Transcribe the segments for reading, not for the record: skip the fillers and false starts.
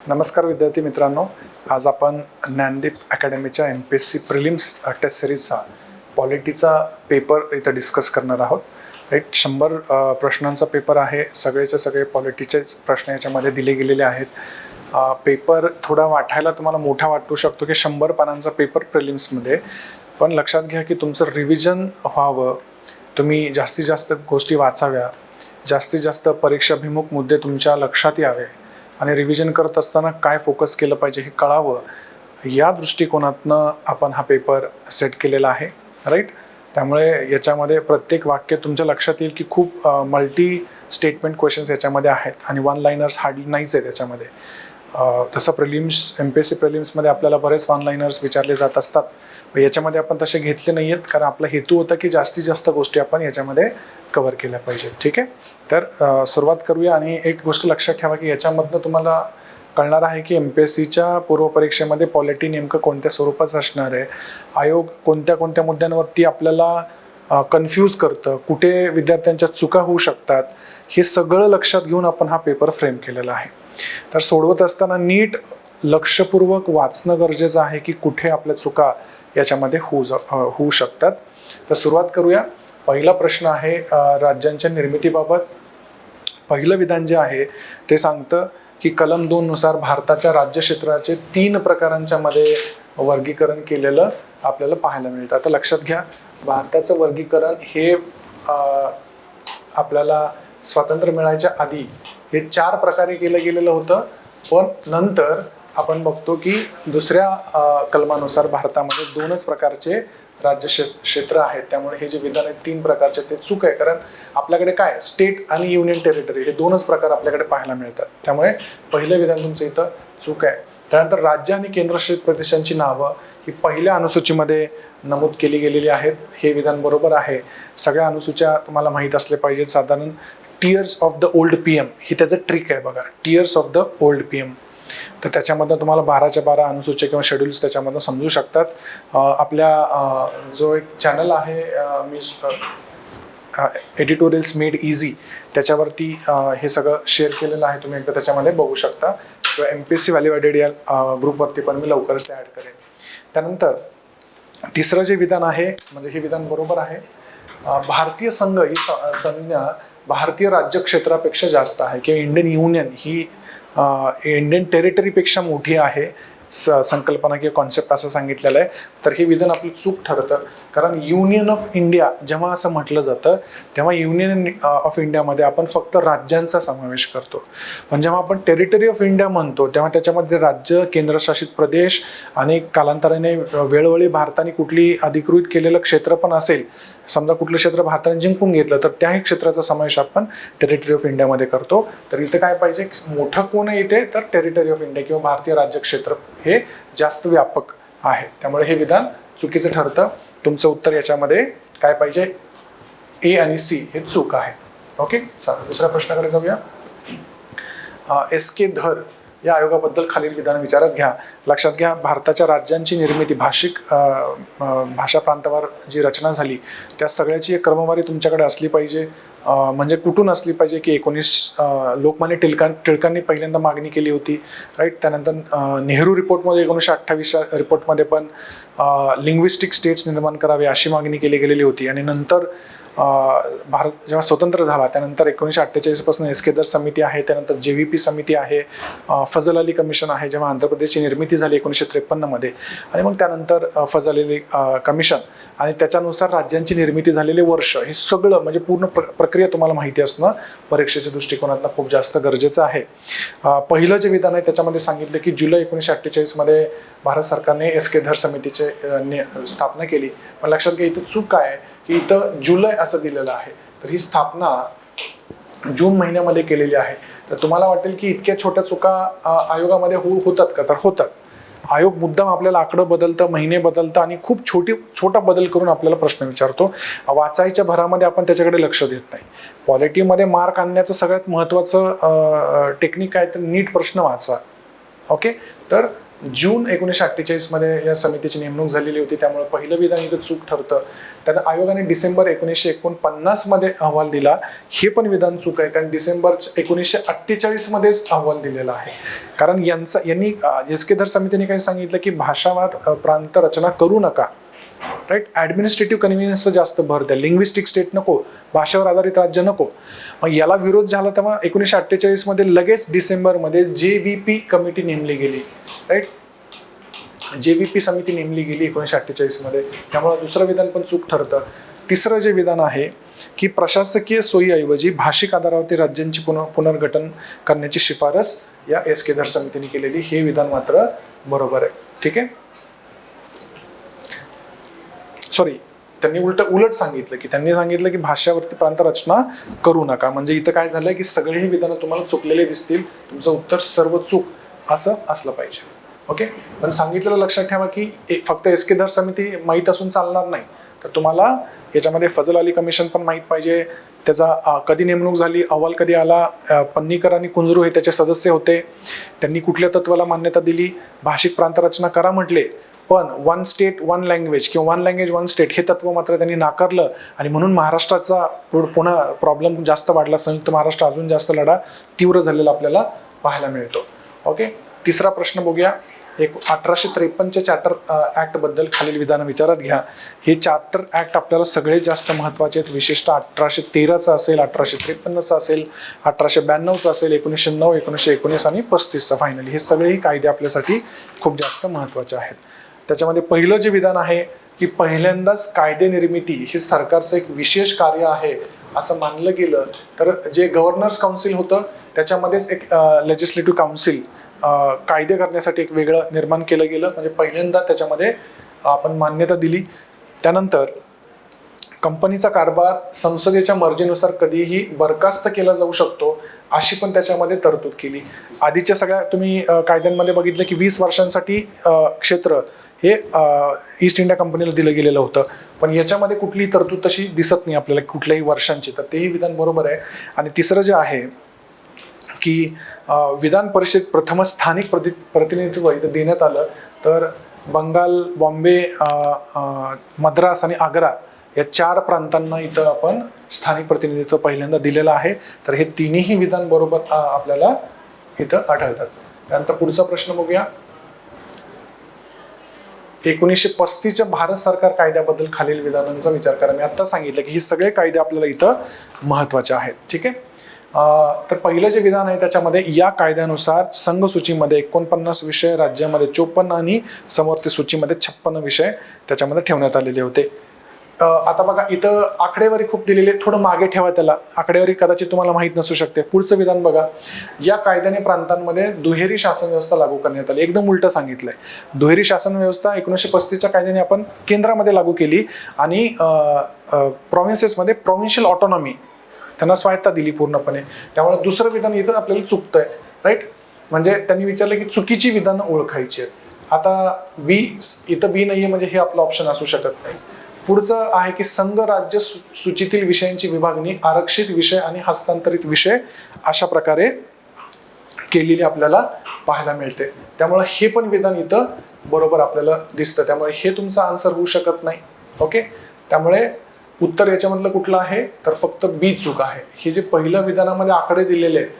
नमस्कार विद्यार्थी मित्रांनो, आज आपण ज्ञानदीप अकॅडमीच्या MPSC प्रिलिम्स टेस्ट सिरीजचा पॉलिटीचा पेपर इथं डिस्कस करणार आहोत. राईट, 100 प्रश्नांचा पेपर आहे. सगळेचे सगळे पॉलिटीचे प्रश्न याच्यामध्ये दिले गेलेले आहेत. पेपर थोडा वाटायला तुम्हाला मोठा वाटू शकतो की 100 पानांचा पेपर प्रिलिम्समध्ये, पण लक्षात घ्या की तुमचं रिव्हिजन व्हावं, तुम्ही जास्तीत जास्त गोष्टी वाचाव्या, जास्तीत जास्त परीक्षाभिमुख मुद्दे तुमच्या लक्षात यावे आणि रिव्हिजन करत असताना काय फोकस केलं पाहिजे हे कळावं, या दृष्टिकोनातनं आपण हा पेपर सेट केलेला आहे. राईट, त्यामुळे याच्यामध्ये प्रत्येक वाक्य तुमच्या लक्षात येईल की खूप मल्टी स्टेटमेंट क्वेश्चन्स याच्यामध्ये आहेत आणि वन लाइनर्स हार्डली नाहीच आहेत याच्यामध्ये. तसं MPSC प्रिलिम्समध्ये आपल्याला बरेच वन लाइनर्स विचारले जात असतात. याच्यामध्ये आपण तसे घेतले नाही आहेत, कारण आपला हेतू होता की जास्तीत जास्त गोष्टी आपण याच्यामध्ये कव्हर केल्या पाहिजेत. ठीक आहे, तर सुरुवात करूया. आणि एक गोष्ट लक्षात ठेवा की याच्यामधनं तुम्हाला कळणार आहे की MPSCच्या पूर्वपरीक्षेमध्ये पॉलिटी नेमकं कोणत्या स्वरूपाचं असणार आहे, आयोग कोणत्या कोणत्या मुद्द्यांवरती आपल्याला कन्फ्यूज करतं, कुठे विद्यार्थ्यांच्या चुका होऊ शकतात, हे सगळं लक्षात घेऊन आपण हा पेपर फ्रेम केलेला आहे. तर सोडवत असताना नीट लक्षपूर्वक वाचणं गरजेचं आहे की कुठे आपल्या चुका याच्यामध्ये होऊ शकतात. तर सुरुवात करूया. पहिला प्रश्न आहे राज्यांच्या निर्मितीबाबत. पहिलं विधान जे आहे ते सांगतं की कलम 2 नुसार भारताच्या राज्य क्षेत्राचे 3 प्रकारांच्या मध्ये वर्गीकरण केलेलं आपल्याला पाहायला मिळतं. आता लक्षात घ्या, भारताचं वर्गीकरण हे आपल्याला स्वातंत्र्य मिळायच्या आधी हे 4 प्रकारे केलं गेलेलं होतं, पण नंतर आपण बघतो की दुसऱ्या कलमानुसार भारतामध्ये 2च प्रकारचे राज्य क्षेत्र आहेत. त्यामुळे हे जे विधान आहेत 3 प्रकारचे ते चूक आहे, कारण आपल्याकडे काय स्टेट आणि युनियन टेरिटरी हे 2च प्रकार आपल्याकडे पाहायला मिळतात. त्यामुळे पहिलं विधान तुमचं इथं चूक आहे. त्यानंतर राज्य आणि केंद्रशासित प्रदेशांची नावं ही पहिल्या अनुसूचीमध्ये नमूद केली गेलेली आहेत. हे विधान बरोबर आहे. सगळ्या अनुसूच्या तुम्हाला माहीत असले पाहिजेत. साधारण tears of the old PM ही त्याचं ट्रिक आहे बघा, tears of the old PM. तर त्याच्यामधनं तुम्हाला 12च्या 12 अनुसूच्या किंवा शेड्यूल्स त्याच्यामधनं समजू शकतात. आपल्या जो एक चॅनल आहे मी एडिटोरियल्स मेड इझी, त्याच्यावरती हे सगळं शेअर केलेलं आहे, तुम्ही एकदा त्याच्यामध्ये बघू शकता, किंवा MPSC व्हॅल्यू ॲडेड या ग्रुपवरती पण मी लवकरच ते ॲड करेन. त्यानंतर तिसरं जे विधान आहे, म्हणजे हे विधान बरोबर आहे. भारतीय संघ ही संज्ञा भारतीय राज्य क्षेत्रापेक्षा जास्त आहे, किंवा इंडियन युनियन ही इंडियन टेरिटरीपेक्षा मोठी आहे संकल्पना किंवा कॉन्सेप्ट असं सांगितलेलं आहे. तर हे विधान आपलं चूक ठरतं, कारण युनियन ऑफ इंडिया जेव्हा असं म्हटलं जातं तेव्हा युनियन ऑफ इंडियामध्ये आपण फक्त राज्यांचा समावेश करतो, पण जेव्हा आपण टेरिटरी ऑफ इंडिया म्हणतो तेव्हा त्याच्यामध्ये राज्य, केंद्रशासित प्रदेश आणि कालांतराने वेळोवेळी भारताने कुठली अधिकृत केलेलं क्षेत्र पण असेल, समजा कुठलं क्षेत्र भारताने जिंकून घेतलं तर त्याही क्षेत्राचा समावेश आपण टेरिटरी ऑफ इंडियामध्ये करतो. तर इथं काय पाहिजे, मोठं कोण येते तर टेरिटरी ऑफ इंडिया किंवा भारतीय राज्य क्षेत्र हे जास्त व्यापक आहे. त्यामुळे हे विधान चुकीचं ठरतं. तुमचं उत्तर याच्यामध्ये काय पाहिजे, A आणि C हे चूक आहे. ओके, चला दुसऱ्या प्रश्नाकडे जाऊया. SK धर या आयोगाबद्दल खालील विधान विचारात घ्या. लक्षात घ्या, भारताच्या राज्यांची निर्मिती भाषिक भाषा प्रांतावर जी रचना झाली त्या सगळ्याची एक क्रमवारी तुमच्याकडे असली पाहिजे. म्हणजे कुठून असली पाहिजे की 19 लोकमान्य टिळकांनी पहिल्यांदा मागणी केली होती. राईट, त्यानंतर नेहरू रिपोर्टमध्ये 1928 रिपोर्टमध्ये पण लिंग्विस्टिक स्टेट्स निर्माण करावे अशी मागणी केली गेलेली होती. आणि नंतर भारत जेव्हा स्वतंत्र झाला त्यानंतर 1948 पासून SK धर समिती आहे, त्यानंतर JVP समिती आहे, फजल अली कमिशन आहे जेव्हा आंध्र प्रदेशची निर्मिती झाली 1953 मध्ये, आणि मग त्यानंतर फजल अली कमिशन आणि त्याच्यानुसार राज्यांची निर्मिती झालेले वर्ष, हे सगळं म्हणजे पूर्ण प्रक्रिया तुम्हाला माहिती असणं परीक्षेच्या दृष्टिकोनातून खूप जास्त गरजेचं आहे. पहिलं जे विधान आहे त्याच्यामध्ये सांगितलं की जुलै 1948 मध्ये भारत सरकारने SK धर समितीचे स्थापना केली. पण लक्षात घ्या, इथं चूक काय आहे की इथं जुलै असं दिलेलं आहे, तर ही स्थापना जून महिन्यामध्ये केलेली आहे. तर तुम्हाला वाटेल की इतक्या छोट्या चुका आयोगामध्ये होतात का, तर होतात. आयोग मुद्दाम आपल्याला आकडं बदलतं, महिने बदलतं आणि खूप छोटा बदल करून आपल्याला प्रश्न विचारतो. वाचायच्या भरामध्ये आपण त्याच्याकडे लक्ष देत नाही. पॉलिटीमध्ये मार्क आणण्याचं सगळ्यात महत्त्वाचं टेक्निक आहे तर नीट प्रश्न वाचा. ओके, तर जून 1948 मध्ये या समितीची नेमणूक झालेली होती, त्यामुळे पहिलं विधान इथं चूक ठरतं. त्यानं आयोगाने डिसेंबर 1949 मध्ये अहवाल दिला, हे पण विधान चूक आहे, कारण डिसेंबर 1948 मध्येच अहवाल दिलेला आहे. कारण यांनी एस.के. धर समितीने काय सांगितलं की भाषावार प्रांत रचना करू नका, राईट. ऍडमिनिस्ट्रेटिव्ह कन्व्हिनियन्सला जास्त भर द्या, लिंग्विस्टिक स्टेट नको, भाषेवर आधारित राज्य नको. मग याला विरोध झाला तेव्हा 1948 मध्ये लगेच डिसेंबरमध्ये JVP कमिटी नेमली गेली, राईट. JVP समिती नेमली गेली 1948 मध्ये, त्यामुळे दुसरं विधान पण चूक ठरतं. तिसरं जे विधान आहे की प्रशासकीय सोयीऐवजी भाषिक आधारावरती राज्यांची पुनर्गठन करण्याची शिफारस या एस.के. धर समितीने केलेली, हे विधान मात्र बरोबर आहे. ठीक आहे. सॉरी, त्यांनी उलट सांगितलं की भाषावरती प्रांत रचना करू नका. म्हणजे इथं काय झालंय की सगळेही विधानं तुम्हाला चुकलेले दिसतील, तुमचं उत्तर सर्व चूक असं असलं पाहिजे. ओके. पण सांगितलेलं लक्षात ठेवा की फक्त एस.के. धर समिती माहीत असून चालणार नाही, तर तुम्हाला याच्यामध्ये फजल अली कमिशन पण माहीत पाहिजे, त्याचा कधी नेमणूक झाली, अहवाल कधी आला, पन्नीकर आणि कुंजरू हे त्याचे सदस्य होते, त्यांनी कुठल्या तत्वाला मान्यता दिली, भाषिक प्रांत रचना करा म्हटले, पण 1 स्टेट 1 लँग्वेज किंवा 1 लँग्वेज 1 स्टेट हे तत्व मात्र त्यांनी नाकारलं, आणि म्हणून महाराष्ट्राचा पुन्हा प्रॉब्लेम जास्त वाढला, संयुक्त महाराष्ट्र अजून जास्त लढा तीव्र झालेला आपल्याला पाहायला मिळतो. ओके. तिसरा प्रश्न बघूया. 1853च्या चार्टर ऍक्ट बद्दल खालील विधान विचारात घ्या. हे चार्टर ऍक्ट आपल्याला सगळ्यात जास्त महत्वाचे आहेत, विशेषतः 1813चा असेल, 1853चा असेल, 1892चा असेल, 1909, 1919 आणि 35चा फायनली. हे सगळेही कायदे आपल्यासाठी खूप जास्त महत्वाचे आहेत. त्याच्यामध्ये पहिलं जे विधान आहे की पहिल्यांदाच कायदे निर्मिती हे सरकारचं एक विशेष कार्य आहे असं मानलं गेलं, तर जे गव्हर्नर्स काउन्सिल होतं त्याच्यामध्येच एक लेजिस्लेटिव्ह काउन्सिल कायदे करण्यासाठी एक वेगळं निर्माण केलं गेलं, म्हणजे पहिल्यांदा त्याच्यामध्ये आपण मान्यता दिली. त्यानंतर कंपनीचा कारभार संसदेच्या मर्जीनुसार कधीही बरखास्त केला जाऊ शकतो अशी पण त्याच्यामध्ये तरतूद केली. आधीच्या सगळ्या तुम्ही कायद्यांमध्ये बघितलं की 20 वर्षांसाठी क्षेत्र हे ईस्ट इंडिया कंपनीला दिलं गेलेलं होतं, पण याच्यामध्ये कुठलीही तरतूद तशी दिसत नाही आपल्याला कुठल्याही वर्षांची, तर तेही विधान बरोबर आहे. आणि तिसरं जे आहे की विधान परिषद प्रथम स्थानिक प्रतिनिधित्व इथं देण्यात आलं, तर बंगाल, बॉम्बे, मद्रास आणि आग्रा या 4 प्रांतांना इथं आपण स्थानिक प्रतिनिधित्व पहिल्यांदा दिलेलं आहे. तर हे तिन्ही विधान बरोबर आपल्याला इथं आढळतात. त्यानंतर पुढचा प्रश्न बघूया. 1935च्या भारत सरकार कायद्याबद्दल खालील विधानांचा विचार करा. मी आता सांगितलं की हे सगळे कायदे आपल्याला इथं महत्वाचे आहेत. ठीक आहे. तर पहिलं जे विधान आहे त्याच्यामध्ये या कायद्यानुसार संघ सूचीमध्ये 49 विषय, राज्यामध्ये 54 आणि समवर्ती सूचीमध्ये 56 विषय त्याच्यामध्ये ठेवण्यात आलेले होते. आता बघा इथं आकडेवारी खूप दिलेली आहे, थोडं मागे ठेवा त्याला. आकडेवारी कदाचित तुम्हाला माहित नसू शकते. पुढचं विधान बघा. या कायद्याने प्रांतांमध्ये दुहेरी शासन व्यवस्था लागू करण्यात आली. एकदम उलट सांगितलंय. दुहेरी शासन व्यवस्था 1935च्या कायद्याने आपण केंद्रामध्ये लागू केली आणि प्रॉव्हिन्सेसमध्ये प्रॉव्हिन्शियल ऑटोनॉमी त्यांना स्वायत्ता दिली पूर्णपणे. त्यामुळे दुसरं विधान इथं आपल्याला चुकतंय, राईट. म्हणजे त्यांनी विचारलं की चुकीची विधानं ओळखायची आहेत. आता इथं बी नाहीये म्हणजे हे आपलं ऑप्शन असू शकत नाही. पुढचं आहे की संघ राज्य सूचीतील विषयांची विभागणी आरक्षित विषय आणि हस्तांतरित विषय अशा प्रकारे केलेली आपल्याला पाहायला मिळते. त्यामुळे हे पण विधान इथं बरोबर आपल्याला दिसतं. त्यामुळे हे तुमचा आन्सर होऊ शकत नाही. ओके. त्यामुळे उत्तर याच्यामधलं कुठलं आहे तर फक्त बी चूक आहे. हे जे पहिल्या विधानामध्ये आकडे दिलेले आहेत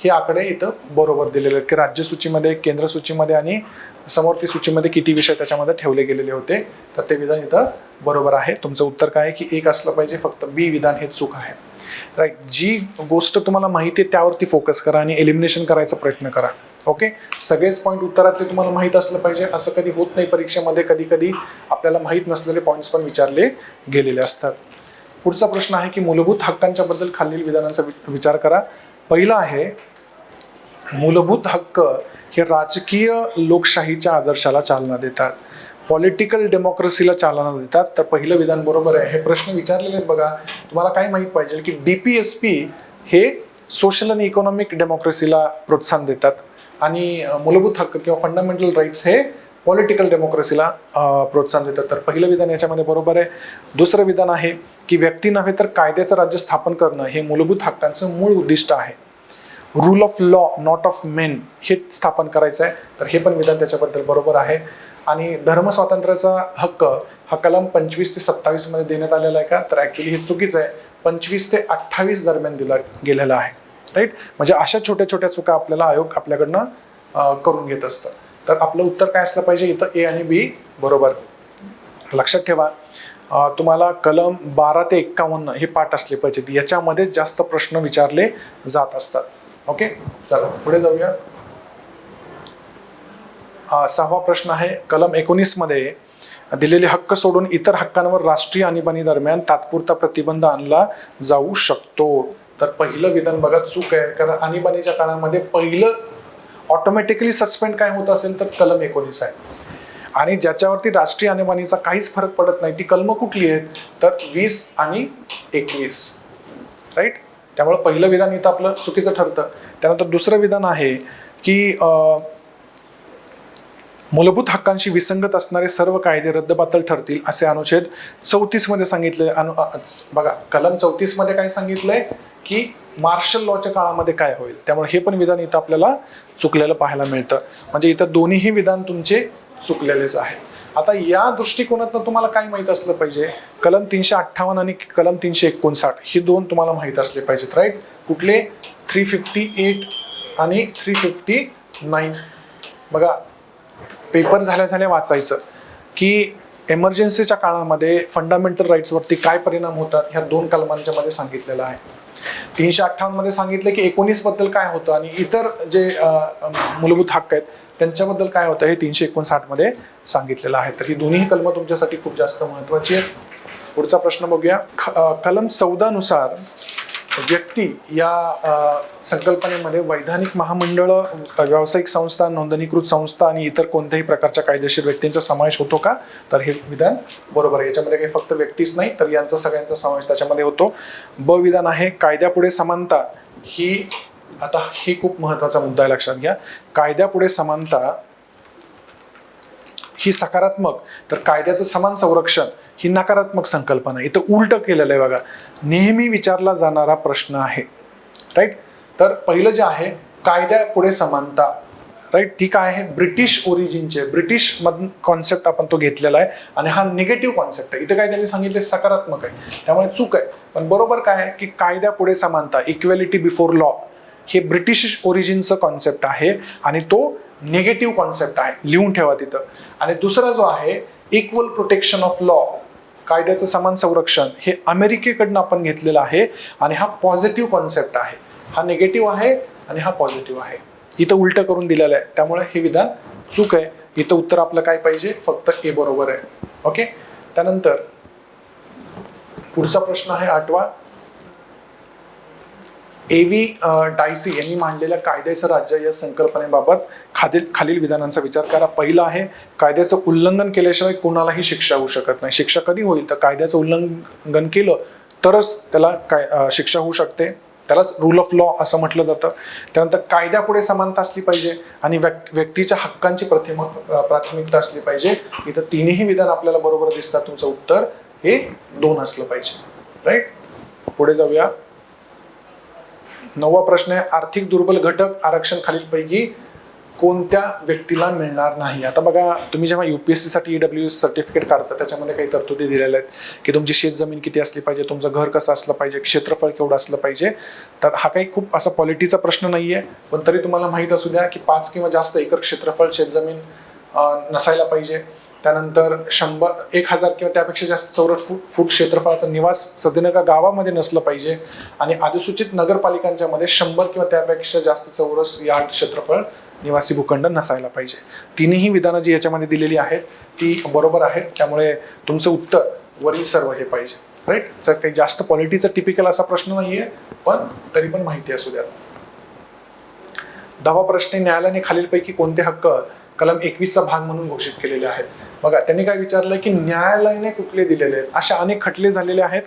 हे आकडे इथं बरोबर दिलेले आहेत की राज्य सूचीमध्ये, केंद्र सूचीमध्ये आणि समवर्ती सूचीमध्ये किती विषय त्याच्यामध्ये ठेवले गेलेले होते, तर ते विधान इथं बरोबर आहे. तुमचं उत्तर काय आहे की 1 असलं पाहिजे. फक्त बी विधान हे चूक आहे, राईट. जी गोष्ट तुम्हाला माहिती आहे त्यावरती फोकस करा आणि एलिमिनेशन करायचा प्रयत्न करा. ओके. सगळेच पॉईंट उत्तरातले तुम्हाला माहित असलं पाहिजे असं कधी होत नाही परीक्षेमध्ये. कधी कधी आपल्याला माहित नसलेले पॉईंट्स पण विचारले गेलेले असतात. पुढचा प्रश्न आहे की मूलभूत हक्कांच्या बद्दल खालील विधानांचा विचार करा. पहिला आहे मूलभूत हक्क हे राजकीय लोकशाहीच्या आदर्शाला चालना देतात, पॉलिटिकल डेमोक्रेसीला चालना देतात. तर पहिलं विधान बरोबर आहे. हे प्रश्न विचारलेले आहेत बघा. तुम्हाला काय माहित पाहिजे की DPSP हे सोशल आणि इकॉनॉमिक डेमोक्रेसीला प्रोत्साहन देतात आणि मूलभूत हक्क किंवा फंडामेंटल राईट्स हे पॉलिटिकल डेमोक्रेसीला प्रोत्साहन देतात. तर पहिलं विधान याच्यामध्ये बरोबर आहे. दुसरं विधान आहे की व्यक्ती नव्हे तर कायद्याचं राज्य स्थापन करणं हे मूलभूत हक्कांचं मूळ उद्दिष्ट आहे. Rule of law not of main हे स्थापन करायचं आहे, तर हे पण विधान त्याच्याबद्दल बरोबर आहे. आणि धर्म स्वातंत्र्याचा हक्क हा कलम 25 ते 27 मध्ये देण्यात आलेला आहे का, तर ऍक्च्युली हे चुकीचं आहे. 25 ते 28 दरम्यान दिला गेलेला आहे. राईट, म्हणजे अशा छोट्या छोट्या चुका आपल्याला आयोग आपल्याकडनं करून घेत असतं. तर आपलं उत्तर काय असलं पाहिजे, इथं ए आणि बी बरोबर. लक्षात ठेवा, तुम्हाला कलम 12 ते 51 हे पाठ असले पाहिजेत, याच्यामध्ये जास्त प्रश्न विचारले जात असतात. ओके, चला पुढे जाऊया. 6वा प्रश्न आहे, कलम 19 मध्ये दिलेले हक्क सोडून इतर हक्कांवर राष्ट्रीय आणीबाणी दरम्यान तात्पुरता प्रतिबंध आणला जाऊ शकतो. तर पहिलं विधान बघा चूक आहे, कारण आणीबाणीच्या काळामध्ये पहिलं ऑटोमॅटिकली सस्पेंड काय होत असेल तर कलम 19 आहे. आणि ज्याच्यावरती राष्ट्रीय आणीबाणीचा काहीच फरक पडत नाही ती कलम कुठली आहेत, तर 20 आणि 21. राईट, त्यामुळे पहिलं विधान इथं आपलं चुकीचं ठरतं. त्यानंतर दुसरं विधान आहे की मूलभूत हक्कांशी विसंगत असणारे सर्व कायदे रद्दबातल ठरतील असे अनुच्छेद 34 मध्ये सांगितले. बघा कलम 34 मध्ये काय सांगितलंय की मार्शल लॉच्या काळामध्ये काय होईल, त्यामुळे हे पण विधान इथं आपल्याला चुकलेलं पाहायला मिळतं. म्हणजे इथं दोन्हीही विधान तुमचे चुकलेलेच आहे. आता या दृष्टिकोनातून तुम्हाला काय माहित असलं पाहिजे, कलम 358 आणि कलम 359 ही दोन तुम्हाला माहित असले पाहिजेत. राईट, कुठले, 358 आणि 359. बघा पेपर झाल्या वाचायचं की एमर्जन्सीच्या काळामध्ये फंडामेंटल राईट्सवरती काय परिणाम होतात, ह्या दोन कलमांच्या मध्ये सांगितलेलं आहे. 358 मध्ये सांगितलं की 19 बद्दल काय होतं आणि इतर जे मूलभूत हक्क आहेत त्यांच्याबद्दल काय होतं हे 359 मध्ये सांगितलेलं आहे. तर ही दोन्ही कलम तुमच्यासाठी खूप जास्त महत्वाची आहेत. पुढचा प्रश्न बघूया. कलम 14 नुसार व्यक्ती या संकल्पनेमध्ये वैधानिक महामंडळ, व्यावसायिक संस्था, नोंदणीकृत संस्था आणि इतर कोणत्याही प्रकारच्या कायदेशीर व्यक्तींचा समावेश होतो का, तर हे विधान बरोबर आहे. याच्यामध्ये काही फक्त व्यक्तीच नाही तर यांचा सगळ्यांचा समावेश त्याच्यामध्ये होतो. ब विधान आहे, कायद्यापुढे समानता ही, आता हे खूप महत्वाचा मुद्दा आहे, लक्षात घ्या. कायद्यापुढे समानता ही सकारात्मक, तर कायद्याचं समान संरक्षण ही नकारात्मक संकल्पना. इथं उलट केलेलं आहे बघा, नेहमी विचारला जाणारा प्रश्न आहे. राईट, तर पहिलं जे आहे कायद्यापुढे समानता, राईट, ती काय आहे, ब्रिटिश ओरिजिनचे, ब्रिटिश मधून कॉन्सेप्ट आपण तो घेतलेला आहे आणि हा निगेटिव्ह कॉन्सेप्ट आहे. इथे काय त्यांनी सांगितले, सकारात्मक आहे, त्यामुळे चूक आहे. पण बरोबर काय आहे की कायद्यापुढे समानता, इक्वॅलिटी बिफोर लॉ, हे ब्रिटिश ओरिजिनचं कॉन्सेप्ट आहे आणि तो निगेटिव्ह कॉन्सेप्ट आहे, लिहून ठेवा तिथं. आणि दुसरा जो आहे इक्वल प्रोटेक्शन ऑफ लॉ, कायद्याचं समान संरक्षण, हे अमेरिकेकडनं आपण घेतलेलं आहे आणि हा पॉझिटिव्ह कॉन्सेप्ट आहे. हा निगेटिव्ह आहे आणि हा पॉझिटिव्ह आहे. इथं उलट करून दिलेलं आहे, त्यामुळे हे विधान चूक आहे. इथं उत्तर आपलं काय पाहिजे, फक्त ए बरोबर आहे. ओके, त्यानंतर पुढचा प्रश्न आहे 8वा. एव्ही डायसी यांनी मांडलेल्या कायद्याचं राज्य या संकल्पनेबाबत खालील विधानांचा विचार करा. पहिलं आहे, कायद्याचं उल्लंघन केल्याशिवाय कोणालाही शिक्षा होऊ शकत नाही. शिक्षा कधी होईल, तर कायद्याचं उल्लंघन केलं तरच त्याला शिक्षा होऊ शकते, त्यालाच रूल ऑफ लॉ असं म्हटलं जातं. त्यानंतर कायद्यापुढे समानता असली पाहिजे आणि व्यक्तीच्या हक्कांची प्राथमिकता असली पाहिजे. इथं तिन्ही विधान आपल्याला बरोबर दिसतात. तुमचं उत्तर हे 2 असलं पाहिजे. राईट, पुढे जाऊया. 9वा प्रश्न आहे, आर्थिक दुर्बल घटक आरक्षण खालीलपैकी कोणत्या व्यक्तीला मिळणार नाही. आता बघा, तुम्ही जेव्हा UPSC साठी EWS सर्टिफिकेट काढता त्याच्यामध्ये काही तरतुदी दिलेल्या आहेत की तुमची शेत जमीन किती असली पाहिजे, तुमचं घर कसं असलं पाहिजे, क्षेत्रफळ केवढं असलं पाहिजे. तर हा काही खूप असा पॉलिटीचा प्रश्न नाहीये, पण तरी तुम्हाला माहित असू द्या की 5 किंवा जास्त एकर क्षेत्रफळ शेतजमीन नसायला पाहिजे. त्यानंतर 1000 किंवा त्यापेक्षा जास्त चौरस फूट क्षेत्रफळाचा निवास सदनका गावामध्ये नसलं पाहिजे आणि अधिसूचित नगरपालिकांच्या मध्ये 100 किंवा त्यापेक्षा जास्त चौरस यार्ड क्षेत्रफळ निवासी भूखंड नसायला पाहिजे. तिन्ही विधानं जी याच्यामध्ये दिलेली आहेत ती बरोबर आहेत, त्यामुळे तुमचं उत्तर वरील सर्व हे पाहिजे. राईट, जर काही जास्त पॉलिटीचा टिपिकल असा प्रश्न नाहीये, पण तरी पण माहिती असू द्या. 10वा प्रश्न, न्यायालयाने खालीलपैकी कोणते हक्क कलम 21चा भाग म्हणून घोषित केलेले आहेत. बघा, त्यांनी काय विचारलंय की न्यायालयाने कुठले दिलेले आहेत. अशा अनेक खटले झालेले आहेत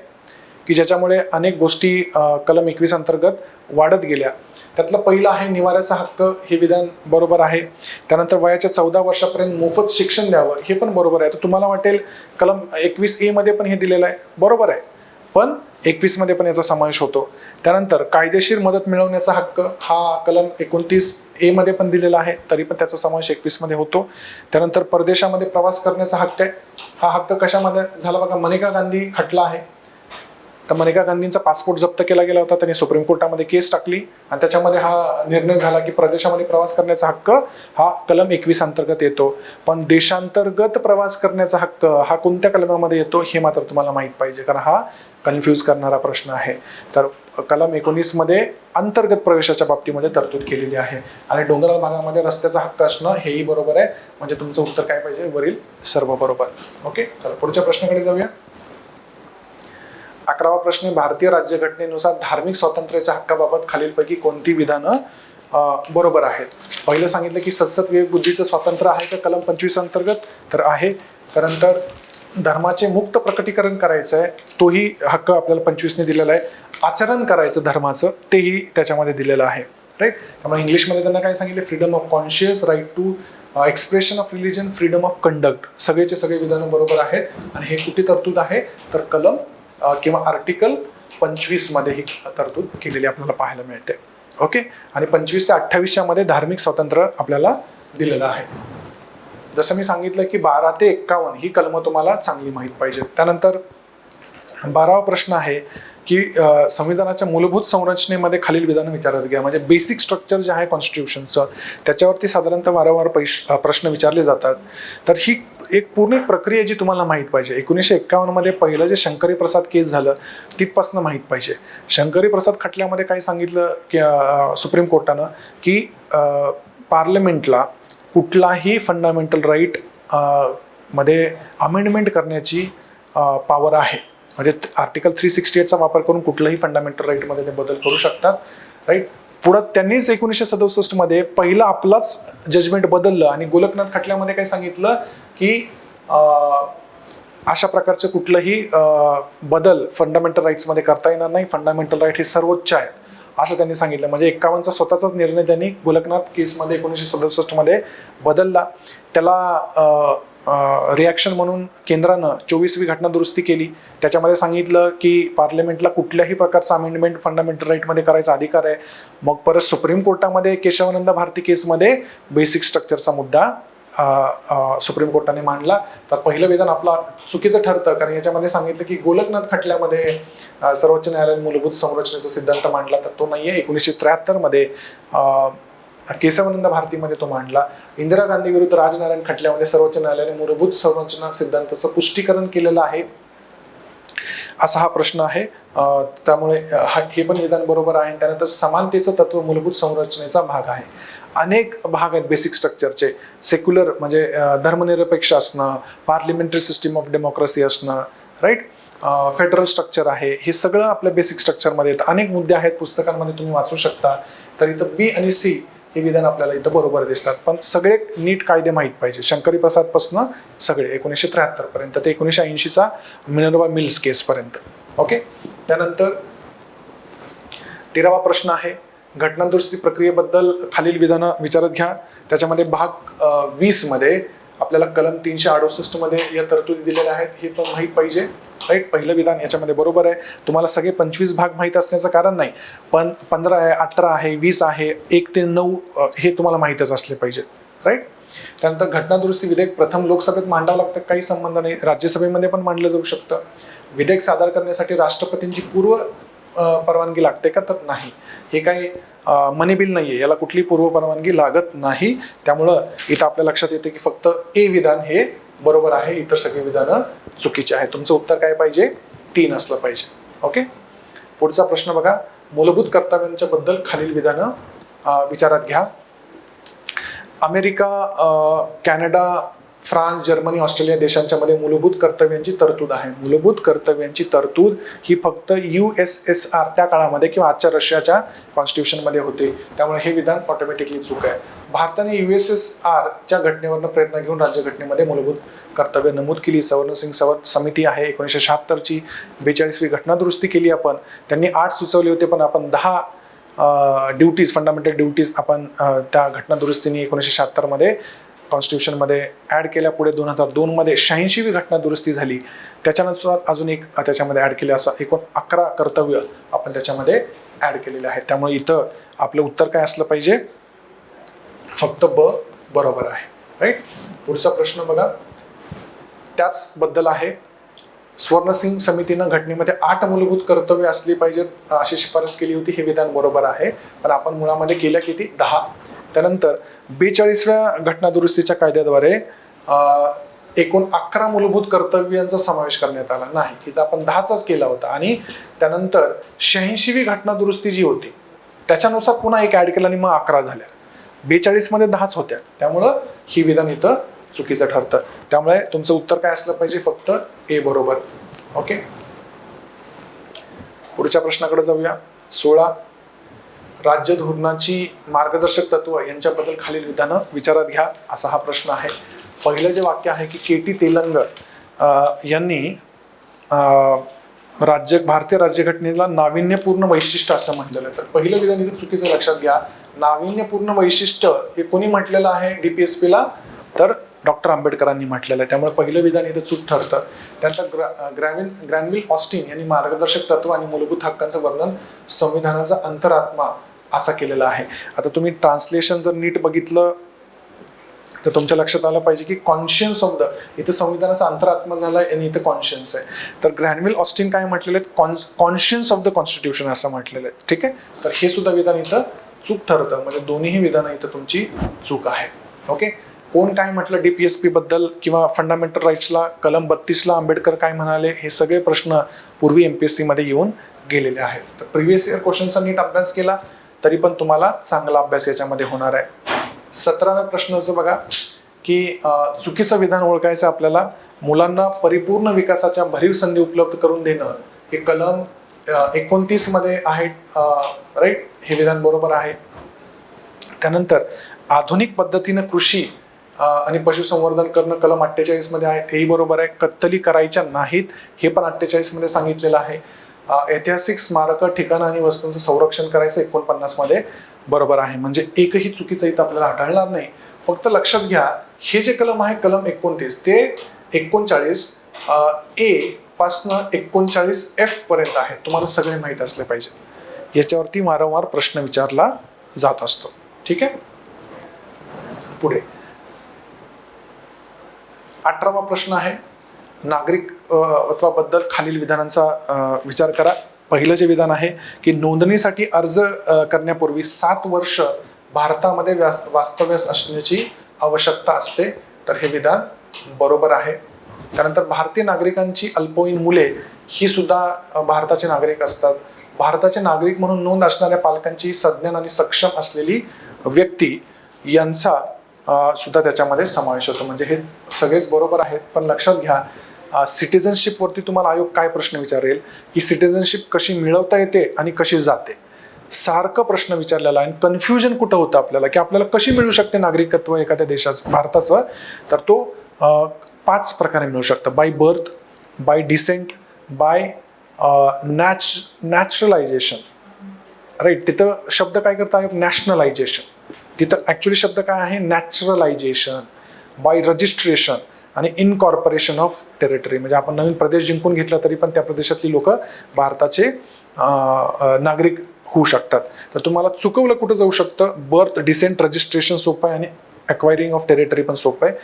की ज्याच्यामुळे अनेक गोष्टी कलम 21 अंतर्गत वाढत गेल्या. त्यातलं पहिलं आहे निवाऱ्याचा हक्क, हे विधान बरोबर आहे. त्यानंतर वयाच्या 14 वर्षापर्यंत मोफत शिक्षण द्यावं, हे पण बरोबर आहे. तर तुम्हाला वाटेल कलम 21A मध्ये पण हे दिलेलं आहे, बरोबर आहे. पण 21 मध्ये पण याचा समावेश होतो. त्यानंतर कायदेशीर मदत मिळवण्याचा हक्क हा कलम 29A मध्ये पण दिलेला आहे, तरी पण त्याचा समावेश 21 मध्ये होतो. त्यानंतर परदेशामध्ये प्रवास करण्याचा हक्क आहे. हा हक्क कशामध्ये झाला बघा, मनेका गांधी खटला आहे. तर मनेका गांधींचा पासपोर्ट जप्त केला गेला होता, त्यांनी सुप्रीम कोर्टामध्ये केस टाकली आणि त्याच्यामध्ये हा निर्णय झाला की प्रदेशामध्ये प्रवास करण्याचा हक्क हा कलम 21 अंतर्गत येतो. पण देशांतर्गत प्रवास करण्याचा हक्क हा कोणत्या कलमामध्ये येतो हे मात्र तुम्हाला माहित पाहिजे, कारण हा कन्फ्यूज करणारा प्रश्न आहे. तर कलम 19 मध्ये अंतर्गत प्रवेशाच्या बाबतीमध्ये तरतूद केलेली आहे. आणि डोंगराळ भागामध्ये रस्त्याचा हक्क असणं हेही बरोबर आहे. म्हणजे तुमचं उत्तर काय पाहिजे, वरील सर्व बरोबर. ओके, चला पुढच्या प्रश्नाकडे जाऊया. 11वा प्रश्न, भारतीय राज्यघटनेनुसार धार्मिक स्वातंत्र्याच्या हक्काबाबत खालीलपैकी कोणती विधानं बरोबर आहेत. पहिलं सांगितलं की सतसत विवेक बुद्धीचं स्वातंत्र्य आहे का कलम 25 अंतर्गत, तर आहे. त्यानंतर धर्माचे मुक्त प्रकटीकरण करायचं आहे, तोही हक्क आपल्याला 25ने दिलेला आहे. आचरण करायचं धर्माचं, तेही त्याच्यामध्ये दिलेलं आहे. राईट. त्यामुळे इंग्लिशमध्ये त्यांना काय सांगितले, freedom of conscious, right to expression of religion, freedom of conduct, सगळेचे सगळे विधानं बरोबर आहेत. आणि हे कुठे तरतूद आहे, तर कलम किंवा आर्टिकल 25 मध्ये ही तरतूद केलेली आपल्याला पाहायला मिळते. ओके. आणि 25 ते 28 मध्ये धार्मिक स्वातंत्र्य आपल्याला दिलेलं आहे. जसं मी सांगितलं की 12 ते 51 ही कलमं तुम्हाला चांगली माहीत पाहिजे. त्यानंतर 12वा प्रश्न आहे की संविधानाच्या मूलभूत संरचनेमध्ये खालील विधानं विचारात घ्या. म्हणजे बेसिक स्ट्रक्चर जे आहे कॉन्स्टिट्यूशनचं, त्याच्यावरती साधारणतः वारंवार प्रश्न विचारले जातात. तर ही एक पूर्ण प्रक्रिया जी तुम्हाला माहीत पाहिजे. 1951 मध्ये पहिलं जे शंकरी प्रसाद केस झालं तिथपासून माहीत पाहिजे. शंकरी प्रसाद खटल्यामध्ये काय सांगितलं की सुप्रीम कोर्टानं की पार्लमेंटला कुठलाही फंडामेंटल राईट मध्ये अमेंडमेंट करण्याची पॉवर आहे. म्हणजे आर्टिकल 368चा वापर करून कुठलाही फंडामेंटल राईटमध्ये ते बदल करू शकतात. राईट. पुढं त्यांनीच 1967 मध्ये पहिलं आपलाच जजमेंट बदललं आणि गोलकनाथ खटल्यामध्ये काय सांगितलं की अशा प्रकारचं कुठलंही बदल फंडामेंटल राईट्समध्ये करता येणार नाही, फंडामेंटल राईट हे सर्वोच्च आहेत असं त्यांनी सांगितलं. म्हणजे 51चा स्वतःचाच निर्णय त्यांनी गोलकनाथ केसमध्ये 1967 मध्ये बदलला. त्याला रिॲक्शन म्हणून केंद्रानं 24वी घटना दुरुस्ती केली. त्याच्यामध्ये सांगितलं की पार्लमेंटला कुठल्याही प्रकारचा अमेंडमेंट फंडामेंटल राईटमध्ये करायचा अधिकार आहे. मग परत सुप्रीम कोर्टामध्ये केशवानंद भारती केसमध्ये बेसिक स्ट्रक्चरचा मुद्दा सुप्रीम कोर्टाने मांडला. तर पहिलं विधान आपलं चुकीचं ठरतं, कारण याच्यामध्ये सांगितलं की गोलकनाथ खटल्यामध्ये सर्वोच्च न्यायालयाने मूलभूत संरचनेचा सिद्धांत मांडला, तर तो नाहीये. 1973 मध्ये केशवानंद भारतीमध्ये तो मांडला. इंदिरा गांधी विरुद्ध राजनारायण खटल्यामध्ये सर्वोच्च न्यायालयाने मूलभूत संरचना सिद्धांताचं पुष्टीकरण केलेलं आहे असा हा प्रश्न आहे. त्यामुळे हे पण विधान बरोबर आहे. त्यानंतर समानतेचं तत्व मूलभूत संरचनेचा भाग आहे. अनेक भाग आहेत बेसिक स्ट्रक्चरचे. सेक्युलर म्हणजे धर्मनिरपेक्ष असणं, पार्लिमेंटरी सिस्टीम ऑफ डेमोक्रेसी असणं, राईट, फेडरल स्ट्रक्चर आहे, हे सगळं आपल्या बेसिक स्ट्रक्चरमध्ये येतं. अनेक मुद्दे आहेत, पुस्तकांमध्ये तुम्ही वाचू शकता. तर इथं बी आणि सी हे विधान आपल्याला इथं बरोबर दिसतात. पण सगळे नीट कायदे माहीत पाहिजे. शंकरी प्रसाद पासून सगळे 1973 पर्यंत ते 1980चा मिनर्वा मिल्स केस पर्यंत. ओके. त्यानंतर 13वा प्रश्न आहे, घटना दुरुस्ती प्रक्रियेबद्दल खालील विधानं विचारात घ्या. त्याच्यामध्ये भाग 20 मध्ये आपल्याला कलम 368 मध्ये या तरतुदी दिलेल्या आहेत, हे पण माहीत पाहिजे. राईट. पहिलं विधान याच्यामध्ये बरोबर आहे. तुम्हाला सगळे 25 भाग माहीत असण्याचं कारण नाही, पण 15 आहे, 18 आहे, 20 आहे, 1 ते 9 हे तुम्हाला माहीतच असले पाहिजे. राईट. त्यानंतर घटना दुरुस्ती विधेयक प्रथम लोकसभेत मांडावं लागतं, काही संबंध नाही, राज्यसभेमध्ये पण मांडलं जाऊ शकतं. विधेयक सादर करण्यासाठी राष्ट्रपतींची पूर्व परवानगी लागते का, तर नाही. हे काही मनी बिल नाहीये, याला कुठली पूर्व परवानगी लागत नाही. त्यामुळं इथं आपल्या लक्षात येते की फक्त ए विधान हे बरोबर आहे, इतर सगळे विधानं चुकीचे आहे. तुमचं उत्तर काय पाहिजे, 3 असलं पाहिजे. ओके. पुढचा प्रश्न बघा, मूलभूत कर्तव्यांच्या बद्दल खालील विधानं विचारात घ्या. America, Canada, France, Germany, Australia देशांच्या मध्ये मूलभूत कर्तव्यांची तरतूद आहे. मूलभूत कर्तव्यांची तरतूद ही फक्त USSR त्या काळामध्ये किंवा आजच्या रशियाच्या कॉन्स्टिट्यूशनमध्ये होते. त्यामुळे हे विधान ऑटोमॅटिकली चूक आहे. भारताने USSR च्या घटनेवरनं प्रेरणा घेऊन राज्यघटनेमध्ये मूलभूत कर्तव्य नमूद केली. सवर्णसिंग समिती आहे 1976ची, 42वी घटना दुरुस्ती केली आपण. त्यांनी 8 सुचवले होते, पण आपण 10 ड्युटीज, फंडामेंटल ड्युटीज आपण त्या घटना दुरुस्तीने 1976 मध्ये कॉन्स्टिट्यूशनमध्ये ॲड केल्या. पुढे 2002मध्ये 86वी घटना दुरुस्ती झाली, त्याच्यानुसार अजून एक त्याच्यामध्ये ॲड केले, असं एकूण 11 कर्तव्य आपण त्याच्यामध्ये ॲड केलेले आहेत. त्यामुळे इथं आपलं उत्तर काय असलं पाहिजे, फक्त ब बरोबर आहे. राईट. पुढचा प्रश्न बघा, त्याच बद्दल आहे. स्वर्णसिंग समितीनं घटनेमध्ये 8 मूलभूत कर्तव्य असली पाहिजेत अशी शिफारस केली होती. हे विधान बरोबर आहे, पण आपण मुळामध्ये केल्या किती, 10. त्यानंतर 42व्या घटना दुरुस्तीच्या कायद्याद्वारे एकूण 11 मूलभूत कर्तव्यांचा समावेश करण्यात आला नाही. इथं आपण 10चाच केला होता. आणि त्यानंतर 86वी घटना दुरुस्ती जी होती त्याच्यानुसार पुन्हा एक ऍड केला आणि मग 11 झाल्या. 42 मध्ये 10च होत्या, त्यामुळं ही विधान इथं चुकीचं ठरतं. त्यामुळे तुमचं उत्तर काय असलं पाहिजे, फक्त ए बरोबर. ओके. पुढच्या प्रश्नाकडे जाऊया. 16, राज्य धोरणाची मार्गदर्शक तत्व यांच्याबद्दल खालील विधानं विचारात घ्या, असा हा प्रश्न आहे. पहिलं जे वाक्य आहे की के टी तेलंग यांनी भारतीय राज्यघटनेला नाविन्यपूर्ण वैशिष्ट्य असं म्हटलेलं आहे. तर पहिलं विधान इथे चुकीचं, लक्षात घ्या. नाविन्यपूर्ण वैशिष्ट्य हे कोणी म्हटलेलं आहे DPSP ला, तर डॉक्टर आंबेडकरांनी म्हटलेलं आहे. त्यामुळे पहिलं विधान इथं चूक ठरतं. त्यानंतर ग्रॅनविल ऑस्टिन यांनी मार्गदर्शक तत्व आणि मूलभूत हक्कांचं वर्णन संविधानाचा अंतरात्मा असा केलेला आहे. आता तुम्ही ट्रान्सलेशन जर नीट बघितलं तर तुमच्या लक्षात आलं पाहिजे की कॉन्शियन्स ऑफ द, इथं संविधानाचा अंतरात्मा झालाय आणि इथं कॉन्शियन्स आहे. तर ग्रॅनविल ऑस्टिन काय म्हटलेलं आहे, कॉन्शियन्स ऑफ द कॉन्स्टिट्यूशन असं म्हटलेलं आहे. ठीक आहे. तर हे सुद्धा विधान इथं चूक ठरतं. म्हणजे दोन्हीही विधानं इथं तुमची चूक आहे. ओके. कोण काय म्हटलं DPSP बद्दल किंवा फंडामेंटल राईट्सला कलम 32ला आंबेडकर काय म्हणाले, हे सगळे प्रश्न पूर्वी MPSC मध्ये येऊन गेलेले आहेत. तर प्रिव्हियस इयर क्वेश्चनचा नीट अभ्यास केला तरी पण तुम्हाला चांगला अभ्यास याच्यामध्ये होणार आहे. 17व्या प्रश्नाचं बघा की चुकीचं विधान ओळखायचं आपल्याला. मुलांना परिपूर्ण विकासाच्या भरीव संधी उपलब्ध करून देणं, हे कलम 29 मध्ये आहे. राईट. हे विधान बरोबर आहे. त्यानंतर आधुनिक पद्धतीनं कृषी आणि पशुसंवर्धन करणं कलम 48 मध्ये आहे, हेही बरोबर आहे. कत्तली करायच्या नाहीत, हे पण 48 मध्ये सांगितलेलं आहे. ऐतिहासिक स्मारक ठिकाणं आणि वस्तूंचं संरक्षण करायचं 49 मध्ये बरोबर आहे. म्हणजे एकही चुकीचं इथं आपल्याला आढळणार नाही. फक्त लक्षात घ्या, हे जे कलम आहे कलम 29 ते 39 A पासनं 39 F पर्यंत आहे. तुम्हाला सगळे माहीत असले पाहिजे. याच्यावरती वारंवार प्रश्न विचारला जात असतो. ठीक आहे. पुढे 18वा प्रश्न आहे, नागरिकत्वाबद्दल खालील विधानांचा विचार करा. पहिलं जे विधान आहे की नोंदणीसाठी अर्ज करण्यापूर्वी 7 वर्ष भारतामध्ये वास्तव्यास असण्याची आवश्यकता असते. तर हे विधान बरोबर आहे. त्यानंतर भारतीय नागरिकांची अल्पवयीन मुले ही सुद्धा भारताचे नागरिक असतात. भारताचे नागरिक म्हणून नोंद असणाऱ्या पालकांची सज्ञान आणि सक्षम असलेली व्यक्ती यांचा सुद्धा त्याच्यामध्ये समावेश होतो. म्हणजे हे सगळेच बरोबर आहेत. पण लक्षात घ्या, सिटिझनशिप वरती तुम्हाला आयोग काय प्रश्न विचारेल की सिटिझनशिप कशी मिळवता येते आणि कशी जाते, सारखं प्रश्न विचारलेला आहे. कन्फ्युजन कुठं होतं आपल्याला की आपल्याला कशी मिळू शकते नागरिकत्व एखाद्या देशाचं, भारताचं, तर तो 5 प्रकारे मिळू शकतं. By birth, by descent, by naturalisation. Right. तिथं शब्द काय करता आयोग, नॅशनलायझेशन. तिथं ऍक्च्युली शब्द काय आहे, नॅचरलायझेशन, बाय रजिस्ट्रेशन आणि इनकॉर्पोरेशन ऑफ टेरिटरी. म्हणजे आपण नवीन प्रदेश जिंकून घेतला तरी पण त्या प्रदेशातली लोक भारताचे नागरिक होऊ शकतात. तर तुम्हाला चुकवलं कुठं जाऊ शकतं, बर्थ, डिसेंट, रजिस्ट्रेशन सोपं आहे आणि अक्वायरिंग ऑफ टेरिटरी पण सोपं आहे.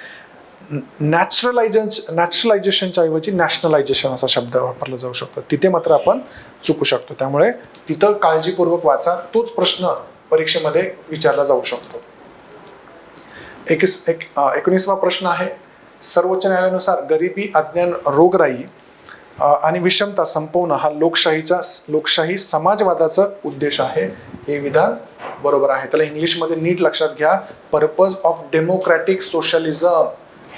नॅचरलायझेशनच्या ऐवजी नॅशनलायझेशन असा शब्द वापरला जाऊ शकतो. तिथे मात्र आपण चुकू शकतो. त्यामुळे तिथं काळजीपूर्वक वाचा. तोच प्रश्न परीक्षेमध्ये विचारला जाऊ शकतो. 19वा प्रश्न आहे, सर्वोच्च न्यायालयानुसार गरिबी, अज्ञान, रोगराई आणि विषमता संपवणं हा लोकशाही समाजवादाचा उद्देश आहे. हे विधान बरोबर आहे. त्याला इंग्लिशमध्ये नीट लक्षात घ्या, purpose of democratic socialism.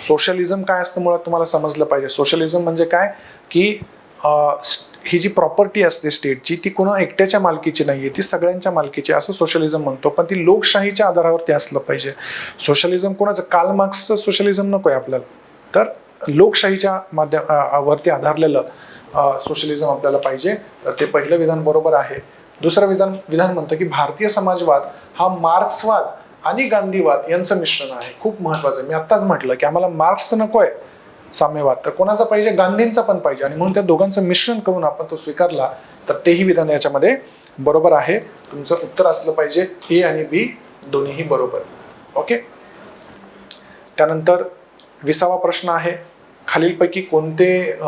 Socialism काय असतं मुळात तुम्हाला समजलं पाहिजे. सोशलिझम म्हणजे काय की ही जी प्रॉपर्टी असते स्टेटची ती कोणा एकट्याच्या मालकीची नाहीये, ती सगळ्यांच्या मालकीची, असं सोशलिझम म्हणतो. पण ती लोकशाहीच्या आधारावरती असलं पाहिजे. सोशलिझम कोणाचं, कार्ल मार्क्सचं सोशलिझम नकोय आपल्याला, तर लोकशाहीच्या वरती आधारलेलं सोशलिझम आपल्याला पाहिजे. तर ते पहिलं विधान बरोबर आहे. दुसरं विधान म्हणतं की भारतीय समाजवाद हा मार्क्सवाद आणि गांधीवाद यांचं मिश्रण आहे. खूप महत्वाचं आहे. मी आत्ताच म्हटलं की आम्हाला मार्क्स नको आहे साम्यवाद, तर कोणाचा पाहिजे, गांधींचा पण पाहिजे, आणि म्हणून त्या दोघांचं मिश्रण करून आपण तो स्वीकारला तर तेही विधान याच्यामध्ये बरोबर आहे. तुमचं उत्तर असलं पाहिजे ए आणि बी दोन्हीही बरोबर. ओके. त्यानंतर 20वा प्रश्न आहे, खालीलपैकी कोणते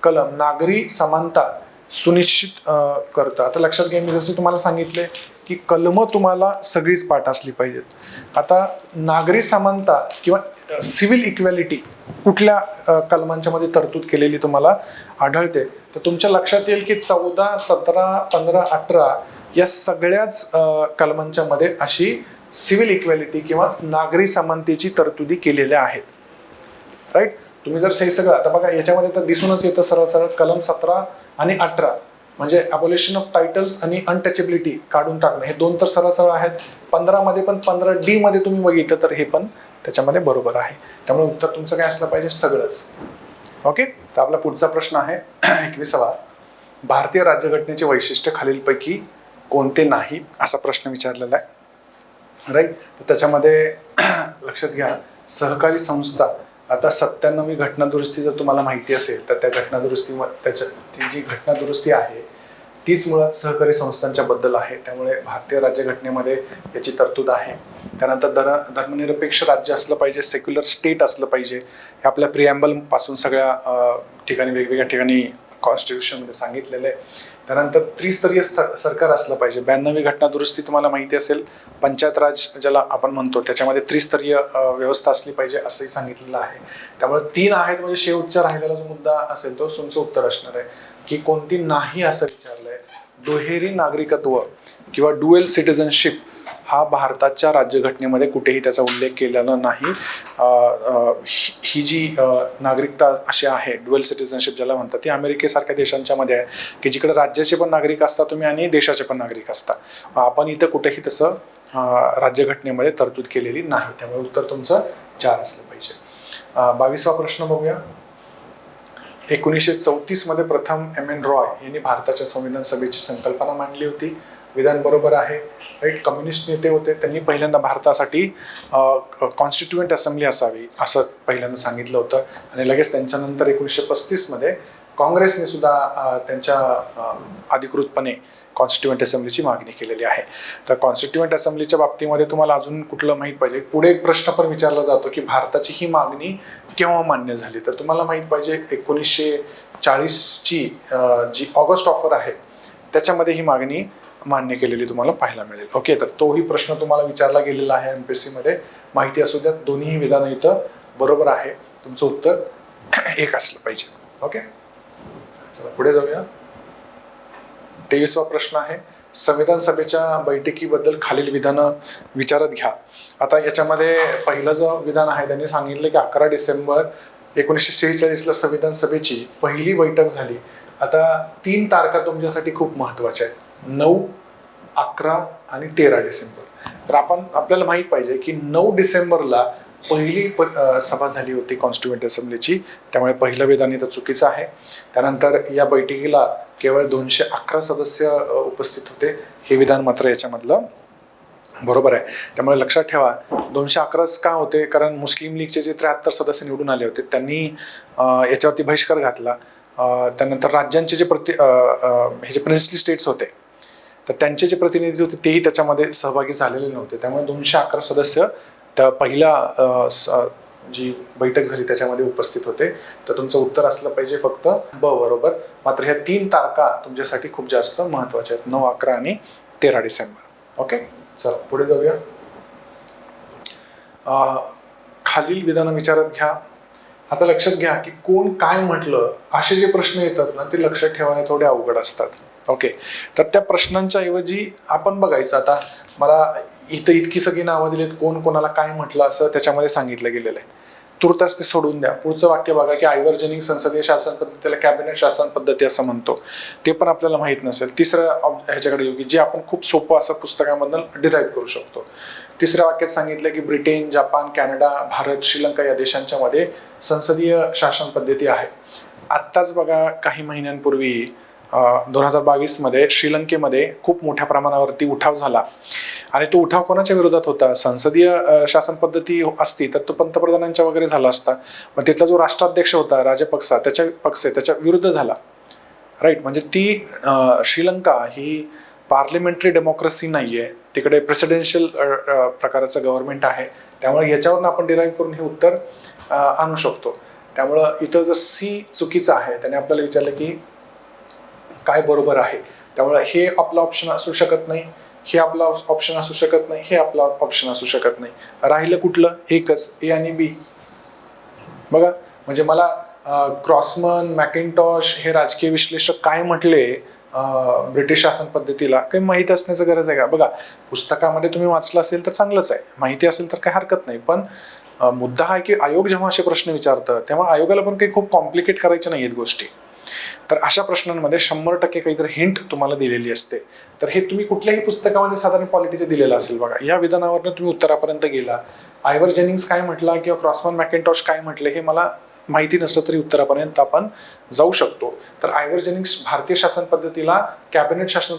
कलम नागरी समानता सुनिश्चित करतं. आता लक्षात घ्या, मी जसं तुम्हाला सांगितले की कलम तुम्हाला सगळीच पाठ असली पाहिजेत. आता नागरी समानता किंवा सिव्हिल इक्वॅलिटी कुठल्या कलमांच्या मध्ये तरतूद केलेली तुम्हाला आढळते, तर तुमच्या लक्षात येईल की 14, 17, 15, 18 या सगळ्याच कलमांच्या मध्ये अशी सिव्हिल इक्वॅलिटी किंवा नागरी समानतेची तरतुदी केलेल्या आहेत. राईट. तुम्ही जर हे सगळं आता बघा याच्यामध्ये तर दिसूनच येतं सरळ सरळ कलम 17 आणि 18 म्हणजे अबॉलिशन ऑफ टायटल्स आणि अनटचेबिलिटी काढून टाकणं, हे दोन तर सरळ सरळ आहेत. 15 मध्ये पण 15D मध्ये तुम्ही बघितलं तर हे पण त्याच्यामध्ये बरोबर आहे. त्यामुळे उत्तर तुमचं काय असलं पाहिजे, सगळंच. ओके. तर आपला पुढचा प्रश्न आहे 21वा, भारतीय राज्यघटनेचे वैशिष्ट्य खालीलपैकी कोणते नाही, असा प्रश्न विचारलेला आहे. राईट. तर त्याच्यामध्ये लक्षात घ्या, सहकारी संस्था, आता 97वी घटनादुरुस्ती जर तुम्हाला माहिती असेल तर त्या ती जी घटनादुरुस्ती आहे तीच मुळात सहकारी संस्थांच्या बद्दल आहे. त्यामुळे भारतीय राज्यघटनेमध्ये याची तरतूद आहे. त्यानंतर धर्मनिरपेक्ष राज्य असलं पाहिजे, सेक्युलर स्टेट असलं पाहिजे, हे आपल्या प्रिॲम्बल पासून सगळ्या ठिकाणी वेगवेगळ्या ठिकाणी कॉन्स्टिट्यूशनमध्ये सांगितलेलं आहे. त्यानंतर त्रिस्तरीय सरकार असलं पाहिजे. 92वी घटनादुरुस्ती तुम्हाला माहिती असेल, पंचायत राज ज्याला आपण म्हणतो, त्याच्यामध्ये त्रिस्तरीय व्यवस्था असली पाहिजे असंही सांगितलेलं आहे. त्यामुळे 3 आहेत, म्हणजे शेवटचा राहिलेला जो मुद्दा असेल तो तुमचं उत्तर असणार आहे की कोणती नाही असं विचारलंय. दुहेरी नागरिकत्व किंवा ड्युअल सिटिझनशिप हा भारताच्या राज्यघटनेमध्ये कुठेही त्याचा उल्लेख केलेला नाही. ही जी नागरिकता अशी आहे ड्युअल सिटिझनशिप ज्याला म्हणतात, ती अमेरिकेसारख्या देशांच्या मध्ये आहे की जिकडे राज्याचे पण नागरिक असता तुम्ही आणि देशाचे पण नागरिक असता. आपण इथं कुठेही तसं राज्यघटनेमध्ये तरतूद केलेली नाही. त्यामुळे उत्तर तुमचं 4 असलं पाहिजे. 22वा प्रश्न बघूया. 1934 मध्ये प्रथम M.N. रॉय यांनी भारताच्या संविधान सभेची संकल्पना मांडली होती. विधान बरोबर आहे. राईट. कम्युनिस्ट नेते होते, त्यांनी पहिल्यांदा भारतासाठी कॉन्स्टिट्युएंट असेंब्ली असावी असं पहिल्यांदा सांगितलं होतं, आणि लगेच त्यांच्यानंतर 1935 मध्ये काँग्रेसने सुद्धा त्यांच्या अधिकृतपणे कॉन्स्टिट्युएंट असेंब्लीची मागणी केलेली आहे. तर कॉन्स्टिट्युएंट असेंब्लीच्या बाबतीमध्ये तुम्हाला अजून कुठलं माहीत पाहिजे, पुढे एक प्रश्न पण विचारला जातो की भारताची ही मागणी केव्हा मान्य झाली, तर तुम्हाला माहीत पाहिजे 1940ची जी ऑगस्ट ऑफर आहे त्याच्यामध्ये ही मागणी मान्य केलेली तुम्हाला पाहायला मिळेल. ओके. तर तोही प्रश्न तुम्हाला विचारला गेलेला आहे MPSC मध्ये, माहिती असू द्या. दोन्ही विधान इथं बरोबर आहे. तुमचं उत्तर 1 असलं पाहिजे. ओके. चला पुढे जाऊया. 23वा प्रश्न आहे, संविधान सभेच्या बैठकीबद्दल खालील विधानं विचारात घ्या. आता याच्यामध्ये पहिलं जो विधान आहे त्यांनी सांगितलं की 11 डिसेंबर 1946ला संविधान सभेची पहिली बैठक झाली. आता 3 तारखा तुमच्यासाठी खूप महत्वाच्या आहेत, 9, 11 आणि 13 डिसेंबर. तर आपल्याला माहित पाहिजे की 9 डिसेंबरला पहिली सभा झाली होती कॉन्स्टिट्युएंट असेंब्लीची, त्यामुळे पहिलं विधान इथं चुकीचं आहे. त्यानंतर या बैठकीला केवळ 211 सदस्य उपस्थित होते, हे विधान मात्र याच्यामधलं बरोबर आहे. त्यामुळे लक्षात ठेवा 211च का होते, कारण मुस्लिम लीगचे जे 73 सदस्य निवडून आले होते त्यांनी याच्यावरती बहिष्कार घातला. त्यानंतर राज्यांचे जे हे जे प्रिन्सली स्टेट्स होते तर त्यांचे जे प्रतिनिधी होते तेही त्याच्यामध्ये सहभागी झालेले नव्हते. त्यामुळे 211 सदस्य त्या पहिल्या जी बैठक झाली त्याच्यामध्ये उपस्थित होते. तर तुमचं उत्तर असलं पाहिजे फक्त ब बरोबर. मात्र ह्या 3 तारखा तुमच्यासाठी खूप जास्त महत्वाच्या आहेत, 9, 11 आणि 13 डिसेंबर. ओके. चला पुढे जाऊया. खालील विधानं विचारात घ्या. आता लक्षात घ्या की कोण काय म्हटलं असे जे प्रश्न येतात ना ते लक्षात ठेवायला थोडे अवघड असतात. ओके. तर त्या प्रश्नांच्या ऐवजी आपण बघायचं, आता मला इथं इतकी सगळी नावं दिलीत, कोण कोणाला काय म्हटलं असं त्याच्यामध्ये सांगितलं गेलेलं आहे. तुर्तास ते सोडून द्या. पुढचं वाक्य बघा की आयवर्जनिंग संसदीय शासन पद्धतीला कॅबिनेट शासन पद्धती असं म्हणतो, ते पण आपल्याला माहित नसेल. तिसरं ह्याच्याकडे येऊ की जे आपण खूप सोपं असं पुस्तकामधून डिराईव्ह करू शकतो. तिसऱ्या वाक्यात सांगितलं की Britain, Japan, Canada, Bharat, Sri Lanka या देशांच्या मध्ये संसदीय शासन पद्धती आहे. आत्ताच बघा काही महिन्यांपूर्वी 2022मध्ये श्रीलंकेमध्ये खूप मोठ्या प्रमाणावरती उठाव झाला आणि तो उठाव कोणाच्या विरोधात होता? संसदीय शासन पद्धती असती तर तो पंतप्रधानांच्या वगैरे झाला असता, पण तिथला जो राष्ट्राध्यक्ष होता राजपक्सा त्याच्या विरुद्ध झाला. राईट, म्हणजे ती श्रीलंका ही पार्लिमेंटरी डेमोक्रेसी नाही आहे, तिकडे प्रेसिडेन्शियल प्रकारचं गव्हर्नमेंट आहे. त्यामुळे याच्यावरून आपण डिराईव्ह करून हे उत्तर आणू शकतो. त्यामुळं इथं जर सी चुकीचं आहे त्याने आपल्याला विचारलं की काय बरोबर आहे. त्यामुळे हे आपला ऑप्शन असू शकत नाही, हे आपला ऑप्शन असू शकत नाही, हे आपला ऑप्शन असू शकत नाही. राहिलं कुठलं? एकच, ए आणि बी. बघा, म्हणजे मला क्रॉसमन, मॅकिंटॉश हे राजकीय विश्लेषक काय म्हटले ब्रिटिश शासन पद्धतीला काही माहिती असण्याचं गरज आहे का? बघा, पुस्तकामध्ये तुम्ही वाचलं असेल तर चांगलंच आहे, माहिती असेल तर काही हरकत नाही. पण मुद्दा हा आहे की आयोग जेव्हा असे प्रश्न विचारतं तेव्हा आयोगाला पण काही खूप कॉम्प्लिकेट करायच्या नाही आहेत गोष्टी. तर अशा प्रश्नांमध्ये 100% काहीतरी हिंट तुम्हाला दिलेली असते. तर हे तुम्ही कुठल्याही पुस्तकामध्ये साधारण पॉलिटीचे दिलेलं असेल. बघा, या विधानावरनं तुम्ही उत्तरापर्यंत गेला, आयव्हर जेनिंग्स काय म्हटला किंवा क्रॉसमन मॅकिंटॉश काय म्हटले हे मला माहिती नसलं तरी उत्तरापर्यंत आपण जाऊ शकतो. तर आयव्हर जेनिंग्स भारतीय शासन पद्धतीला कॅबिनेट शासन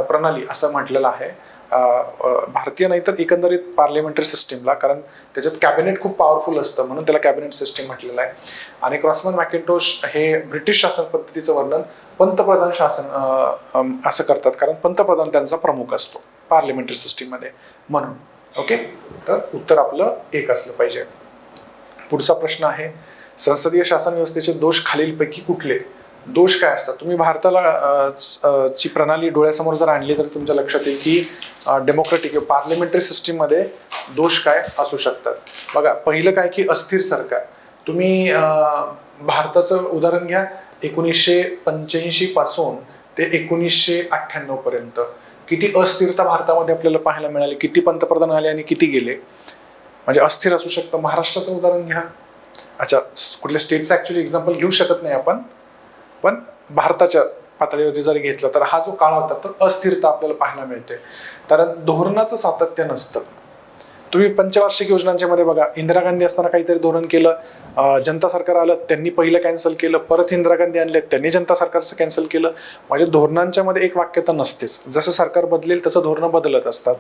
प्रणाली असं म्हटलेलं आहे. भारतीय नाही तर एकंदरीत पार्लिमेंटरी सिस्टीमला, कारण त्याच्यात कॅबिनेट खूप पॉवरफुल असतं म्हणून त्याला कॅबिनेट सिस्टीम म्हटलेलं आहे. आणि क्रॉसमन मॅकिंटोश हे ब्रिटिश शासन पद्धतीचं वर्णन पंतप्रधान शासन असं करतात, कारण पंतप्रधान त्यांचा प्रमुख असतो पार्लिमेंटरी सिस्टीममध्ये म्हणून. ओके, तर उत्तर आपलं एक असलं पाहिजे. पुढचा प्रश्न आहे, संसदीय शासन व्यवस्थेचे दोष खालीलपैकी कुठले? दोष काय असतात? तुम्ही भारताला ची प्रणाली डोळ्यासमोर जर आणली तर तुमच्या लक्षात येईल की डेमोक्रेटिक पार्लिमेंटरी सिस्टीममध्ये दोष काय असू शकतात. बघा, पहिलं काय की अस्थिर सरकार. तुम्ही भारताचं उदाहरण घ्या, 1985 पासून ते 1998 पर्यंत किती अस्थिरता भारतामध्ये आपल्याला पाहायला मिळाली, किती पंतप्रधान आले आणि किती गेले, म्हणजे अस्थिर असू शकतं. महाराष्ट्राचं उदाहरण घ्या. अच्छा, कुठल्या स्टेटचं ऍक्च्युअली एक्झाम्पल घेऊ शकत नाही आपण, पण भारताच्या पातळीवरती जर घेतलं तर हा जो काळ होता तर अस्थिरता आपल्याला पाहायला मिळते, कारण धोरणाचं सातत्य नसतं. तुम्ही पंचवार्षिक योजनांच्या मध्ये बघा, इंदिरा गांधी असताना काहीतरी धोरण केलं, जनता सरकार आलं त्यांनी पहिलं कॅन्सल केलं, परत इंदिरा गांधी आणले त्यांनी जनता सरकारचं कॅन्सल केलं. म्हणजे धोरणांच्या मध्ये एक वाक्यता नसतेच, जसं सरकार बदलेल तसं धोरणं बदलत असतात.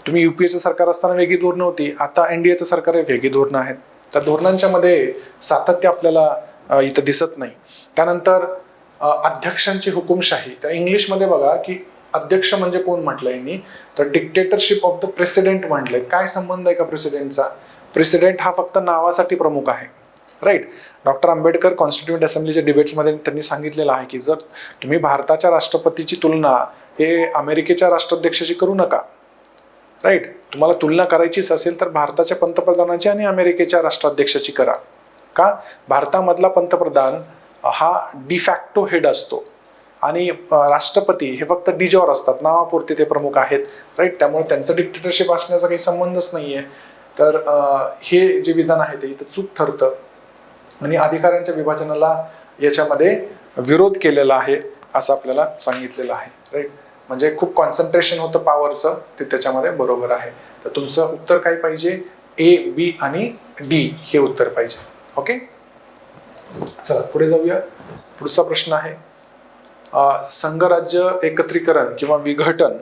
तुम्ही युपीएचं सरकार असताना वेगळी धोरणं होती, आता एनडीएचं सरकार आहे वेगळी धोरणं आहेत. त्या धोरणांच्या मध्ये सातत्य आपल्याला इथं दिसत नाही. त्यानंतर अध्यक्षांची हुकुमशाही. तर इंग्लिशमध्ये बघा की अध्यक्ष म्हणजे कोण म्हटलंय यांनी, तर डिक्टेटरशिप ऑफ द प्रेसिडेंट म्हटलंय. काय संबंध आहे का प्रेसिडेंटचा? प्रेसिडेंट हा फक्त नावासाठी प्रमुख आहे. राईट, डॉक्टर आंबेडकर कॉन्स्टिट्यूएंट असेंब्लीच्या डिबेट्समध्ये त्यांनी सांगितलेलं आहे की जर तुम्ही भारताच्या राष्ट्रपतीची तुलना हे अमेरिकेच्या राष्ट्राध्यक्षाशी करू नका. राईट, तुम्हाला तुलना करायचीच असेल तर भारताच्या पंतप्रधानाची आणि अमेरिकेच्या राष्ट्राध्यक्षाची करा. का? भारतामधला पंतप्रधान हा डिफॅक्टो हेड असतो आणि राष्ट्रपती हे फक्त डिजॉर असतात, नावापुरते ते प्रमुख आहेत. राईट, त्यामुळे त्यांचं डिक्टेटरशिप असण्याचा काही संबंधच नाहीये. तर हे जे विधान आहे ते इथं चूक ठरतं आणि अधिकाऱ्यांच्या विभाजनाला याच्यामध्ये विरोध केलेला आहे असं आपल्याला सांगितलेलं आहे. राईट, म्हणजे खूप कॉन्सन्ट्रेशन होतं पॉवरचं, ते त्याच्यामध्ये बरोबर आहे. तर तुमचं उत्तर काय पाहिजे? ए, बी आणि डी हे उत्तर पाहिजे. ओके, चला पुढे जाऊया. पुढचा प्रश्न आहे, संघराज्य एकत्रीकरण किंवा विघटन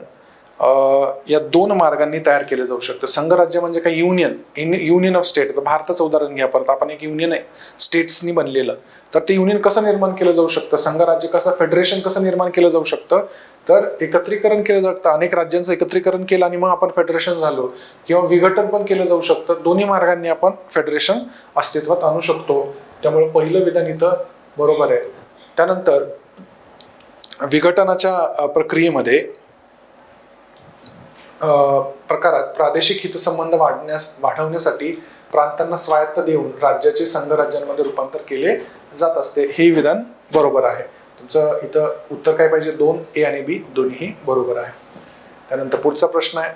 या दोन मार्गांनी तयार केलं जाऊ शकतं. संघराज्य म्हणजे काय? Union of state. भारताचं उदाहरण घ्या परत, आपण एक युनियन आहे स्टेट्सनी बनलेलं, तर ते युनियन कसं निर्माण केलं जाऊ शकतं? संघराज्य कसं, फेडरेशन कसं निर्माण केलं जाऊ शकतं? तर एकत्रीकरण केलं जातं, अनेक राज्यांचं एकत्रीकरण केलं आणि मग आपण फेडरेशन झालो, किंवा विघटन पण केलं जाऊ शकतं. दोन्ही मार्गांनी आपण फेडरेशन अस्तित्वात आणू शकतो. त्यामुळे पहिलं विधान इथं बरोबर आहे. त्यानंतर विघटनाच्या प्रक्रियेमध्ये प्रकारात प्रादेशिक हितसंबंध वाढवण्यासाठी प्रांतांना स्वायत्त देऊन राज्याचे संघराज्यांमध्ये रूपांतर केले जात असते. हे विधान बरोबर आहे. तुमचं इथं उत्तर काय पाहिजे? 2, ए आणि बी दोन्ही बरोबर आहे. त्यानंतर पुढचा प्रश्न आहे,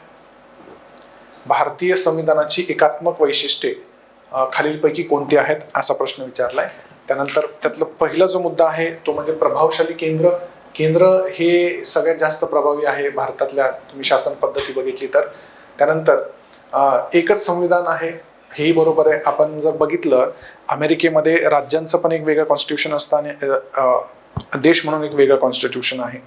भारतीय संविधानाची एकात्मक वैशिष्ट्ये खालीलपैकी कोणती आहेत असा प्रश्न विचारलाय. त्यानंतर त्यातला पहिला जो मुद्दा आहे तो म्हणजे प्रभावशाली केंद्र. केंद्र हे सगळ्यात जास्त प्रभावी आहे भारतातल्या, तुम्ही शासन पद्धती बघितली तर. त्यानंतर एकच संविधान आहे, हेही बरोबर आहे. आपण जर बघितलं अमेरिकेमध्ये राज्यांचं पण एक वेगळं कॉन्स्टिट्यूशन असतं आणि देश म्हणून एक वेगळं कॉन्स्टिट्यूशन आहे,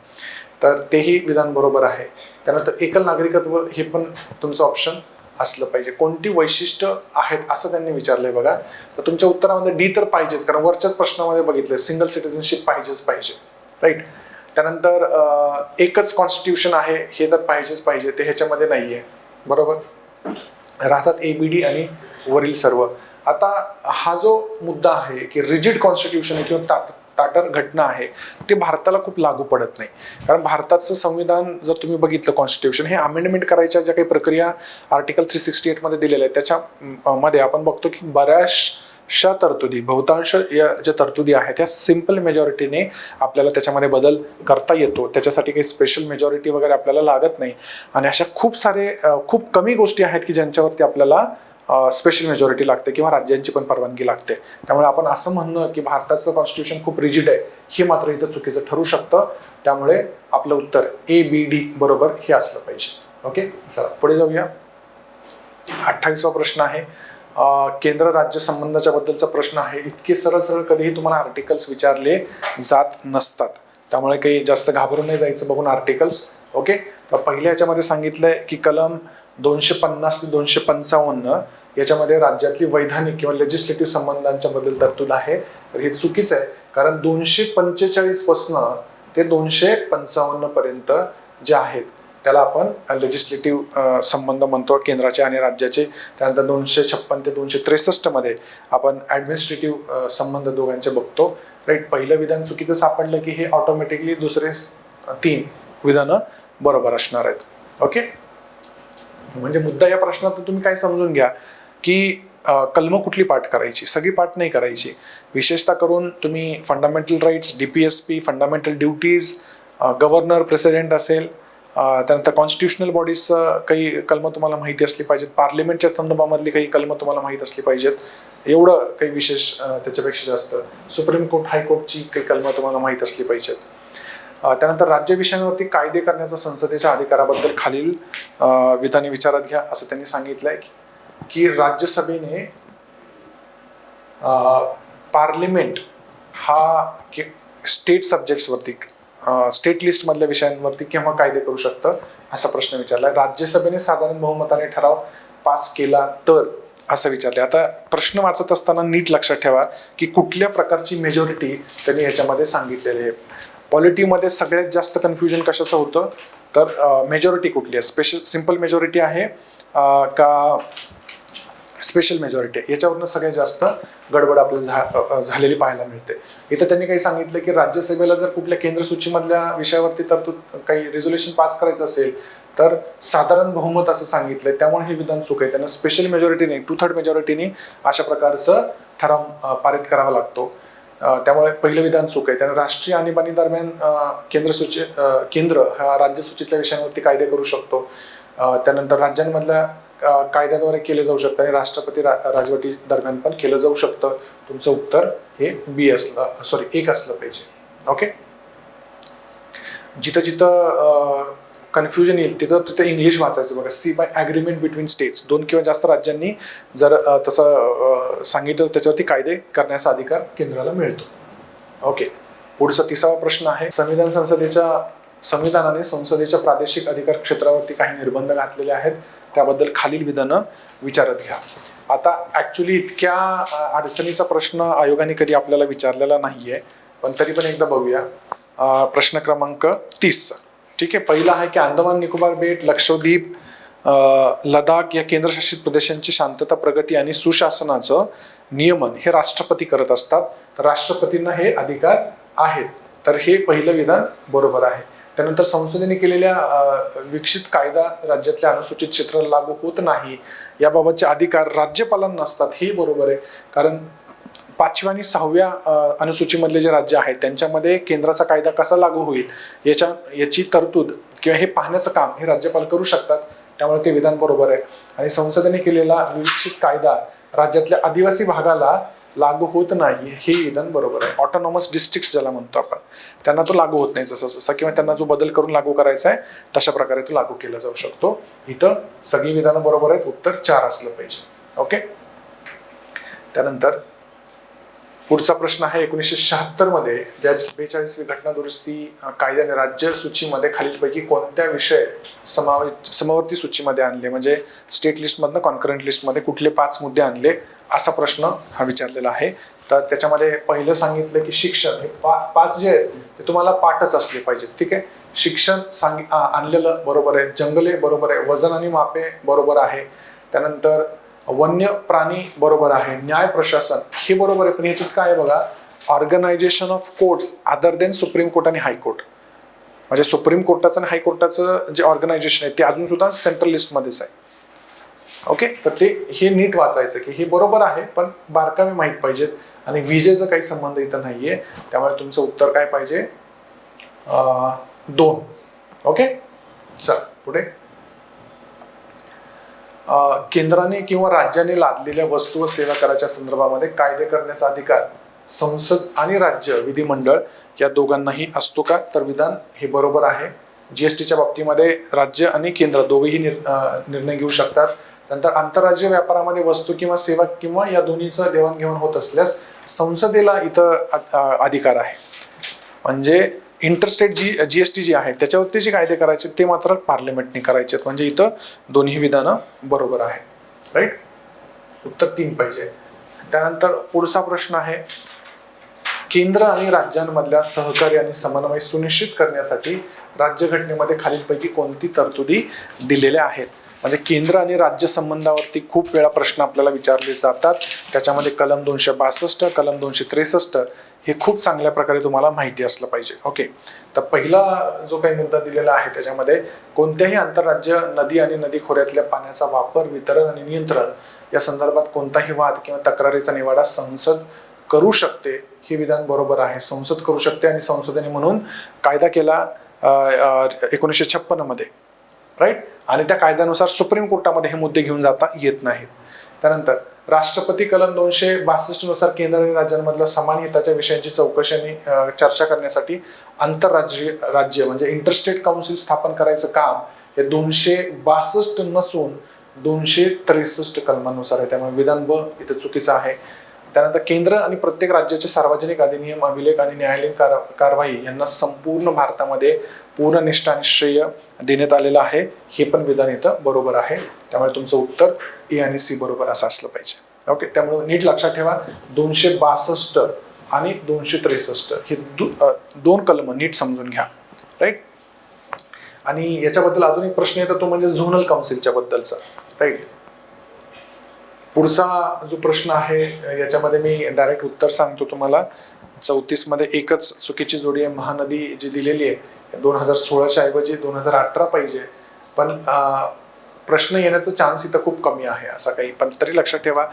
तर तेही विधान बरोबर आहे. त्यानंतर एकल नागरिकत्व हे पण तुमचं ऑप्शन असलं पाहिजे. कोणती वैशिष्ट्य आहेत असं त्यांनी विचारलंय बघा. तर तुमच्या उत्तरामध्ये डी तर पाहिजेच, कारण वरच्याच प्रश्नामध्ये बघितलंय सिंगल सिटीजनशिप पाहिजेच पाहिजे, राईट. त्यानंतर एकच कॉन्स्टिट्यूशन आहे हे तर पाहिजेच पाहिजे, ते ह्याच्यामध्ये नाहीये, बरोबर. राहतात ABD आणि वरील सर्व. आता हा जो मुद्दा आहे की रिजिड कॉन्स्टिट्यूशन आहे किंवा ताटर घटना आहे, ते भारताला खूप लागू पडत नाही. कारण भारताचं संविधान जर तुम्ही बघितलं कॉन्स्टिट्यूशन, हे अमेंडमेंट करायच्या ज्या काही प्रक्रिया आर्टिकल 368 मध्ये दिलेल्या आहेत, त्याच्यामध्ये आपण बघतो की बऱ्याचशा तरतुदी, बहुतांश या ज्या तरतुदी आहेत त्या सिंपल मेजॉरिटीने आपल्याला त्याच्यामध्ये बदल करता येतो. त्याच्यासाठी काही स्पेशल मेजॉरिटी वगैरे आपल्याला लागत नाही. आणि अशा खूप कमी गोष्टी आहेत की ज्यांच्यावरती आपल्याला स्पेशल मेजॉरिटी लागते किंवा राज्यांची पण परवानगी लागते. त्यामुळे आपण असं म्हणणं की भारताचं कॉन्स्टिट्यूशन खूप रिजिड आहे हे मात्र इथं चुकीचं ठरू शकतं. त्यामुळे आपलं उत्तर ABD बरोबर हे असलं पाहिजे. ओके, चला पुढे जाऊया. 28वा प्रश्न आहे, केंद्र राज्य संबंधाच्या बद्दलचा प्रश्न आहे. इतके सरळ कधीही तुम्हाला आर्टिकल्स विचारले जात नसतात, त्यामुळे काही जास्त घाबरून नाही जायचं बघून आर्टिकल्स. ओके, तर पहिल्या ह्याच्यामध्ये सांगितलंय की कलम 250 ते 255 याच्यामध्ये राज्यातली वैधानिक किंवा लेजिस्लेटिव्ह संबंधांच्या बद्दल तरतूद आहे. तर हे चुकीचं आहे, कारण 245 पासून ते 255 पर्यंत जे आहेत त्याला आपण लेजिस्लेटिव्ह संबंध म्हणतो, केंद्राचे आणि राज्याचे. त्यानंतर 256 ते 263 मध्ये आपण ऍडमिनिस्ट्रेटिव्ह संबंध दोघांचे बघतो, राईट. पहिलं विधान चुकीचं सापडलं की हे ऑटोमॅटिकली दुसरे 3 विधानं बरोबर असणार आहेत. ओके, म्हणजे मुद्दा या प्रश्नात तुम्ही काय समजून घ्या की कलम कुठली पाठ करायची, सगळी पाठ नाही करायची. विशेषतः करून तुम्ही fundamental rights, DPSP, fundamental duties, governor, president असेल, त्यानंतर कॉन्स्टिट्युशनल बॉडीज काही कलम तुम्हाला माहिती असली पाहिजेत, पार्लिमेंटच्या संदर्भामधली काही कलम तुम्हाला माहीत असली पाहिजेत. एवढं काही विशेष त्याच्यापेक्षा जास्त सुप्रीम कोर्ट, हायकोर्टची काही कलम तुम्हाला माहीत असली पाहिजेत. त्यानंतर राज्य विषयांवरती कायदे करण्याचा संसदेच्या अधिकाराबद्दल खालील विधाने विचारात घ्या असं त्यांनी सांगितलंय की राज्यसभेने पार्लिमेंट हा स्टेट सब्जेक्ट्सवरती, स्टेट लिस्ट मधल्या विषयांवरती केव्हा कायदे करू शकतं असा प्रश्न विचारलाय. राज्यसभेने साधारण बहुमताने ठराव पास केला तर असं विचारले. आता प्रश्न वाचत असताना नीट लक्षात ठेवा की कुठल्या प्रकारची मेजॉरिटी त्यांनी याच्यामध्ये सांगितलेली आहे. पॉलिटीमध्ये सगळ्यात जास्त कन्फ्युजन कशाचं होतं तर मेजॉरिटी कुठली आहे, सिंपल मेजॉरिटी आहे का स्पेशल मेजॉरिटी आहे, याच्यावरनं सगळ्यात जास्त गडबड आपल्याला झालेली पाहायला मिळते. इथं त्यांनी काही सांगितलं की राज्यसभेला जर कुठल्या केंद्र सूचीमधल्या विषयावरती तरतूद काही रेझोल्युशन पास करायचं असेल तर साधारण बहुमत असं सांगितलंय. त्यामुळे हे विधान चूक आहे. त्यांना स्पेशल मेजॉरिटीने 2/3 मेजॉरिटीने अशा प्रकारचं ठराव पारित करावा लागतो. त्यामुळे पहिलं विधान चूक आहे. त्याने राष्ट्रीय आणीबाणी दरम्यान केंद्र हा राज्य सूचीतल्या विषयांवरती कायदे करू शकतो. त्यानंतर राज्यांमधल्या कायद्याद्वारे केले जाऊ शकतं आणि राष्ट्रपती राजवटी दरम्यान पण केलं जाऊ शकतं. तुमचं उत्तर हे एक असलं पाहिजे. ओके, जिथं जिथं कन्फ्युजन येईल तिथं इंग्लिश वाचायचं बघा. See by agreement between states, 2 किंवा जास्त राज्यांनी जर तसं सांगितलं त्याच्यावरती कायदे करण्याचा अधिकार केंद्राला मिळतो. ओके, पुढचा 30वा प्रश्न आहे, संविधानाने संसदेच्या प्रादेशिक अधिकार क्षेत्रावरती काही निर्बंध घातलेले आहेत, त्याबद्दल खालील विधानं विचारत घ्या. आता ऍक्च्युली इतक्या अडचणीचा प्रश्न आयोगाने कधी आपल्याला विचारलेला नाहीये, पण तरी पण एकदा बघूया. प्रश्न क्रमांक 30. ठीक आहे, पहिला आहे की अंदमान निकोबार बेट, लक्षद्वीप, लडाख या केंद्रशासित प्रदेशांची शांतता, प्रगती आणि सुशासनाचं नियमन हे राष्ट्रपती करत असतात. तर राष्ट्रपतींना हे अधिकार आहेत. तर हे पहिलं विधान बरोबर आहे. त्यानंतर संसदेने केलेल्या विकसित कायदा राज्यातल्या अनुसूचित क्षेत्राला लागू होत नाही याबाबतचे अधिकार राज्यपालांना नसतात, हे बरोबर आहे. कारण 5व्या आणि 6व्या अनुसूचीमधले जे राज्य आहेत त्यांच्यामध्ये केंद्राचा कायदा कसा लागू होईल याची तरतूद किंवा हे पाहण्याचं काम हे राज्यपाल करू शकतात. त्यामुळे ते विधान बरोबर आहे. आणि संसदेने केलेला विकसित कायदा राज्यातल्या आदिवासी भागाला लागू होत नाही, हे विधान बरोबर आहे. ऑटोनॉमस डिस्ट्रिक्ट ज्याला म्हणतो आपण, त्यांना तो लागू होत नाही जसा किंवा त्यांना जो बदल करून लागू करायचा आहे तशा प्रकारे तो लागू केला जाऊ शकतो. इथं सगळी विधानं बरोबर आहेत. उत्तर 4 असलं पाहिजे. ओके, त्यानंतर पुढचा प्रश्न आहे 1976 मध्ये ज्या 42वी घटना दुरुस्ती कायद्याने राज्य सूचीमध्ये खालीलपैकी कोणत्या विषय समवर्ती सूचीमध्ये आणले, म्हणजे स्टेट लिस्टमधनं कॉन्करंट लिस्टमध्ये कुठले 5 मुद्दे आणले असा प्रश्न हा विचारलेला आहे. तर त्याच्यामध्ये पहिलं सांगितलं की शिक्षण, हे 5 जे आहेत ते तुम्हाला पाठच असले पाहिजेत. ठीक आहे, शिक्षण आणलेलं बरोबर आहे, जंगले बरोबर आहे, वजन आणि मापे बरोबर आहे, त्यानंतर वन्य प्राणी बरोबर आहे, न्याय प्रशासन हे बरोबर आहे. पण याच्यात काय आहे बघा, organisation of courts other than supreme court आणि हायकोर्ट, म्हणजे सुप्रीम कोर्टाचं आणि हायकोर्टाचं जे ऑर्गनायझेशन आहे ते अजून सुद्धा सेंट्रल लिस्टमध्येच आहे. ओके, तर ते हे नीट वाचायचं की हे बरोबर आहे पण बारकावे माहीत पाहिजेत आणि विजेचा काही संबंध इथं नाहीये, त्यामुळे तुमचं उत्तर काय पाहिजे, 2. ओके, चल पुढे. केंद्राने किंवा राज्याने लादलेल्या वस्तू व सेवा कराच्या संदर्भामध्ये कायदे करण्याचा अधिकार संसद आणि राज्य विधिमंडळ या दोघांनाही असतो का, तर विधान हे बरोबर आहे. जीएसटीच्या बाबतीमध्ये राज्य आणि केंद्र दोघेही निर्णय घेऊ शकतात. नंतर आंतरराज्य व्यापारामध्ये वस्तू किंवा सेवा किंवा या दोन्हीचं देवाणघेवाण होत असल्यास संसदेला इथं अधिकार आहे. म्हणजे इंटरस्टेट जीएसटी जी आहे त्याच्यावरती जे कायदे करायचे ते मात्र पार्लिमेंटने करायचे, म्हणजे इथं दोन्ही विधानं बरोबर आहे. राईट, उत्तर 3 पाहिजे. त्यानंतर पुढचा प्रश्न आहे, केंद्र आणि राज्यांमधल्या सहकार्य आणि समन्वय सुनिश्चित करण्यासाठी राज्यघटनेमध्ये खालीलपैकी कोणती तरतुदी दिलेल्या आहेत. म्हणजे केंद्र आणि राज्य संबंधावरती खूप वेळा प्रश्न आपल्याला विचारले जातात. त्याच्यामध्ये कलम 262, कलम 263 हे खूप चांगल्या प्रकारे तुम्हाला माहिती असलं पाहिजे. ओके, तर पहिला जो काही मुद्दा दिलेला आहे त्याच्यामध्ये कोणत्याही आंतरराज्य नदी आणि नदी खोऱ्यातल्या पाण्याचा वापर, वितरण आणि नियंत्रण या संदर्भात कोणताही वाद किंवा तक्रारीचा निवाडा संसद करू शकते, हे विधान बरोबर आहे. संसद करू शकते आणि संसदेने म्हणून कायदा केला 1956 मध्ये. राईट, आणि त्या कायद्यानुसार सुप्रीम कोर्टामध्ये हे मुद्दे घेऊन जाता येत नाहीत. त्यानंतर राष्ट्रपती कलम 262 नुसार केंद्र आणि राज्यांमधल्या समान हिताच्या विषयांची चौकशी आणि चर्चा करण्यासाठी राज्य म्हणजे इंटरस्टेट काउन्सिल स्थापन करायचं काम हे 262 नसून 263 कलमानुसार आहे, त्यामुळे विधान ब इथं चुकीचं आहे. त्यानंतर केंद्र आणि प्रत्येक राज्याचे सार्वजनिक अधिनियम, अभिलेख आणि न्यायालयीन कारवाई यांना संपूर्ण भारतामध्ये पूर्ण निष्ठा आणि श्रेय देण्यात आलेलं आहे, हे पण विधान इथं बरोबर आहे. त्यामुळे तुमचं उत्तर ए आणि सी बरोबर असं असलं पाहिजे. ओके, त्यामुळे नीट लक्षात ठेवा 262 आणि 263 हे 2 कलम नीट समजून घ्या. राईट, आणि याच्याबद्दल अजून एक प्रश्न येतो तो म्हणजे झोनल काउन्सिलच्या बद्दलचा. राईट, पुढचा जो प्रश्न आहे याच्यामध्ये मी डायरेक्ट उत्तर सांगतो तुम्हाला. 34 मध्ये एकच चुकीची जोडी आहे, महानदी जी दिलेली आहे 2016च्या ऐवजी 2018 पाहिजे, पण प्रश्न येण्याचा चान्स इथं खूप कमी आहे असा काही. पण तरी लक्षात ठेवा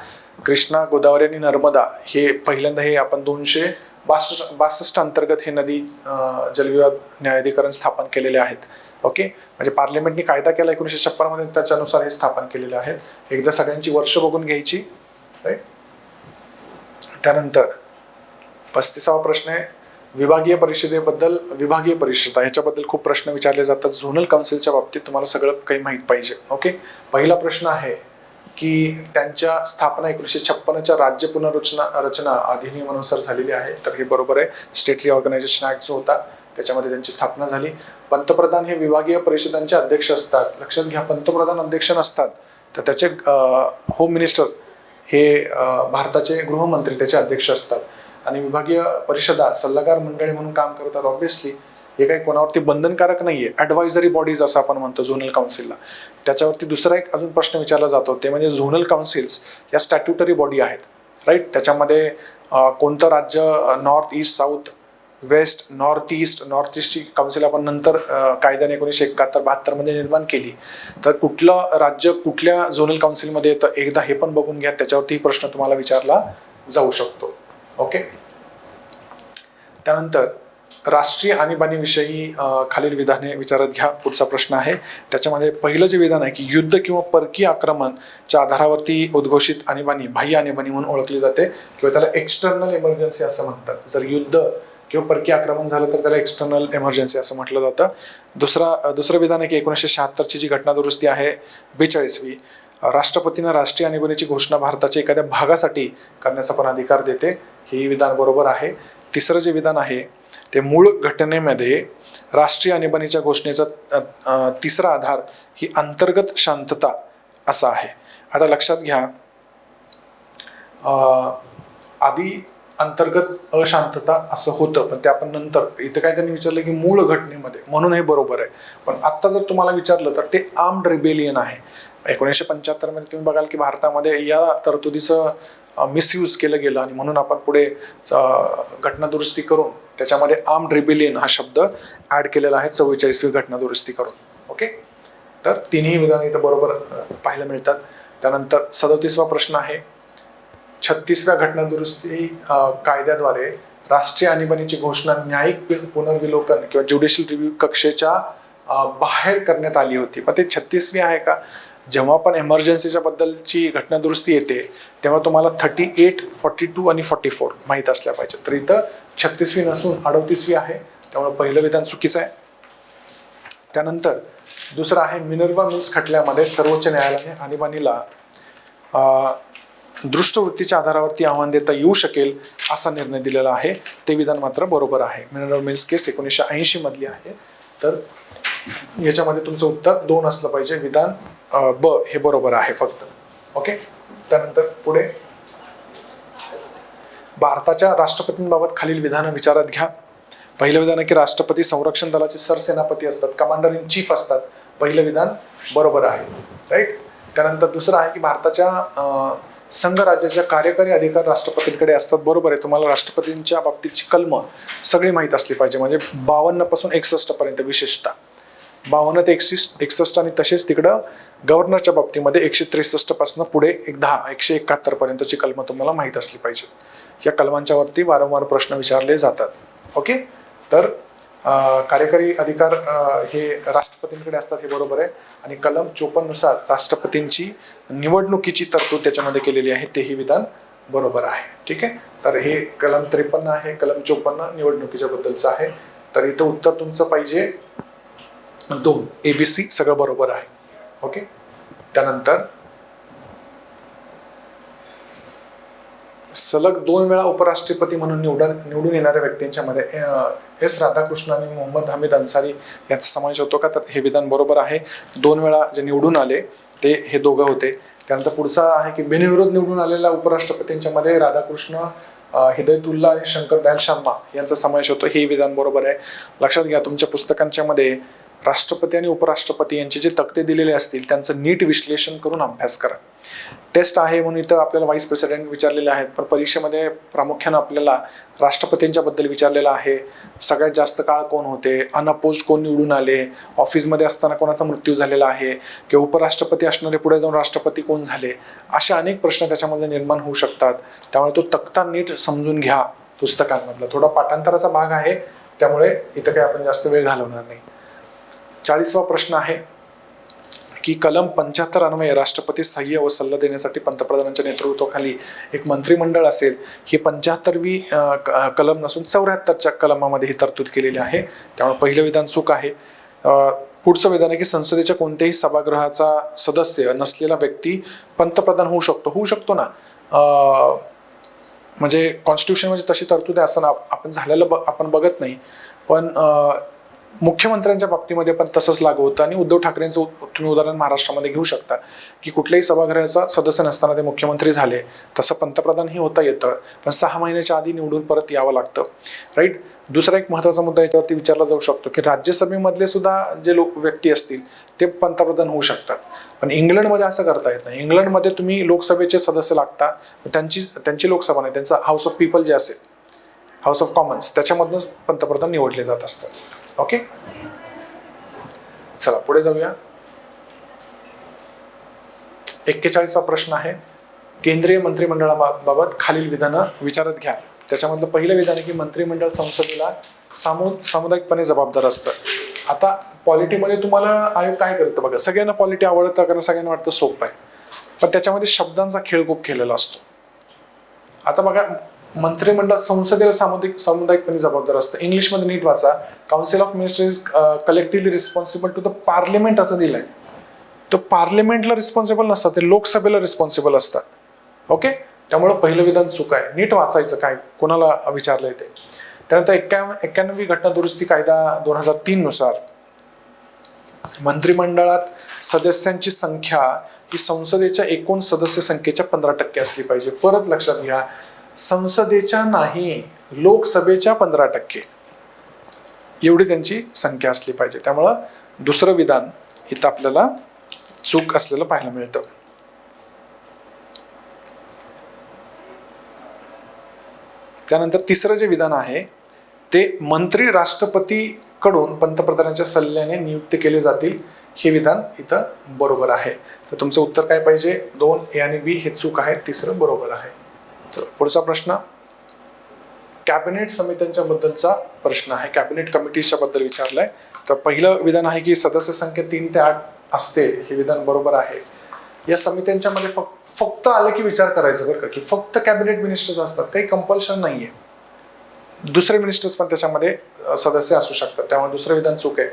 कृष्णा, गोदावरी आणि नर्मदा हे पहिल्यांदा हे आपण 262 अंतर्गत हे नदी जलविवाद न्यायाधिकरण स्थापन केलेले आहेत. ओके, म्हणजे पार्लिमेंटने कायदा केला 1956 मध्ये, त्याच्यानुसार हे स्थापन केलेले आहेत. एकदा सगळ्यांची वर्ष बघून घ्यायची. राईट, त्यानंतर 35वा प्रश्न आहे विभागीय परिषदेबद्दल. विभागीय परिषद ह्याच्याबद्दल खूप प्रश्न विचारले जातात. झोनल काउन्सिलच्या बाबतीत तुम्हाला सगळं काही माहीत पाहिजे. ओके, पहिला प्रश्न आहे की त्यांच्या स्थापना 1956च्या राज्य पुनर्रचना अधिनियमानुसार झालेली आहे, तर हे बरोबर आहे. स्टेट रिऑर्गनायझेशन ऍक्ट जो होता त्याच्यामध्ये त्यांची स्थापना झाली. पंतप्रधान हे विभागीय परिषदांचे अध्यक्ष असतात. लक्षात घ्या, पंतप्रधान अध्यक्ष नसतात, तर त्याचे होम मिनिस्टर हे भारताचे गृहमंत्री त्याचे अध्यक्ष असतात. आणि विभागीय परिषदा सल्लागार मंडळी म्हणून काम करतात. ऑब्व्हियसली हे काही कोणावरती बंधनकारक नाहीये, ॲडवायझरी बॉडीज असं आपण म्हणतो झोनल काउन्सिलला. त्याच्यावरती दुसरा एक अजून प्रश्न विचारला जातो ते म्हणजे झोनल काउन्सिल्स या स्टॅट्युटरी बॉडी आहेत. राईट, त्याच्यामध्ये कोणतं राज्य north east, south west, north ईस्टची काउन्सिल आपण नंतर कायद्याने 1971-72 मध्ये निर्माण केली, तर कुठलं राज्य कुठल्या झोनल काउन्सिलमध्ये येतं एकदा हे पण बघून घ्या, त्याच्यावरती प्रश्न तुम्हाला विचारला जाऊ शकतो. ओके, त्यानंतर राष्ट्रीय आणीबाणीविषयी खालील विधाने विचारात घ्या. पुढचा प्रश्न आहे त्याच्यामध्ये पहिलं जे विधान आहे की युद्ध किंवा परकीय आक्रमणच्या आधारावरती उद्घोषित आणीबाणी बाह्य आणीबाणी म्हणून ओळखली जाते किंवा त्याला एक्सटर्नल इमर्जन्सी असं म्हणतात. जर युद्ध किंवा परकीय आक्रमण झालं तर त्याला एक्सटर्नल इमर्जन्सी असं म्हटलं जातं. दुसरं विधान आहे की 1976ची जी घटना दुरुस्ती आहे 42वी राष्ट्रपतींना राष्ट्रीय आणीबाणीची घोषणा भारताच्या एखाद्या भागासाठी करण्याचा पण अधिकार देते, हे विधान बरोबर आहे. तिसरं जे विधान आहे ते मूळ घटनेमध्ये राष्ट्रीय आणीबाणीच्या घोषणेचा तिसरा आधार ही अंतर्गत शांतता असा आहे. आता लक्षात घ्या, आधी अंतर्गत अशांतता असं होतं, पण ते आपण नंतर, इथं काय त्यांनी विचारलं की मूळ घटनेमध्ये, म्हणून हे बरोबर आहे. पण आत्ता जर तुम्हाला विचारलं तर ते आर्म्ड रिबेलियन आहे. 1975 मध्ये तुम्ही बघाल की भारतामध्ये या तरतुदीचं मिसयूज केलं गेलं आणि म्हणून आपण पुढे घटना दुरुस्ती करून त्याच्यामध्ये आर्म्ड रिबेलियन हा शब्द ऍड केलेला आहे 44वी घटना दुरुस्ती करून. ओके, तर तिन्ही विधान इथं बरोबर पाहायला मिळतात. त्यानंतर 37वा प्रश्न आहे, 36व्या घटना दुरुस्ती कायद्याद्वारे राष्ट्रीय आणीबाणीची घोषणा न्यायिक पुनर्विलोकन किंवा ज्युडिशियल रिव्ह्यू कक्षेच्या बाहेर करण्यात आली होती. पण ते 36वी आहे का? जेव्हा पण एमर्जन्सीच्या बद्दलची घटना दुरुस्ती येते तेव्हा तुम्हाला 38, 42 आणि 44 माहीत असल्या पाहिजे. तर इथं 36वी नसून 38वी आहे, त्यामुळे पहिलं विधान चुकीचं आहे. त्यानंतर दुसरं आहे, मिनर्वा मिल्स खटल्यामध्ये सर्वोच्च न्यायालयाने आणीबाणीला दृष्टवृत्तीच्या आधारावरती आव्हान देता येऊ शकेल असा निर्णय दिलेला आहे. ते विधान मात्र बरोबर आहे. मिनर्वा मिल्स केस 1980 मधली आहे. तर याच्यामध्ये तुमचं उत्तर 2 असलं पाहिजे. विधान ब हे बरोबर आहे फक्त. ओके, त्यानंतर पुढे, भारताच्या राष्ट्रपतींबाबत खालील विधानं विचारात घ्या. पहिलं विधान आहे की राष्ट्रपती संरक्षण दलाचे सरसेनापती असतात, कमांडर इन चीफ असतात. पहिलं विधान बरोबर आहे, राईट. त्यानंतर दुसरं आहे की भारताच्या संघ राज्याच्या कार्यकारी अधिकार राष्ट्रपतींकडे असतात. बरोबर आहे. तुम्हाला राष्ट्रपतींच्या बाबतीतची कलम सगळी माहीत असली पाहिजे, म्हणजे 52 पासून 61 पर्यंत, विशेषतः 52 ते 61 आणि तसेच तिकडं गव्हर्नरच्या बाबतीमध्ये 163 पासून पुढे 171 पर्यंतची कलम तुम्हाला माहीत असली पाहिजे. या कलमांच्या वरती वारंवार प्रश्न विचारले जातात. ओके, तर कार्यकारी अधिकार हे राष्ट्रपतींकडे असतात, हे बरोबर आहे. आणि कलम 54 नुसार राष्ट्रपतींची निवडणुकीची तरतूद त्याच्यामध्ये केलेली आहे, तेही विधान बरोबर आहे. ठीक आहे, तर हे कलम 53 आहे, कलम 54 निवडणुकीच्या बद्दलचं आहे. तर इथं उत्तर तुमचं पाहिजे 2, ABC सगळं बरोबर आहे. ओके, त्यानंतर सलग 2 वेळा उपराष्ट्रपती म्हणून निवडून येणाऱ्या व्यक्तींच्या मध्ये एस राधाकृष्ण आणि मोहम्मद हमीद अन्सारी यांचा समावेश होतो का? तर हे विधान बरोबर आहे. 2 वेळा जे निवडून आले ते हे दोघं होते. त्यानंतर पुढचा आहे की बिनविरोध निवडून आलेल्या उपराष्ट्रपतींच्या मध्ये राधाकृष्ण, हिदयतुल्ला आणि शंकर दयाल शर्मा यांचा समावेश होतो. हे विधान बरोबर आहे. लक्षात घ्या, तुमच्या पुस्तकांच्या मध्ये राष्ट्रपती आणि उपराष्ट्रपती यांचे जे तक्ते दिलेले असतील त्यांचं नीट विश्लेषण करून अभ्यास करा. टेस्ट आहे म्हणून इथं आपल्याला व्हाईस प्रेसिडेंट विचारलेले आहेत, पण परीक्षेमध्ये प्रामुख्याने आपल्याला राष्ट्रपतींच्या बद्दल विचारलेलं आहे. सगळ्यात जास्त काळ कोण होते, अनअपोज्ड कोण निवडून आले, ऑफिसमध्ये असताना कोणाचा मृत्यू झालेला आहे, किंवा उपराष्ट्रपती असणारे पुढे जाऊन राष्ट्रपती कोण झाले, असे अनेक प्रश्न त्याच्यामध्ये निर्माण होऊ शकतात. त्यामुळे तो तक्ता नीट समजून घ्या. पुस्तकांमधला थोडा पाठांतराचा भाग आहे, त्यामुळे इथं काही आपण जास्त वेळ घालवणार नाही. 40वा प्रश्न आहे की कलम 75 अन्वये राष्ट्रपती सह्य व सल्ला देण्यासाठी पंतप्रधानांच्या नेतृत्वाखाली एक मंत्रिमंडळ असेल. ही 75वी कलम नसून 74च्या कलमामध्ये ही तरतूद केलेली आहे. त्यामुळे पहिलं विधान चूक आहे. पुढचं विधान आहे की संसदेच्या कोणत्याही सभागृहाचा सदस्य नसलेला व्यक्ती पंतप्रधान होऊ शकतो ना. म्हणजे कॉन्स्टिट्यूशन म्हणजे तशी तरतूद आहे असं ना, आपण झालेलं आपण बघत नाही, पण मुख्यमंत्र्यांच्या बाबतीमध्ये पण तसंच लागू होतं. आणि उद्धव ठाकरेंचं तुम्ही उदाहरण महाराष्ट्रामध्ये घेऊ शकता की कुठल्याही सभागृहाचा सदस्य नसताना ते मुख्यमंत्री झाले. तसं पंतप्रधानही होता येतं, पण 6 महिन्याच्या आधी निवडून परत यावं लागतं, राईट. दुसरा एक महत्त्वाचा मुद्दा याच्यावरती विचारला जाऊ शकतो की राज्यसभेमधले सुद्धा जे व्यक्ती असतील ते पंतप्रधान होऊ शकतात, पण इंग्लंडमध्ये असं करता येत नाही. इंग्लंडमध्ये तुम्ही लोकसभेचे सदस्य लागता, त्यांची लोकसभा नाही, त्यांचा हाऊस ऑफ पीपल जे असेल, हाऊस ऑफ कॉमन्स, त्याच्यामधूनच पंतप्रधान निवडले जात असतात. ओके, चला पुढे जाऊया. 41वा प्रश्न आहे, केंद्रीय मंत्रिमंडळाबाबत खालील विधानं विचारात घ्या. त्याच्यामधलं पहिलं विधान आहे की मंत्रिमंडळ संसदेला सामुदायिकपणे जबाबदार असतं. आता पॉलिटीमध्ये तुम्हाला आयोग काय करतं बघा, सगळ्यांना पॉलिटी आवडतं कारण सगळ्यांना वाटतं सोपं आहे, पण त्याच्यामध्ये शब्दांचा खेळ खूप केलेला असतो. आता बघा, मंत्रिमंडळ संसदेला सामुदायिकपणे जबाबदार असतं. इंग्लिशमध्ये नीट वाचा, council of ministers is collectively responsible to the parliament असं दिलंय. तो पार्लिमेंटला रिस्पॉन्सिबल नसतात, ते लोकसभेला रिस्पॉन्सिबल असतात. ओके, त्यामुळं पहिलं विधान चूक आहे. नीट वाचायचं काय कोणाला विचारलंय ते. त्यानंतर 91वी घटना दुरुस्ती कायदा 2003 नुसार मंत्रिमंडळात सदस्यांची संख्या ही संसदेच्या एकूण सदस्य संख्येच्या 15% असली पाहिजे. परत लक्षात घ्या, संसदेच्या नाही, लोकसभेच्या 15% एवढी त्यांची संख्या असली पाहिजे. त्यामुळं दुसरं विधान इथं आपल्याला चूक असलेलं पाहायला मिळतं. त्यानंतर तिसरं जे विधान आहे ते मंत्री राष्ट्रपतीकडून पंतप्रधानांच्या सल्ल्याने नियुक्त केले जातील, हे विधान इथं बरोबर आहे. तर तुमचं उत्तर काय पाहिजे? 2 A आणि B हे चूक आहे, तिसरं बरोबर आहे. तर पुढचा प्रश्न कॅबिनेट समित्यांच्या बद्दलचा प्रश्न आहे. कॅबिनेट कमिटीच्या बद्दल विचारलाय. तर पहिलं विधान आहे की सदस्य संख्या 3 ते 8 असते, हे विधान बरोबर आहे. या समित्यांच्या मध्ये फक्त आलं की विचार करायचं बरं का, की फक्त कॅबिनेट मिनिस्टर्स असतात, काही कंपल्शन नाहीये. दुसरे मिनिस्टर्स पण त्याच्यामध्ये सदस्य असू शकतात, त्यामुळे दुसरं विधान चूक आहे.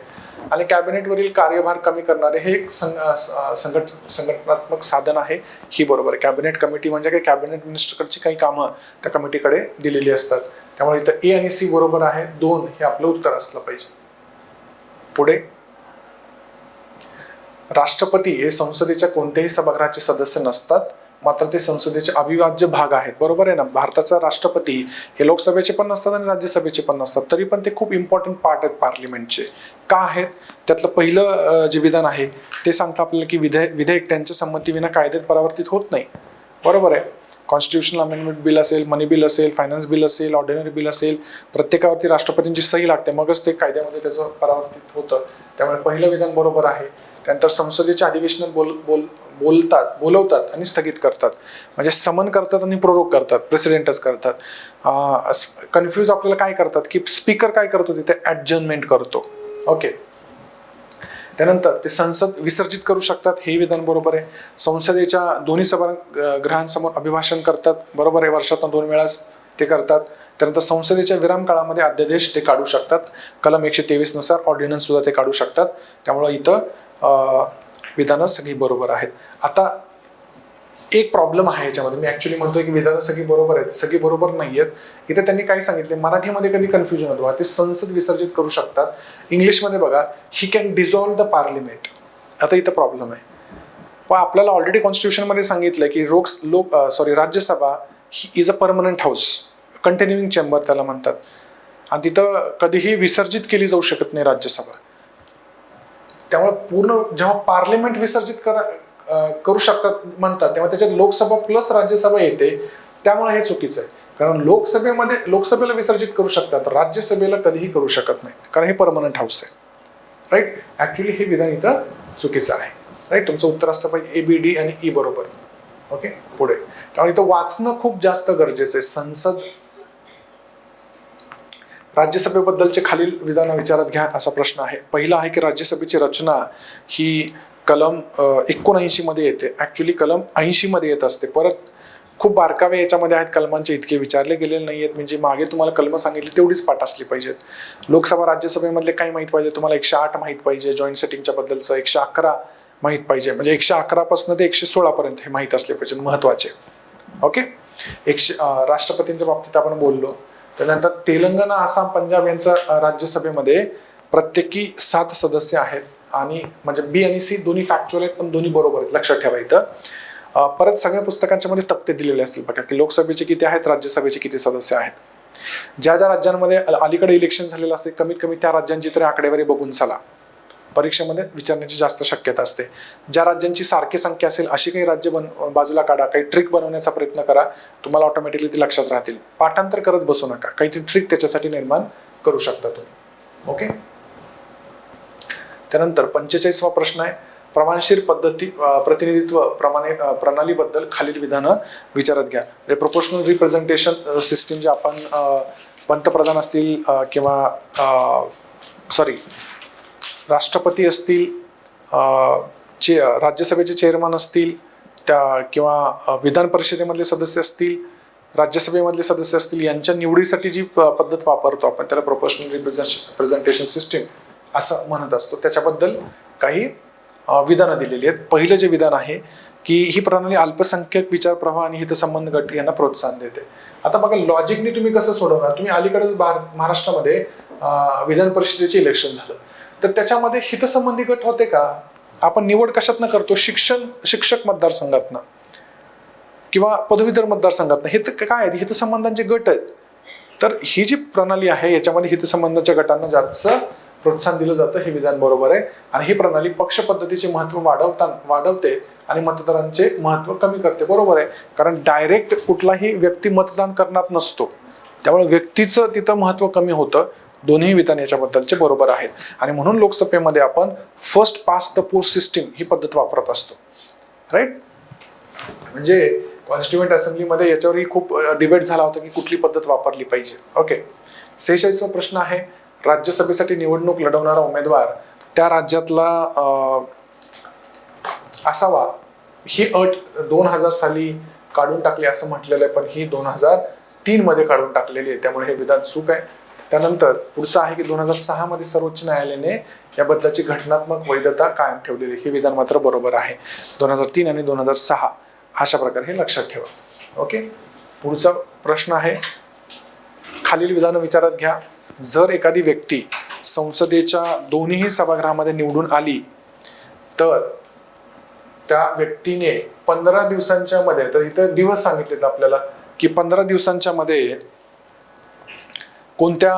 आणि कॅबिनेटवरील कार्यभार कमी करणारे हे एक संघटनात्मक साधन आहे, ही बरोबर आहे. कॅबिनेट कमिटी म्हणजे काय, कॅबिनेट मिनिस्टरकडची काही कामं त्या कमिटीकडे दिलेली असतात. त्यामुळे इथं A आणि C बरोबर आहे. 2 हे आपलं उत्तर असलं पाहिजे. पुढे राष्ट्रपती हे संसदेच्या कोणत्याही सभागृहाचे सदस्य नसतात, मात्र ते संसदेचे अविभाज्य भाग आहेत. बरोबर आहे ना. भारताचा राष्ट्रपती हे लोकसभेचे पण नसतात आणि राज्यसभेचे पण नसतात, तरी पण ते खूप इम्पॉर्टंट पार्ट आहेत पार्लिमेंटचे. का आहेत? त्यातलं पहिलं जे विधान आहे ते सांगतं आपल्याला की विधेयक त्यांच्या संमतीविना कायद्यात परावर्तित होत नाही. बरोबर आहे. कॉन्स्टिट्यूशनल अमेंडमेंट बिल असेल, मनी बिल असेल, फायनान्स बिल असेल, ऑर्डिनरी बिल असेल, प्रत्येकावरती राष्ट्रपतींची सही लागते, मगच ते कायद्यामध्ये त्याचं परावर्तित होतं. त्यामुळे पहिलं विधान बरोबर आहे. त्यानंतर संसदेच्या अधिवेशनात बोलवतात आणि स्थगित करतात, म्हणजे समन करतात आणि प्रोरोग करतात, प्रेसिडेंटच करतात. कन्फ्यूज आपल्याला काय करतात की स्पीकर काय करतो, तिथे ॲडजर्नमेंट करतो. ओके. त्यानंतर ते संसद विसर्जित करू शकतात, हे विधान बरोबर आहे. संसदेच्या दोन्ही सभागृहांसमोर अभिभाषण करतात, बरोबर आहे, वर्षातून 2 वेळाच ते करतात. त्यानंतर संसदेच्या विराम काळामध्ये अध्यादेश ते काढू शकतात, कलम 123 नुसार ऑर्डिनन्स सुद्धा ते काढू शकतात. त्यामुळं इथं विधानं सगळी बरोबर आहेत. आता एक प्रॉब्लेम आहे याच्यामध्ये, मी ऍक्च्युली म्हणतोय की विधानं सगळी बरोबर आहेत, सगळी बरोबर नाही आहेत. इथे त्यांनी काय सांगितले, मराठीमध्ये कधी कन्फ्युजन होतं, ते संसद विसर्जित करू शकतात. इंग्लिशमध्ये बघा, he can dissolve the parliament. आता इथं प्रॉब्लेम आहे. पण आपल्याला ऑलरेडी कॉन्स्टिट्यूशनमध्ये सांगितलं की Rajya Sabha he is a permanent house, कंटिन्युइंग chamber त्याला म्हणतात, आणि तिथं कधीही विसर्जित केली जाऊ शकत नाही राज्यसभा. त्यामुळे पूर्ण जेव्हा पार्लिमेंट विसर्जित करू शकतात म्हणतात, तेव्हा त्याच्यात लोकसभा प्लस राज्यसभा येते. त्यामुळे हे चुकीचं आहे, कारण लोकसभेला विसर्जित करू शकतात, राज्यसभेला कधीही करू शकत नाही, कारण हे परमनंट हाऊस आहे. राईट. ऍक्च्युली हे विधान इथं चुकीचं आहे. राईट. तुमचं उत्तर असतं पाहिजे A, B, D आणि E बरोबर. ओके. पुढे त्यामुळे इथं वाचणं खूप जास्त गरजेचं आहे. राज्यसभेबद्दलचे खालील विधान विचारात घ्या, असा प्रश्न आहे. पहिला आहे की राज्यसभेची रचना ही कलम 79 मध्ये येते. ऍक्च्युली कलम 80 मध्ये येत असते. परत खूप बारकावे याच्यामध्ये आहेत, कलमांचे इतके विचारले गेलेले नाही आहेत, म्हणजे मागे तुम्हाला कलम सांगितली तेवढीच पाठ असली पाहिजेत. लोकसभा राज्यसभेमधले काय माहित पाहिजे तुम्हाला, 108 माहित पाहिजे, जॉईंट सेटिंगच्या बद्दलचं 111 माहित पाहिजे, म्हणजे 111 पासून ते 116 पर्यंत हे माहित असले पाहिजे, महत्वाचे. ओके. राष्ट्रपतींच्या बाबतीत आपण बोललो. त्यानंतर तेलंगणा, आसाम, पंजाब यांचा राज्यसभेमध्ये प्रत्येकी 7 सदस्य आहेत, आणि म्हणजे B आणि C दोन्ही फॅक्च्युअल आहेत, पण दोन्ही बरोबर आहेत, लक्षात ठेवा. इथं परत सगळ्या पुस्तकांच्या मध्ये तक्ते दिलेले असतील बघा, की लोकसभेचे किती आहेत, राज्यसभेचे किती सदस्य आहेत. ज्या ज्या राज्यांमध्ये अलीकडे इलेक्शन झालेलं असते, कमीत कमी त्या राज्यांची तरी आकडेवारी बघून चला, परीक्षेमध्ये विचारण्याची जास्त शक्यता असते. ज्या राज्यांची सारखी संख्या असेल अशी काही राज्य बाजूला काढा, काही ट्रिक बनवण्याचा प्रयत्न करा, तुम्हाला ऑटोमॅटिकली ते लक्षात राहतील. पाठांतर करत बसू नका, काही ट्रिक त्याच्यासाठी निर्माण करू शकता तुम्ही. ओके. त्यानंतर 45वा प्रश्न आहे, प्रमाणशीर प्रतिनिधित्व प्रणालीबद्दल खालील विधानं विचारात घ्या. म्हणजे प्रोपोर्शनल रिप्रेझेंटेशन सिस्टीम, जे आपण पंतप्रधान असतील किंवा राष्ट्रपती असतील, राज्यसभेचे चेअरमन असतील, किंवा विधान परिषदेमधले सदस्य असतील, राज्यसभेमधले सदस्य असतील, यांच्या निवडीसाठी जी पद्धत वापरतो आपण, त्याला प्रोपोर्शनल रिप्रेझेंटेशन सिस्टीम असं म्हणत असतो. त्याच्याबद्दल काही विधानं दिलेली आहेत. पहिलं जे विधान आहे की ही प्रणाली अल्पसंख्याक विचार प्रवाह आणि हितसंबंध गट यांना प्रोत्साहन देते. आता बघा लॉजिकली तुम्ही कसं सोडवणार. तुम्ही अलीकडेच महाराष्ट्रामध्ये विधान परिषदेचे इलेक्शन झालं, तर त्याच्यामध्ये हितसंबंधी गट होते का? आपण निवड कशातनं करतो? शिक्षक मतदारसंघातनं किंवा पदवीधर मतदारसंघातनं. हे तर काय आहे, हितसंबंधांचे गट आहेत. तर ही जी प्रणाली आहे याच्यामध्ये हितसंबंधाच्या गटांना जास्त प्रोत्साहन दिलं जातं. हे विधान बरोबर आहे. आणि ही प्रणाली पक्ष पद्धतीचे महत्व वाढवते आणि मतदारांचे महत्व कमी करते. बरोबर आहे, कारण डायरेक्ट कुठलाही व्यक्ती मतदान करणार नसतो, त्यामुळे व्यक्तीचं तिथं महत्व कमी होतं. दोन्ही विधान याच्याबद्दलचे बरोबर आहेत. आणि म्हणून लोकसभेमध्ये आपण first past the post system ही पद्धत वापरत असतो. राईट, म्हणजे कॉन्स्टिट्युएंट असेंब्लीमध्ये याच्यावरही खूप डिबेट झाला होता की कुठली पद्धत वापरली पाहिजे. ओके, 46वा प्रश्न आहे, राज्यसभेसाठी निवडणूक लढवणारा उमेदवार त्या राज्यातला असावा. ही अट 2000 साली काढून टाकली असं म्हटलेलं आहे, पण ही 2003 मध्ये काढून टाकलेली आहे. त्यामुळे हे विधान चूक आहे. त्यानंतर पुढचं आहे की 2006 मध्ये सर्वोच्च न्यायालयाने या बदलाची घटनात्मक वैधता कायम ठेवलेली. हे विधान मात्र बरोबर आहे. 2003 आणि 2006 अशा प्रकारे हे लक्षात ठेवा. ओके, पुढचा प्रश्न आहे, खालील विधान विचारात घ्या. जर एखादी व्यक्ती संसदेच्या दोन्ही सभागृहामध्ये निवडून आली तर त्या व्यक्तीने 15 दिवसांच्या मध्ये, तर इथं दिवस सांगितलेत आपल्याला की 15 दिवसांच्या मध्ये कोणत्या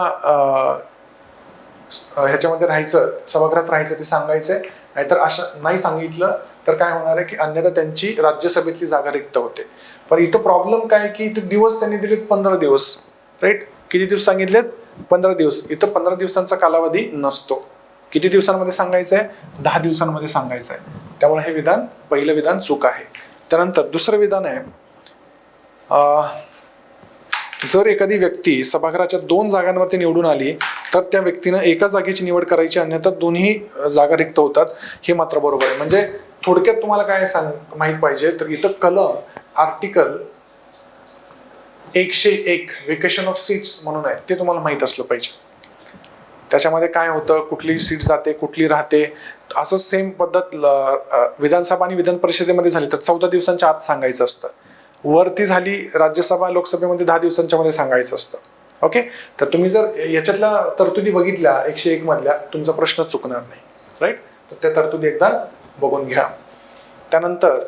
ह्याच्यामध्ये राहायचं, सभागृहात राहायचं ते सांगायचंय. नाहीतर अशा नाही सांगितलं तर काय होणार आहे की अन्यथा त्यांची राज्यसभेतली जागा रिक्त होते. पण इथं प्रॉब्लेम काय की इथं दिवस त्यांनी दिलेत 15 दिवस. राईट, किती दिवस सांगितलेत? 15 दिवस. इथं 15 दिवसांचा कालावधी नसतो. किती दिवसांमध्ये सांगायचंय? 10 दिवसांमध्ये सांगायचंय. त्यामुळे हे विधान, पहिलं विधान चूक आहे. त्यानंतर दुसरं विधान आहे, जर एखादी व्यक्ती सभागृहाच्या 2 जागांवरती निवडून आली तर त्या व्यक्तीनं एका जागेची निवड करायची, अन्यथा दोन्ही जागा रिक्त होतात. हे मात्र बरोबर आहे. म्हणजे थोडक्यात तुम्हाला काय माहित पाहिजे तर इथं कलम आर्टिकल 101 वेकेशन ऑफ सीट्स म्हणून आहे, ते तुम्हाला माहित असलं पाहिजे. त्याच्यामध्ये काय होतं, कुठली सीट जाते, कुठली राहते. असं सेम पद्धत विधानसभा आणि विधान परिषदेमध्ये झाली तर 14 दिवसांच्या आत सांगायचं असतं. वरती झाली राज्यसभा लोकसभेमध्ये 10 दिवसांच्या मध्ये सांगायचं असतं. ओके, तर तुम्ही जर याच्यातल्या तरतुदी बघितल्या 101 मधल्या, तुमचा प्रश्न चुकणार नाही. राईट, तर त्या तरतुदी एकदा बघून घ्या. त्यानंतर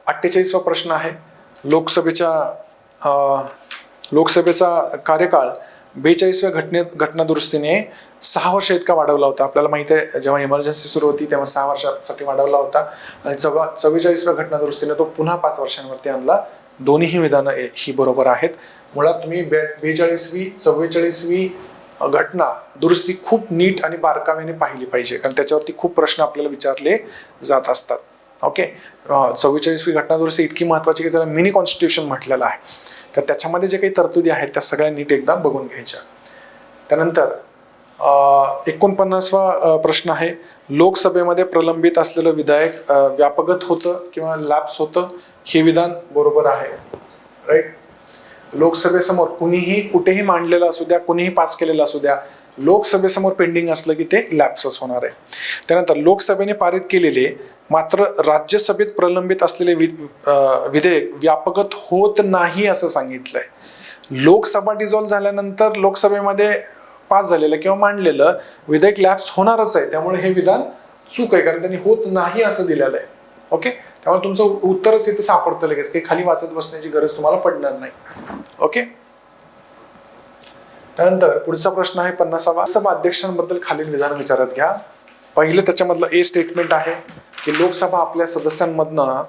48वा प्रश्न आहे, लोकसभेचा कार्यकाळ 42व्या घटना दुरुस्तीने 6 वर्ष इतका वाढवला होता. आपल्याला माहिती आहे जेव्हा इमर्जन्सी सुरू होती तेव्हा 6 वर्षासाठी वाढवला होता. आणि 44व्या घटना दुरुस्तीने तो पुन्हा 5 वर्षांवरती आणला. दोन्ही विधानं ही बरोबर आहेत. मुळात तुम्ही 42वी 44वी घटना दुरुस्ती खूप नीट आणि बारकाव्याने पाहिली पाहिजे, कारण त्याच्यावरती खूप प्रश्न आपल्याला विचारले जात असतात. ओके, 44वी घटना दुरुस्ती इतकी महत्वाची की त्याला मिनी कॉन्स्टिट्यूशन म्हटलेलं आहे. तर त्याच्यामध्ये जे काही तरतुदी आहेत त्या सगळ्या नीट एकदा बघून घ्यायच्या. त्यानंतर 49वा प्रश्न आहे, लोकसभेमध्ये प्रलंबित असलेलं विधेयक व्यापगत होतं किंवा लॅप्स होतं. हे विधान बरोबर आहे. राईट, लोकसभेसमोर कुणीही कुठेही मांडलेलं असू द्या, कुणीही पास केलेलं असू द्या, लोकसभेसमोर पेंडिंग असलं की ते लॅप्सच होणार आहे. त्यानंतर लोकसभेने पारित केलेले मात्र राज्यसभेत प्रलंबित असलेले विधेयक व्यापगत होत नाही असं सांगितलंय. लोकसभा डिझॉल्व्ह झाल्यानंतर लोकसभेमध्ये पास झालेलं किंवा मांडलेलं विधेयक लॅप्स होणारच आहे. त्यामुळे हे विधान चूक आहे, कारण त्यांनी होत नाही असं दिलेलं आहे. ओके, त्यामुळे तुमचं उत्तरच इथे सापडतं लगेच, काही खाली वाचत बसण्याची गरज तुम्हाला पडणार नाही. ओके, त्यानंतर पुढचा प्रश्न आहे 50वा, लोकसभा अध्यक्षांबद्दल खालील विधान विचारात घ्या. पहिलं त्याच्यामधलं ए स्टेटमेंट आहे की लोकसभा आपल्या सदस्यांमधनं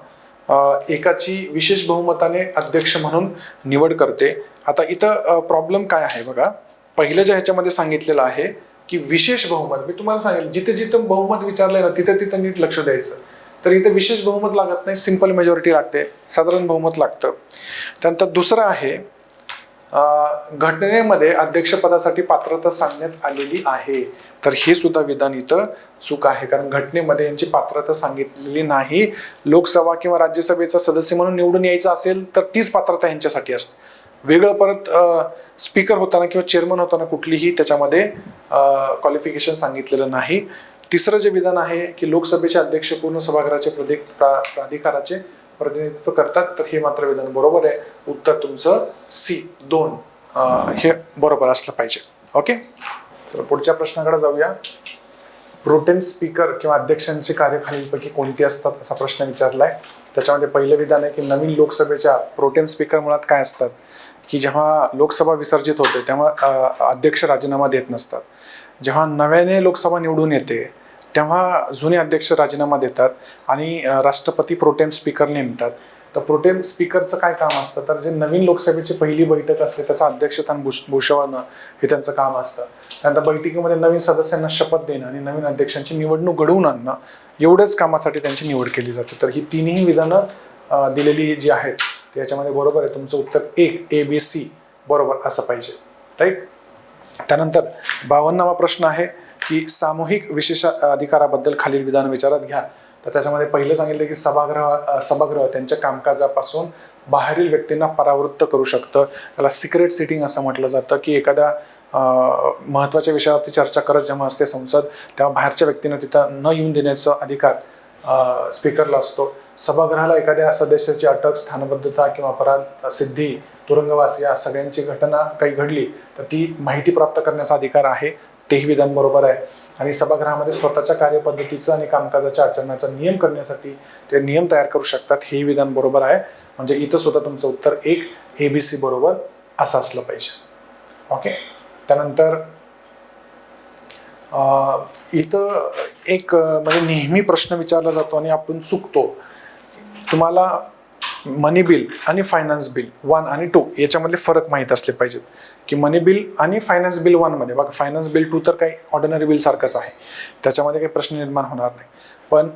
एकाची विशेष बहुमताने अध्यक्ष म्हणून निवड करते. आता इथं प्रॉब्लेम काय आहे बघा, पहिलं ज्या ह्याच्यामध्ये सांगितलेलं आहे की विशेष बहुमत, मी तुम्हाला सांगेल जिथे जिथं बहुमत विचारलंय ना तिथे तिथं नीट लक्ष द्यायचं. तर इथं विशेष बहुमत लागत नाही, सिंपल मेजॉरिटी लागते, साधारण बहुमत लागतं. त्यानंतर दुसरं आहे, घटनेमध्ये अध्यक्षपदासाठी पात्रता सांगण्यात आलेली आहे. तर हे सुद्धा विधान इथं चूक आहे, कारण घटनेमध्ये यांची पात्रता सांगितलेली नाही. लोकसभा किंवा राज्यसभेचा सदस्य म्हणून निवडून यायचं असेल तर तीच पात्रता यांच्यासाठी असते. वेगळं परत स्पीकर होताना किंवा चेअरमन होताना कुठलीही त्याच्यामध्ये क्वालिफिकेशन सांगितलेलं नाही. तिसरं जे विधान आहे की लोकसभेचे अध्यक्ष पूर्ण सभागृहाचे प्राधिकाराचे प्रतिनिधित्व करतात, तर हे मात्र विधान बरोबर आहे. उत्तर तुमचं C 2 हे बरोबर असलं पाहिजे. ओके, चला पुढच्या प्रश्नाकडे जाऊया. प्रोटेम स्पीकर किंवा अध्यक्षांची कार्य खालीलपैकी कोणती असतात असा प्रश्न विचारलाय. त्याच्यामध्ये पहिलं विधान आहे की नवीन लोकसभेच्या प्रोटेम स्पीकर मुळात काय असतात की जेव्हा लोकसभा विसर्जित होते तेव्हा अध्यक्ष राजीनामा देत नसतात. जेव्हा नव्याने लोकसभा निवडून येते तेव्हा जुने अध्यक्ष राजीनामा देतात आणि राष्ट्रपती प्रोटेम स्पीकर नेमतात. तर प्रोटेम स्पीकरचं काय काम असतं, तर जे नवीन लोकसभेची पहिली बैठक असते त्याचं अध्यक्षस्थान भूषवणं हे त्यांचं काम असतं. त्यानंतर बैठकीमध्ये नवीन सदस्यांना शपथ देणं आणि नवीन अध्यक्षांची निवडणूक घडवून आणणं एवढ्याच कामासाठी त्यांची निवड केली जाते. तर ही तिन्ही विधानं दिलेली जी आहेत याच्यामध्ये बरोबर आहे. तुमचं उत्तर 1 ABC बरोबर असं पाहिजे. राईट. त्यानंतर 52वा प्रश्न आहे की सामूहिक विशेष अधिकाराबद्दल खालील विधान विचारात घ्या. तर त्याच्यामध्ये पहिलं सांगितलं की सभागृह त्यांच्या कामकाजापासून बाहेरील व्यक्तींना परावृत्त करू शकतं. त्याला सिक्रेट सिटिंग असं म्हटलं जातं की एखाद्या महत्त्वाच्या विषयावरती चर्चा करत जेव्हा असते संसद तेव्हा बाहेरच्या व्यक्तींना तिथं न येऊन देण्याचा अधिकार स्पीकरला असतो. सभागृहाला एखाद्या सदस्याची अटक, स्थानबद्धता किंवा अपराध सिद्धी, तुरुंगवास या सगळ्यांची घटना काही घडली तर ती माहिती प्राप्त करण्याचा अधिकार आहे. तेही विधान बरोबर आहे. आणि सभागृहामध्ये स्वतःच्या कार्यपद्धतीचं आणि कामकाजाच्या आचरणाचा नियम करण्यासाठी ते नियम तयार करू शकतात. हे विधान बरोबर आहे. म्हणजे इथं सुद्धा तुमचं उत्तर 1 ABC बरोबर असं असलं पाहिजे. ओके. त्यानंतर इथं एक म्हणजे नेहमी प्रश्न विचारला जातो आणि आपण चुकतो. तुम्हाला मनी बिल आणि फायनान्स बिल 1 आणि 2 याच्यामधले फरक माहीत असले पाहिजेत की मनी बिल आणि फायनान्स बिल 1 मध्ये बघा, फायनान्स बिल 2 तर काही ऑर्डिनरी बिल सारखंच आहे, त्याच्यामध्ये काही प्रश्न निर्माण होणार नाही. पण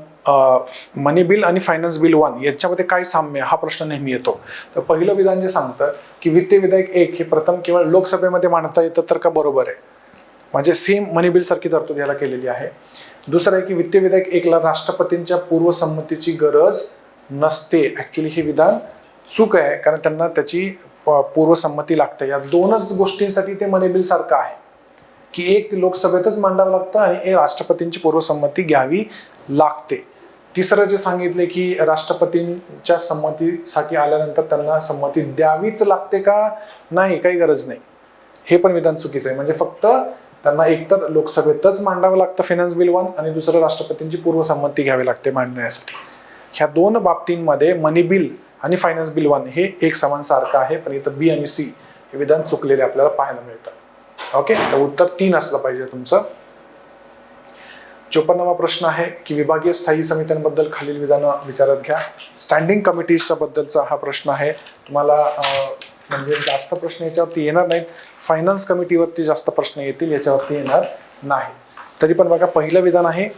मनी बिल आणि फायनान्स बिल 1 याच्यामध्ये काय साम्य हा प्रश्न नेहमी येतो. तर पहिलं विधान जे सांगतं की वित्तीय विधेयक 1 हे प्रथम केवळ लोकसभेमध्ये मांडता येतं, तर का बरोबर आहे. म्हणजे सेम मनी बिल सारखी तरतूद याला केलेली आहे. दुसरं आहे की वित्तीय विधेयक 1 ला राष्ट्रपतींच्या पूर्वसंमतीची गरज नसते. ऍक्च्युली हे विधान चूक आहे, कारण त्यांना त्याची पूर्वसंमती लागते. या दोनच गोष्टींसाठी ते मनी बिल सारखं आहे की एक लोकसभेतच मांडावं लागतं आणि एक राष्ट्रपतींची पूर्वसंमती घ्यावी लागते. तिसरं जे सांगितले की राष्ट्रपतींच्या संमतीसाठी आल्यानंतर त्यांना संमती द्यावीच लागते का, नाही, काही गरज नाही. हे पण विधान चुकीचं आहे. म्हणजे फक्त त्यांना एकतर लोकसभेतच मांडावं लागतं फायनान्स बिल 1 आणि दुसरं राष्ट्रपतींची पूर्वसंमती घ्यावी लागते मांडण्यासाठी. ह्या दोन बाबतींमध्ये मनी बिल आणि फायनान्स बिल 1 हे एक समान सारखं आहे. पण इथं B आणि C हे विधान चुकलेले आपल्याला पाहायला मिळतात. ओके. तर उत्तर 3 असलं पाहिजे तुमचं. 54वा प्रश्न आहे की विभागीय स्थायी समित्यांबद्दल खालील विधानं विचारात घ्या. स्टँडिंग कमिटीजच्या बद्दलचा हा प्रश्न आहे. तुम्हाला म्हणजे जास्त प्रश्न याच्यावरती येणार नाहीत. फायनान्स कमिटीवरती जास्त प्रश्न येतील, याच्यावरती येणार नाही. तरी पण बघा, पहिलं विधान आहे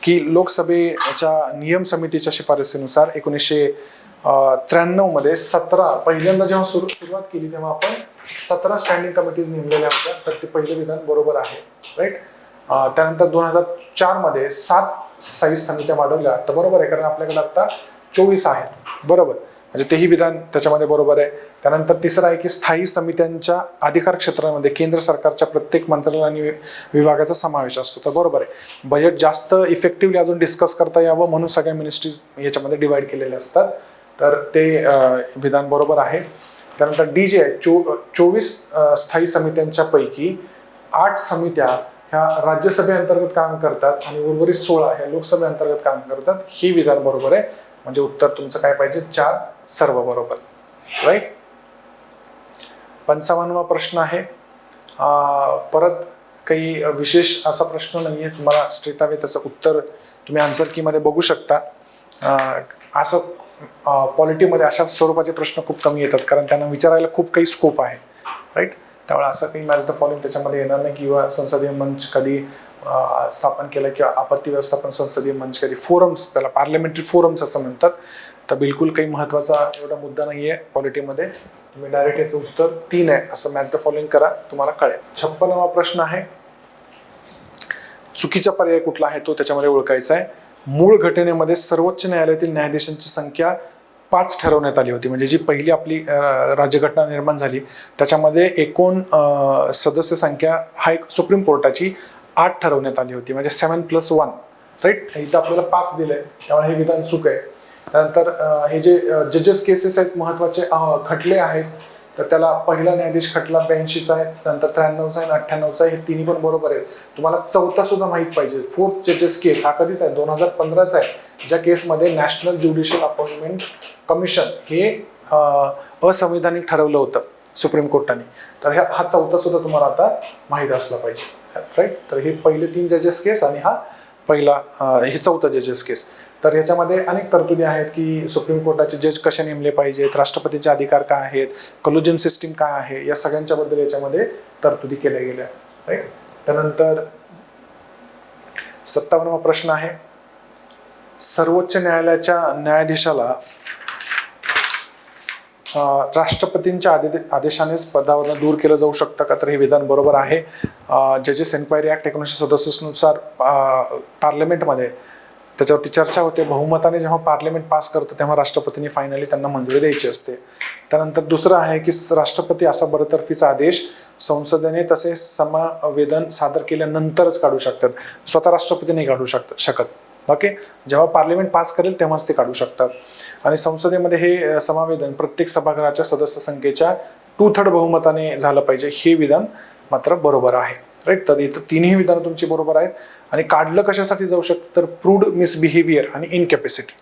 की लोकसभेच्या नियम समितीच्या शिफारसीनुसार 1993 मध्ये 17 पहिल्यांदा जेव्हा सुरुवात केली तेव्हा आपण 17 स्टँडिंग कमिटीज नेमलेल्या होत्या. तर ते पहिलं विधान बरोबर आहे. राईट. त्यानंतर 2004 मध्ये 7 स्थायी समित्या वाढवल्या, तर बरोबर आहे, कारण आपल्याकडे आता 24 आहेत. बरोबर, म्हणजे तेही विधान त्याच्यामध्ये बरोबर आहे. त्यानंतर तिसरं आहे की स्थायी समित्यांच्या अधिकार क्षेत्रामध्ये केंद्र सरकारच्या प्रत्येक मंत्रालय आणि विभागाचा समावेश असतो, तर बरोबर आहे. बजेट जास्त इफेक्टिव्हली अजून डिस्कस करता यावं म्हणून सगळ्या मिनिस्ट्रीज याच्यामध्ये डिवाइड केलेले असतात, तर ते विधान बरोबर आहे. त्यानंतर D जे आहे 24 स्थायी समित्यांच्या पैकी 8 समित्या ह्या राज्यसभेअंतर्गत काम करतात आणि उर्वरित 16 ह्या लोकसभेअंतर्गत काम करतात. हे विधान बरोबर आहे. म्हणजे उत्तर तुमचं काय पाहिजे, 4 सर्व बरोबर. राईट. 55वा प्रश्न आहे. परत काही विशेष असा प्रश्न नाहीये, तुम्हाला स्ट्रेट अवे त्याचं उत्तर तुम्ही आन्सर की मध्ये बघू शकता. असं पॉलिटीमध्ये अशा स्वरूपाचे प्रश्न खूप कमी येतात, कारण त्यांना विचारायला खूप काही स्कोप आहे. राईट. त्यामुळे असं काही मॅच द फॉलोइंग त्याच्यामध्ये येणार नाही. किंवा संसदीय मंच कधी स्थापन केलं किंवा आपत्ती व्यवस्थापन संसदीय मंच कधी, फोरम्स, त्याला पार्लमेंटरी फोरम्स असं म्हणतात. तर बिलकुल काही महत्त्वाचा एवढा मुद्दा नाही आहे पॉलिटीमध्ये. तुम्ही डायरेक्ट याचं उत्तर 3 आहे असं मॅच द फॉलोइंग करा, तुम्हाला कळेल. 56वा प्रश्न आहे. चुकीचा पर्याय कुठला आहे तो त्याच्यामध्ये ओळखायचा आहे. मूळ घटनेमध्ये सर्वोच्च न्यायालयातील न्यायाधीशांची संख्या 5 ठरवण्यात आली होती. म्हणजे जी पहिली आपली राज्यघटना निर्माण झाली त्याच्यामध्ये एकूण सदस्य संख्या हा एक सुप्रीम कोर्टाची 8 ठरवण्यात आली होती, म्हणजे 7+1, राईट. इथं आपल्याला 5 दिलंय, त्यामुळे हे विधान चूक आहे. त्यानंतर हे जे जजेस केसेस आहेत, महत्वाचे खटले आहेत, तर त्याला पहिला न्यायाधीश खटला 82चा आहे, नंतर 93चा आहे, 98चा आहे, हे तिन्ही पण बरोबर आहेत. तुम्हाला चौथा सुद्धा माहित पाहिजे. 4th जजेस केस हा कधीच आहे, 2015चा आहे, ज्या केसमध्ये नॅशनल ज्युडिशियल अपॉइंटमेंट कमिशन हे असंविधानिक ठरवलं होतं सुप्रीम कोर्टाने. तर हा चौथा सुद्धा तुम्हाला आता माहीत असला पाहिजे, राईट. तर हे पहिले 3 जजेस केस आणि हा पहिला हे चौथा जजेस केस. तर याच्यामध्ये अनेक तरतुदी आहेत की सुप्रीम कोर्टाचे जज कशा नेमले पाहिजेत, राष्ट्रपतीचे अधिकार काय आहेत, कॉलेजियम सिस्टीम काय आहे, या सगळ्यांच्या बद्दल याच्यामध्ये तरतुदी केल्या गेल्या, राईट. त्यानंतर 57वा प्रश्न आहे, सर्वोच्च न्यायालयाच्या न्यायाधीशाला राष्ट्रपतींच्या आदेशानेच पदावरून दूर केलं जाऊ शकतं का? तर हे विधान बरोबर आहे. जजेस एन्क्वायरी ऍक्ट 1967 नुसार पार्लमेंटमध्ये त्याच्यावरती चर्चा होते. बहुमताने जेव्हा पार्लमेंट पास करतं तेव्हा राष्ट्रपतींनी फायनली त्यांना मंजुरी द्यायची असते. त्यानंतर दुसरं आहे की राष्ट्रपती असा बडतर्फीचा आदेश संसदेने तसे समावेदन सादर केल्यानंतरच काढू शकतात. स्वतः राष्ट्रपती नाही काढू शकत. ओके, जेव्हा पार्लमेंट पास करेल तेव्हाच ते काढू शकतात. आणि संसदेमध्ये हे समावेदन प्रत्येक सभागृहाच्या सदस्य संख्येच्या 2/3 बहुमताने झालं पाहिजे. हे विधान मात्र बरोबर आहे, राईट. तर इथं तिन्ही विधानं तुमची बरोबर आहेत. आणि काढलं कशासाठी जाऊ शकतं, तर प्रूव्ड मिसबिहेवियर आणि इनकॅपॅसिटी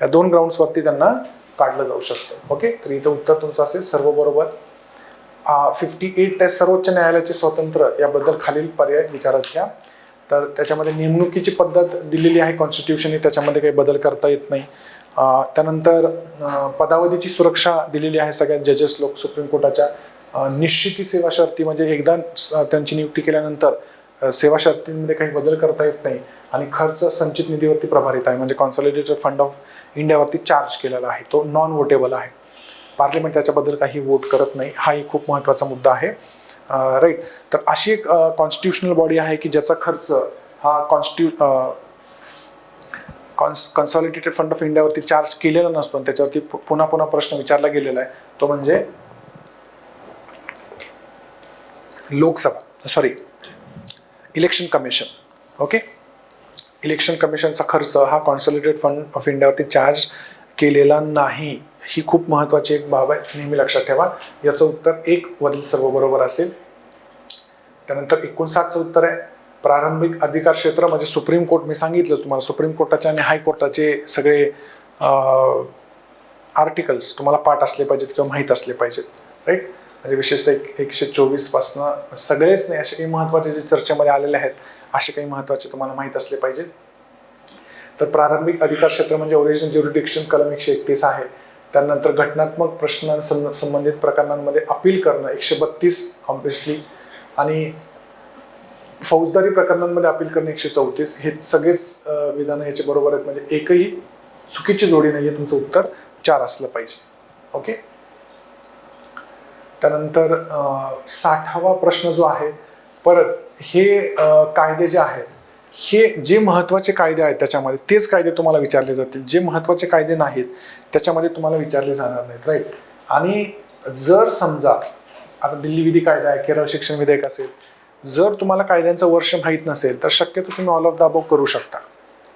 या 2 ग्राउंड्सवरती त्यांना काढलं जाऊ शकतं. ओके, तर इथं उत्तर तुमचं असेल सर्व बरोबर. 58 ते सर्वोच्च न्यायालयाचे स्वतंत्र याबद्दल खालील पर्याय विचारात घ्या. तर त्याच्यामध्ये नेमणुकीची पद्धत दिलेली आहे कॉन्स्टिट्यूशनने, त्याच्यामध्ये काही बदल करता येत नाही. त्यानंतर पदावधीची सुरक्षा दिलेली आहे सगळ्यात जजेस लोक सुप्रीम कोर्टाच्या. निश्चिती सेवा शर्ती म्हणजे एकदा त्यांची नियुक्ती केल्यानंतर सेवा शर्तींमध्ये काही बदल करता येत नाही. आणि खर्च संचित निधीवरती प्रभारित आहे, म्हणजे कॉन्सॉलिडेटेड फंड ऑफ इंडियावरती चार्ज केलेला आहे, तो नॉन वोटेबल आहे. पार्लमेंट त्याच्याबद्दल काही वोट करत नाही. हाही खूप महत्त्वाचा मुद्दा आहे, राईट. तर अशी एक कॉन्स्टिट्युशनल बॉडी आहे की ज्याचा खर्च हा कन्सॉलिडेटेड फंड ऑफ इंडियावरती चार्ज केलेला नसतो. आणि त्याच्यावरती पुन्हा पुन्हा प्रश्न विचारला गेलेला आहे, तो म्हणजे इलेक्शन कमिशन. ओके, इलेक्शन कमिशनचा खर्च हा कॉन्सॉलिडेटेड फंड ऑफ इंडियावरती चार्ज केलेला नाही. ही खूप महत्त्वाची एक बाब आहे, नेहमी लक्षात ठेवा. याचं उत्तर 1 वरील सर्व बरोबर असेल. त्यानंतर 59चं उत्तर आहे, प्रारंभिक अधिकार क्षेत्र म्हणजे सुप्रीम कोर्ट. मी सांगितलं तुम्हाला सुप्रीम कोर्टाचे आणि हायकोर्टाचे सगळे आर्टिकल्स तुम्हाला पाठ असले पाहिजेत किंवा माहीत असले पाहिजेत, राईट. म्हणजे विशेषतः 124 पासनं सगळेच नाही, असे काही महत्त्वाचे जे चर्चेमध्ये आलेले आहेत असे काही महत्त्वाचे तुम्हाला माहीत असले पाहिजेत. तर प्रारंभिक अधिकार क्षेत्र म्हणजे ओरिजिनल ज्युरिडिक्शन कलम 131 आहे. त्यानंतर घटनात्मक प्रश्नांसंबंधित प्रकरणांमध्ये अपील करणं 132 ऑब्विसली. आणि फौजदारी प्रकरणांमध्ये अपील करणे 134. हे सगळेच विधानं याचे बरोबर आहेत, म्हणजे एकही चुकीची जोडी नाही आहे. तुमचं उत्तर 4 असलं पाहिजे. ओके, त्यानंतर 60वा प्रश्न जो आहे, परत हे कायदे जे आहेत, हे जे महत्त्वाचे कायदे आहेत त्याच्यामध्ये तेच कायदे तुम्हाला विचारले जातील. जे महत्त्वाचे कायदे नाहीत त्याच्यामध्ये तुम्हाला विचारले जाणार नाहीत, राईट. आणि जर समजा आता दिल्ली विधी कायदा आहे, केरळ शिक्षण विधेयक असेल, जर तुम्हाला कायद्यांचं वर्ष माहीत नसेल तर शक्यतो तुम्ही ऑल ऑफ द अबव करू शकता,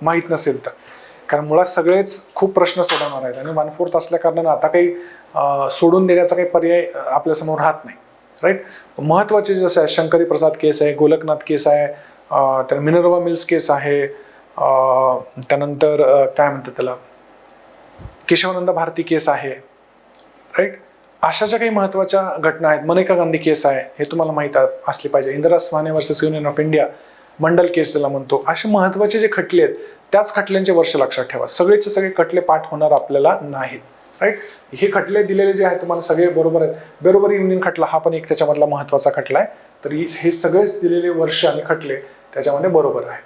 माहीत नसेल तर. कारण मुळात सगळेच खूप प्रश्न सोडवणार आहेत आणि 1/4 असल्या कारणानं आता काही सोडून देण्याचा काही पर्याय आपल्यासमोर राहत नाही, राईट. महत्त्वाचे जसे आहे शंकरी प्रसाद केस आहे, गोलकनाथ केस आहे, तर मिनर्वा मिल्स केस आहे, त्यानंतर काय म्हणतात त्याला केशवानंद भारती केस आहे, राईट. अशा ज्या काही महत्त्वाच्या घटना आहेत, मनेका गांधी केस आहे, हे तुम्हाला माहीत असले पाहिजे. Indira Sawhney versus union of India Mandal case ज्याला म्हणतो, असे महत्त्वाचे जे खटले आहेत त्याच खटल्यांचे वर्ष लक्षात ठेवा. सगळेचे सगळे खटले पाठ होणार आपल्याला नाहीत, राईट. हे खटले दिलेले जे आहेत तुम्हाला सगळे बरोबर आहेत. बरोबर युनियन खटला हा पण एक त्याच्यामधला महत्त्वाचा खटला आहे. तर हे सगळेच दिलेले वर्ष आणि खटले त्याच्यामध्ये बरोबर आहे.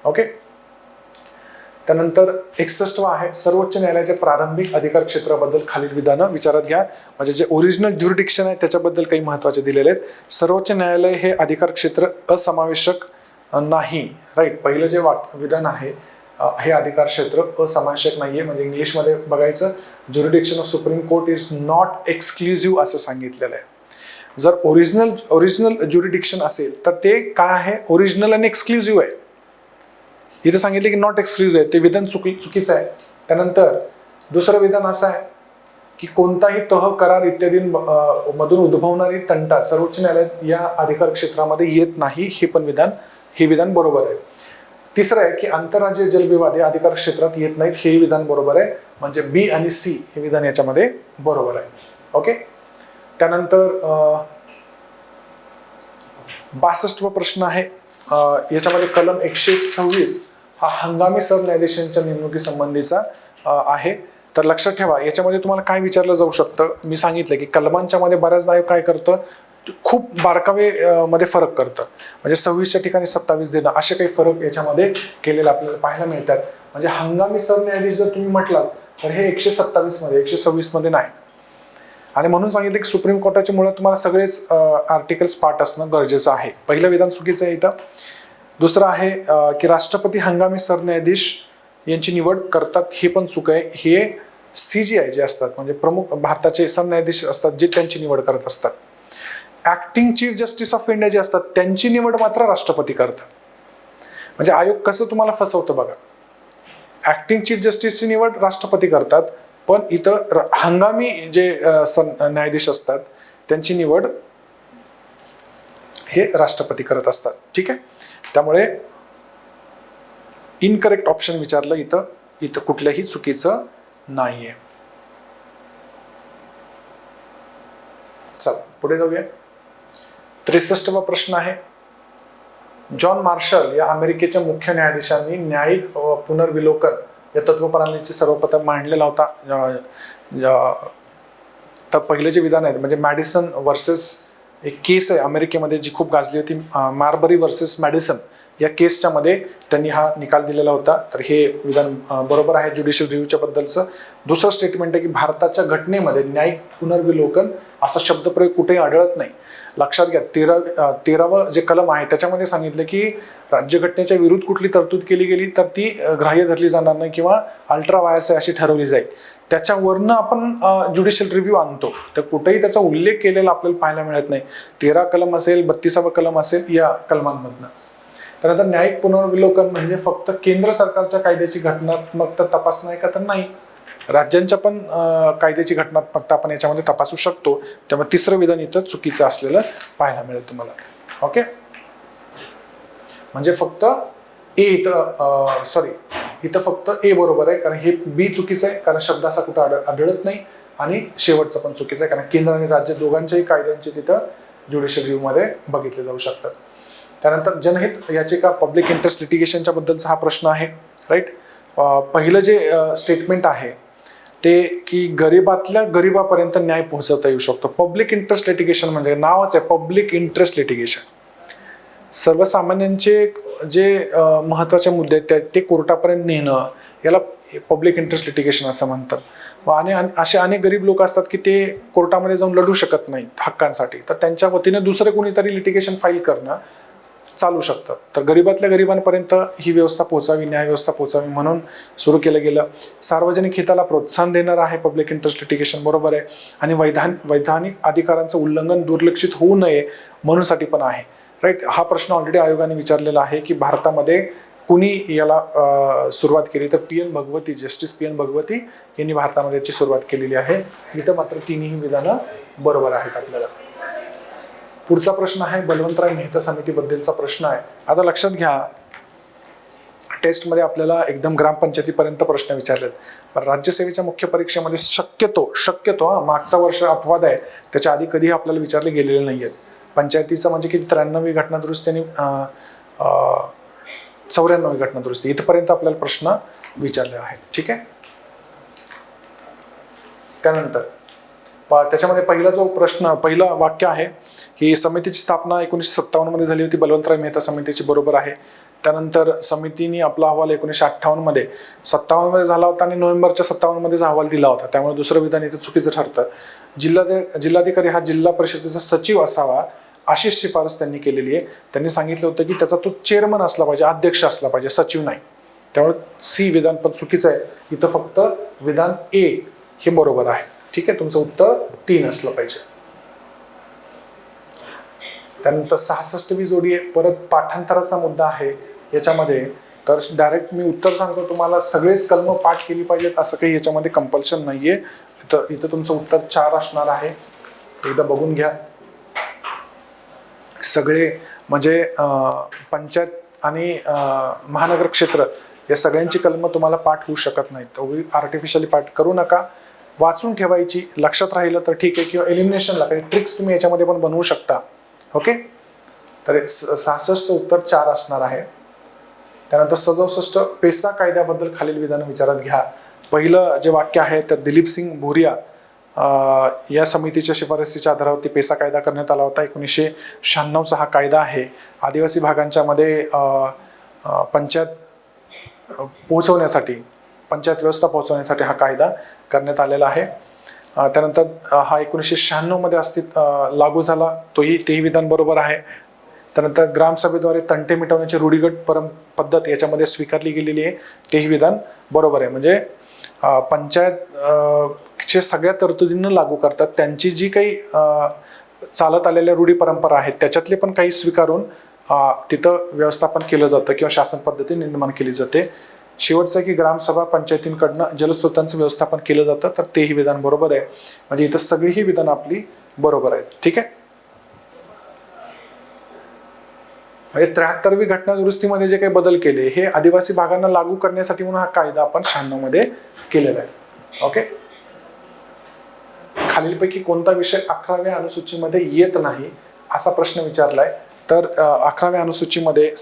ओके, त्यानंतर 61 आहे, सर्वोच्च न्यायालयाच्या प्रारंभिक अधिकार क्षेत्राबद्दल खालील विधानं विचारात घ्या. म्हणजे जे ओरिजिनल ज्युरिडिक्शन आहे त्याच्याबद्दल काही महत्त्वाचे दिलेले आहेत. सर्वोच्च न्यायालय हे अधिकार क्षेत्र असमावेशक नाही, राईट. पहिलं जे विधान आहे हे अधिकार क्षेत्र असमावेशक नाहीये, म्हणजे इंग्लिशमध्ये बघायचं jurisdiction of supreme court is not exclusive असं सांगितलेलं आहे. जर ओरिजिनल ज्युरिडिक्शन असेल तर ते काय आहे, ओरिजिनल आणि एक्सक्लुझिव्ह आहे. इथे सांगितले की नॉट एक्सक्लुझिव्ह आहे, ते विधान चुकीचं आहे. त्यानंतर दुसरं विधान असं आहे की कोणताही तह, करार इत्यादी मधून उद्भवणारी तंटा सर्वोच्च न्यायालयात या अधिकार क्षेत्रामध्ये येत नाही, हे विधान बरोबर आहे. तिसरं आहे की आंतरराज्य जलविवाद या अधिकार क्षेत्रात येत नाहीत, हे विधान बरोबर आहे. म्हणजे बी आणि सी हे विधान याच्यामध्ये बरोबर आहे. ओके. त्यानंतर 62वा प्रश्न आहे. याच्यामध्ये कलम 126 हा हंगामी सरन्यायाधीशांच्या नेमणुकीसंबंधीचा आहे. तर लक्षात ठेवा, याच्यामध्ये तुम्हाला काय विचारलं जाऊ शकतं. मी सांगितलं की कलमांच्या मध्ये बऱ्याचदा काय करतं, खूप बारकावे मध्ये फरक करतं. म्हणजे 26च्या ठिकाणी 27 देणं, असे काही फरक याच्यामध्ये केलेले आपल्याला पाहायला मिळतात. म्हणजे हंगामी सरन्यायाधीश जर तुम्ही म्हटलात तर हे 127 मध्ये, 126 मध्ये नाही. आणि म्हणून सांगितलं की सुप्रीम कोर्टाच्या मुळे तुम्हाला सगळेच आर्टिकल्स पाठ असणं गरजेचं आहे. पहिलं विधान चुकीचं आहे इथं. दुसरं आहे की राष्ट्रपती हंगामी सरन्यायाधीश यांची निवड करतात, हे पण चूक आहे. हे CGI जे असतात, म्हणजे प्रमुख भारताचे सरन्यायाधीश असतात, जे त्यांची निवड करत असतात. Acting chief justice of India जे असतात त्यांची निवड मात्र राष्ट्रपती करतात. म्हणजे आयोग कसं तुम्हाला फसवतं बघा. ऍक्टिंग चीफ जस्टिसची निवड राष्ट्रपती करतात, पण इथं हंगामी जे न्यायाधीश असतात त्यांची निवड हे राष्ट्रपती करत असतात. ठीक आहे. त्यामुळे इनकरेक्ट ऑप्शन विचारलं इथं कुठल्याही चुकीचं नाहीये. चला पुढे जाऊया. 63वा प्रश्न आहे. जॉन मार्शल या अमेरिकेच्या मुख्य न्यायाधीशांनी न्यायिक पुनर्विलोकन या तत्वप्रणालीचे सर्वप्रथम मांडलेला होता. तर पहिले जे विधान आहे म्हणजे मॅडिसन वर्सेस एक केस आहे अमेरिकेमध्ये जी खूप गाजली होती, मार्बरी वर्सेस मॅडिसन या केसच्या मध्ये त्यांनी हा निकाल दिलेला होता. तर हे विधान बरोबर आहे ज्युडिशियल रिव्ह्यूच्या बद्दलचं. दुसरं स्टेटमेंट आहे की भारताच्या घटनेमध्ये न्यायिक पुनर्विलोकन असा शब्दप्रयोग कुठेही आढळत नाही. लक्षात घ्या, 13वं जे कलम आहे त्याच्यामध्ये सांगितलं की राज्यघटनेच्या विरुद्ध कुठली तरतूद केली गेली तर ती ग्राह्य धरली जाणार नाही किंवा अल्ट्रा वायर्स आहे अशी ठरवली जाईल. त्याच्यावरनं आपण ज्युडिशियल रिव्ह्यू आणतो, तर कुठेही त्याचा उल्लेख केलेला आपल्याला पाहायला मिळत नाही. 13 कलम असेल, 32वा कलम असेल या कलमांमधनं. त्यानंतर न्यायिक पुनर्विलोकन म्हणजे फक्त केंद्र सरकारच्या कायद्याची घटनात्मकता तपासणं आहे का, तर नाही, राज्यांच्या पण कायद्याची घटनात्मकता आपण याच्यामध्ये तपासू शकतो. त्यामुळे तिसरं विधान इथं चुकीचं असलेलं पाहायला मिळेल तुम्हाला. ओके. म्हणजे फक्त ए इथं फक्त ए बरोबर आहे, कारण हे बी चुकीचं आहे कारण शब्द असा कुठं आढळत नाही. आणि शेवटचं पण चुकीचं आहे कारण केंद्र आणि राज्य दोघांच्याही कायद्यांचे तिथं ज्युडिशियल रिव्ह्यू मध्ये बघितले जाऊ शकतात. त्यानंतर जनहित याचिका पब्लिक इंटरेस्ट लिटिगेशनच्या बद्दलचा हा प्रश्न आहे. राईट. पहिलं जे स्टेटमेंट आहे ते की गरीबातल्या गरीबापर्यंत न्याय पोहोचवता येऊ शकतो. पब्लिक इंटरेस्ट लिटिगेशन म्हणजे नावच आहे पब्लिक इंटरेस्ट लिटिगेशन. सर्वसामान्यांचे जे महत्वाचे मुद्दे आहेत ते कोर्टापर्यंत नेणं याला पब्लिक इंटरेस्ट लिटिगेशन असं म्हणतात. आणि असे अनेक गरीब लोक असतात की ते कोर्टामध्ये जाऊन लढू शकत नाहीत हक्कांसाठी, तर त्यांच्या वतीने दुसरं कोणीतरी लिटिगेशन फाईल करणं चालू शकतं. तर गरीबातल्या गरिबांपर्यंत ही व्यवस्था पोहोचावी, न्याय व्यवस्था पोहोचावी म्हणून सुरू केलं गेलं. सार्वजनिक हिताला प्रोत्साहन देणार आहे पब्लिक इंटरेस्ट लिटिगेशन, बरोबर आहे. आणि वैधानिक अधिकारांचं उल्लंघन दुर्लक्षित होऊ नये म्हणून साठी पण आहे. राईट. हा प्रश्न ऑलरेडी आयोगाने विचारलेला आहे की भारतामध्ये कुणी याला सुरुवात केली, तर जस्टिस पी एन भगवती यांनी भारतामध्ये याची सुरुवात केलेली आहे. इथं मात्र तिन्ही विधानं बरोबर आहेत आपल्याला. पुढचा प्रश्न आहे बलवंतराय मेहता समितीबद्दलचा प्रश्न आहे. आता लक्षात घ्या, टेस्टमध्ये आपल्याला एकदम ग्रामपंचायतीपर्यंत प्रश्न विचारलेत, पण राज्यसेवेच्या मुख्य परीक्षेमध्ये शक्यतो मागचा वर्ष अपवाद आहे, त्याच्या आधी कधीही आपल्याला विचारले गेलेले नाही आहेत. पंचायतीचं म्हणजे किती 93वी घटनादुरुस्ती आणि 94वी घटनादुरुस्ती इथपर्यंत आपल्याला प्रश्न विचारले आहेत. ठीक आहे. त्यानंतर त्याच्यामध्ये पहिलं वाक्य आहे की समितीची स्थापना 1957 मध्ये झाली होती, बलवंतराय मेहता समितीची, बरोबर आहे. त्यानंतर समितीने आपला अहवाल 1958 मध्ये झाला होता आणि नोव्हेंबरच्या 57 मध्ये अहवाल दिला होता. त्यामुळे दुसरं विधान इथं चुकीचं ठरतं. जिल्हाधिकारी हा जिल्हा परिषदेचा सचिव असावा अशी शिफारस त्यांनी केलेली आहे. त्यांनी सांगितलं होतं की त्याचा तो चेअरमन असला पाहिजे, अध्यक्ष असला पाहिजे, सचिव नाही. त्यामुळे सी विधान पण चुकीचं आहे. इथं फक्त विधान ए हे बरोबर आहे. ठीक आहे. तुमचं उत्तर 3 असलं पाहिजे. त्यानंतर 66वी जोडी आहे, परत पाठांतराचा मुद्दा आहे याच्यामध्ये. तर डायरेक्ट मी उत्तर सांगतो तुम्हाला, सगळेच कलम पाठ केली पाहिजेत असं काही याच्यामध्ये कंपल्शन नाहीये. इथं तुमचं उत्तर 4 असणार आहे. एकदा बघून घ्या. सगळे म्हणजे पंचायत आणि महानगर क्षेत्र या सगळ्यांची कलम तुम्हाला पाठ होऊ शकत नाहीत. आर्टिफिशियली पाठ करू नका, वाचून ठेवायची, लक्षात राहिलं तर ठीक आहे, किंवा एलिमिनेशनला काही ट्रिक्स तुम्ही याच्यामध्ये पण बनवू शकता. ओके, तर 66चं उत्तर 4 असणार आहे. त्यानंतर 67 पेसा कायद्याबद्दल खालील विधान विचारात घ्या. पहिलं जे वाक्य आहे तर दिलीप सिंग भुरिया या समितीच्या शिफारसीच्या आधारावरती पेसा कायदा करण्यात आला होता. 1996चा हा कायदा आहे. आदिवासी भागांच्या मध्ये पंचायत पोहोचवण्यासाठी, पंचायत व्यवस्था पोहोचवण्यासाठी हा कायदा करण्यात आलेला आहे. त्यानंतर हा 1996 मध्ये लागू झाला, तेही विधान बरोबर आहे. त्यानंतर ग्रामसभेद्वारे तंटे मिटवण्याची रूढीगत पद्धत याच्यामध्ये स्वीकारली गेलेली आहे, तेही विधान बरोबर आहे. म्हणजे पंचायत चे सगळ्या तरतुदींना लागू करतात, त्यांची जी काही चालत आलेल्या रूढी परंपरा आहेत त्याच्यातले पण काही स्वीकारून तिथं व्यवस्थापन केलं जातं किंवा शासन पद्धती निर्माण केली जाते. शेवटचं की ग्रामसभा पंचायतींकडनं जलस्रोतांचं व्यवस्थापन केलं जातं, तर तेही विधान बरोबर आहे. म्हणजे इथं सगळीही विधान आपली बरोबर आहेत. ठीक आहे. म्हणजे 73वी घटना दुरुस्तीमध्ये जे काही बदल केले हे आदिवासी भागांना लागू करण्यासाठी म्हणून हा कायदा आपण 96 मध्ये केलेला आहे. ओके, खालीलपैकी कोणता विषय 11व्या अनुसूचीमध्ये येत नाही असा प्रश्न विचारलाय. तर 11व्या अनुसूचीमध्ये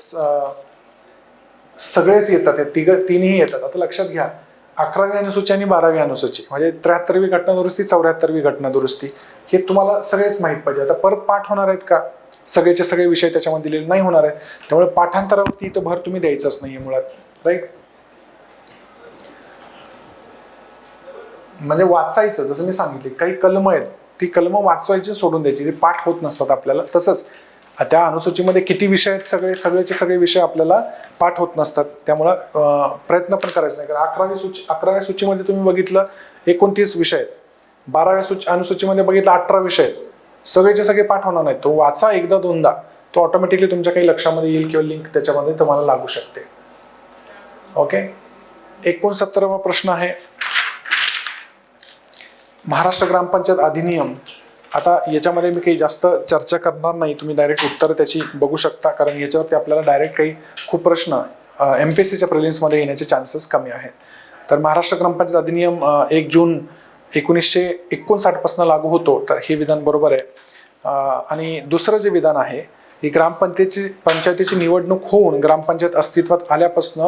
सगळेच येतात, तिन्ही येतात. आता लक्षात घ्या, 11वी अनुसूची आणि 12वी अनुसूची म्हणजे 73वी घटना दुरुस्ती, 74वी घटना दुरुस्ती हे तुम्हाला सगळेच माहित पाहिजे. आता परत पाठ होणार आहेत का? सगळेचे सगळे विषय त्याच्यामध्ये दिलेले नाही होणार आहेत. त्यामुळे पाठांतरावरती इथं भर तुम्ही द्यायचाच नाहीये मुळात. राईट, म्हणजे वाचायचं. जसं मी सांगितले, काही कलम आहेत ती कलम वाचवायची, सोडून द्यायची, पाठ होत नसतात आपल्याला. तसंच त्या अनुसूचीमध्ये किती विषय आहेत, सगळेचे सगळे विषय आपल्याला पाठ होत नसतात. त्यामुळं प्रयत्न पण करायचा नाही. कारण 11व्या सूचीमध्ये तुम्ही बघितलं 29 विषय आहेत, 12व्या अनुसूचीमध्ये बघितलं 18 विषय आहेत. सगळेचे सगळे पाठ होणार नाहीत. तो वाचा एकदा दोनदा, तो ऑटोमॅटिकली तुमच्या काही लक्षामध्ये येईल किंवा लिंक त्याच्यामध्ये तुम्हाला लागू शकते. ओके, 69वा प्रश्न आहे महाराष्ट्र ग्रामपंचायत अधिनियम. आता याच्यामध्ये मी काही जास्त चर्चा करणार नाही, तुम्ही डायरेक्ट उत्तर त्याची बघू शकता, कारण याच्यावरती आपल्याला डायरेक्ट काही खूप प्रश्न MPSCच्या प्रिलिम्समध्ये येण्याचे चान्सेस कमी आहेत. तर महाराष्ट्र ग्रामपंचायत अधिनियम 1 जून 1959 पासून लागू होतो, तर हे विधान बरोबर आहे. आणि दुसरं जे विधान आहे, ही पंचायतीची निवडणूक होऊन ग्रामपंचायत अस्तित्वात आल्यापासून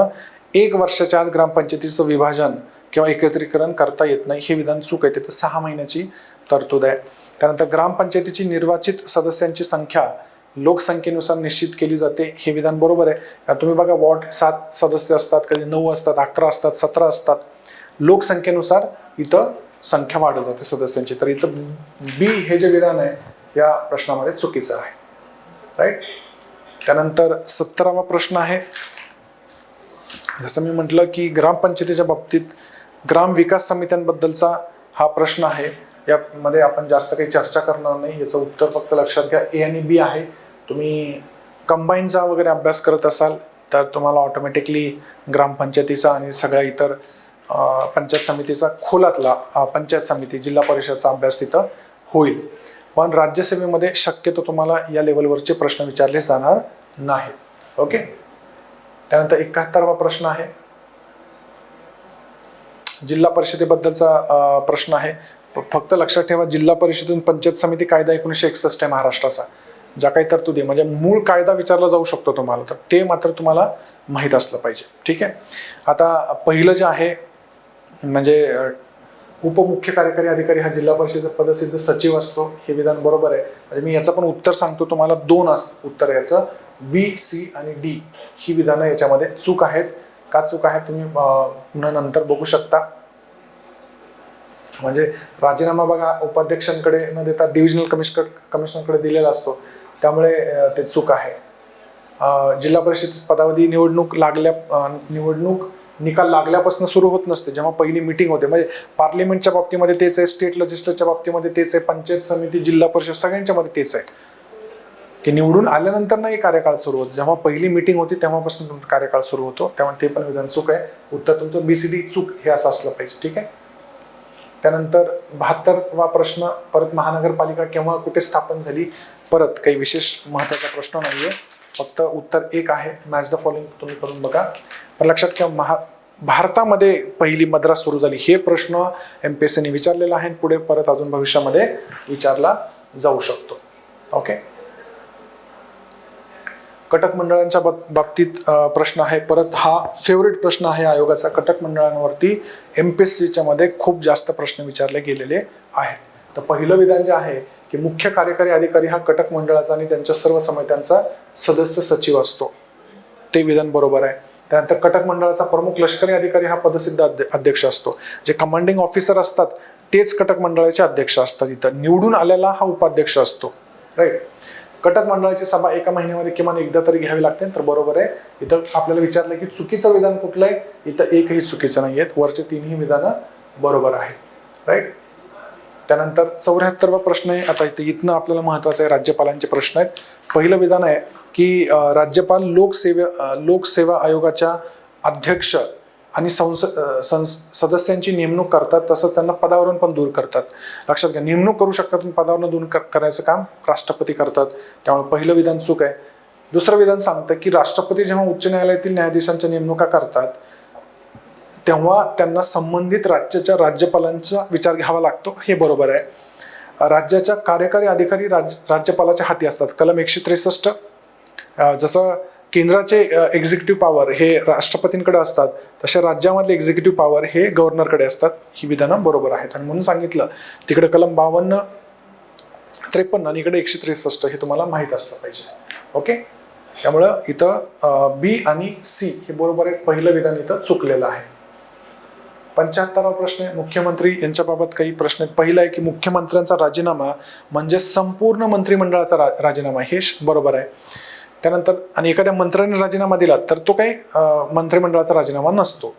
1 वर्षाच्या आत ग्रामपंचायतीचं विभाजन किंवा एकत्रीकरण करता येत नाही, हे विधान चूक आहे. तिथं 6 महिन्याची तरतूद आहे. त्यानंतर ग्रामपंचायतीची निर्वाचित सदस्यांची संख्या लोकसंख्येनुसार निश्चित केली जाते, हे विधान बरोबर आहे. तुम्ही बघा, वॉर्ड 7 सदस्य असतात, कधी 9 असतात, 11 असतात, 17 असतात. लोकसंख्येनुसार इथं संख्या वाढत जाते सदस्यांची. तर इथं बी हे जे विधान आहे या प्रश्नामध्ये चुकीचं आहे. राईट. त्यानंतर 17वा प्रश्न आहे, जसं मी म्हटलं की ग्रामपंचायतीच्या बाबतीत ग्राम विकास समित्यांबद्दलचा हा प्रश्न आहे. यामध्ये आपण जास्त काही चर्चा करणार नाही. याचं उत्तर फक्त लक्षात घ्या, A आणि B आहे. तुम्ही कंबाईनचा वगैरे अभ्यास करत असाल तर तुम्हाला ऑटोमॅटिकली ग्रामपंचायतीचा आणि सगळ्या इतर पंचायत समितीचा खोलातला पंचायत समिती जिल्हा परिषदचा अभ्यास तिथं होईल. पण राज्यसेवेमध्ये शक्यतो तुम्हाला या लेवलवरचे प्रश्न विचारले जाणार नाहीत. ओके. त्यानंतर 71वा प्रश्न आहे, जिल्हा परिषदेबद्दलचा प्रश्न आहे. फक्त लक्षात ठेवा, जिल्हा परिषदेतून पंचायत समिती कायदा 1961 आहे महाराष्ट्राचा. ज्या काही तरतुदी म्हणजे मूळ कायदा विचारला जाऊ शकतो तुम्हाला, तर ते मात्र तुम्हाला माहीत असलं पाहिजे. ठीक आहे. आता पहिलं जे आहे म्हणजे उपमुख्य कार्यकारी अधिकारी हा जिल्हा परिषद पदसिद्ध सचिव असतो, हे विधान बरोबर आहे. म्हणजे मी याचं पण उत्तर सांगतो तुम्हाला, 2 असतं उत्तर याचं, B, C आणि D ही विधानं याच्यामध्ये चूक आहेत. का चूक आहेत तुम्ही पुन्हा नंतर बघू शकता. म्हणजे राजीनामा बघा उपाध्यक्षांकडे न देता डिव्हिजनल कमिशनरकडे दिलेला असतो, त्यामुळे ते चूक आहे. जिल्हा परिषद पदावधी निवडणूक निकाल लागल्यापासून सुरू होत नसते, जेव्हा पहिली मीटिंग होते. म्हणजे पार्लिमेंटच्या बाबतीमध्ये तेच आहे, स्टेट लेजिस्लेचरच्या बाबतीमध्ये तेच आहे, पंचायत समिती जिल्हा परिषद सगळ्यांच्या मध्ये तेच आहे. की निवडून आल्यानंतर नाही कार्यकाळ सुरू होतो, जेव्हा पहिली मीटिंग होती तेव्हापासून तुमचा कार्यकाळ सुरू होतो, तेव्हा ते पण विधान चूक आहे. उत्तर तुमचं BCD चूक हे असं असलं पाहिजे. ठीक आहे. त्यानंतर 72वा प्रश्न, परत महानगरपालिका केव्हा कुठे स्थापन झाली, परत काही विशेष महत्वाचा प्रश्न नाहीये, फक्त उत्तर एक आहे. मॅच द फॉलोइंग तुम्ही करून बघा. पण लक्षात ठेवा, भारतामध्ये पहिली मद्रास सुरू झाली हे प्रश्न MPSCने विचारलेला आहे, पुढे परत अजून भविष्यामध्ये विचारला जाऊ शकतो. ओके. कटक मंडळांच्या बाबतीत प्रश्न आहे, परत हा फेवरेट प्रश्न आहे आयोगाचा. कटक मंडळांवरती MPSCच्या मध्ये खूप जास्त प्रश्न विचारले गेलेले आहेत. तर पहिलं विधान जे आहे की मुख्य कार्यकारी अधिकारी हा कटक मंडळाचा आणि त्यांच्या सर्व समित्यांचा सदस्य सचिव असतो, ते विधान बरोबर आहे. त्यानंतर कटक मंडळाचा प्रमुख लष्करी अधिकारी हा पदसिद्ध अध्यक्ष असतो. जे कमांडिंग ऑफिसर असतात तेच कटक मंडळाचे अध्यक्ष असतात. इथं निवडून आलेला हा उपाध्यक्ष असतो. राईट. कटक मंडळाची सभा एका महिन्यामध्ये किमान एकदा तरी घ्यावी लागते, तर बरोबर आहे. इथं आपल्याला विचारलं की चुकीचं विधान कुठलं आहे, इथं एकही चुकीचं नाही आहेत, वरचे तीनही विधानं बरोबर आहेत. राईट. त्यानंतर 74वा प्रश्न आहे. आता इथनं आपल्याला महत्वाचं आहे, राज्यपालांचे प्रश्न आहेत. पहिलं विधान आहे की राज्यपाल लोकसेवा आयोगाच्या अध्यक्ष आणि सदस्यांची नेमणूक करतात, तसंच त्यांना पदावरून पण दूर करतात. लक्षात घ्या, नेमणूक करू शकतात पण पदावरून दूर करायचं काम राष्ट्रपती करतात. त्यामुळे पहिलं विधान चूक आहे. दुसरं विधान सांगतं की राष्ट्रपती जेव्हा उच्च न्यायालयातील न्यायाधीशांच्या नेमणुका करतात तेव्हा त्यांना संबंधित राज्याच्या राज्यपालांचा विचार घ्यावा लागतो, हे बरोबर आहे. राज्याच्या कार्यकारी अधिकारी राज्यपालाच्या हाती असतात. कलम 163. जसं केंद्राचे एक्झिक्युटिव्ह पॉवर हे राष्ट्रपतींकडे असतात, तसे राज्यामधले एक्झिक्युटिव्ह पॉवर हे गव्हर्नरकडे असतात. ही विधानं बरोबर आहेत. आणि म्हणून सांगितलं तिकडे कलम 52, 53 आणि इकडे 163 हे तुम्हाला माहीत असलं पाहिजे. ओके. त्यामुळं इथं B आणि C हे बरोबर आहे. पहिलं विधान इथं चुकलेलं आहे. 75वा प्रश्न आहे, मुख्यमंत्री यांच्याबाबत काही प्रश्न आहेत. पहिला आहे की मुख्यमंत्र्यांचा राजीनामा म्हणजे संपूर्ण मंत्रिमंडळाचा राजीनामा, हे बरोबर आहे. त्यानंतर आणि एखाद्या मंत्र्याने राजीनामा दिला तर तो काही मंत्रिमंडळाचा राजीनामा नसतो.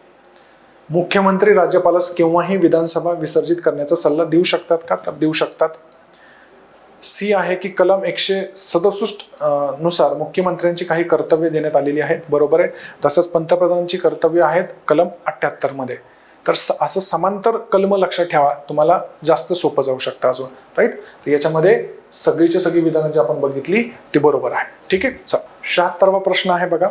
मुख्यमंत्री राज्यपालास केव्हाही विधानसभा विसर्जित करण्याचा सल्ला देऊ शकतात का, तर देऊ शकतात. C आहे की कलम 167 नुसार मुख्यमंत्र्यांची काही कर्तव्य देण्यात आलेली आहेत, बरोबर आहे. तसंच पंतप्रधानांची कर्तव्य आहेत कलम 78 मध्ये. तर असं समांतर कलम लक्षात ठेवा, तुम्हाला जास्त सोपं जाऊ शकतं अजून. राईट. तर याच्यामध्ये सगळी विधानं जी आपण बघितली ती बरोबर आहे. ठीक आहे. 76वा प्रश्न आहे बघा.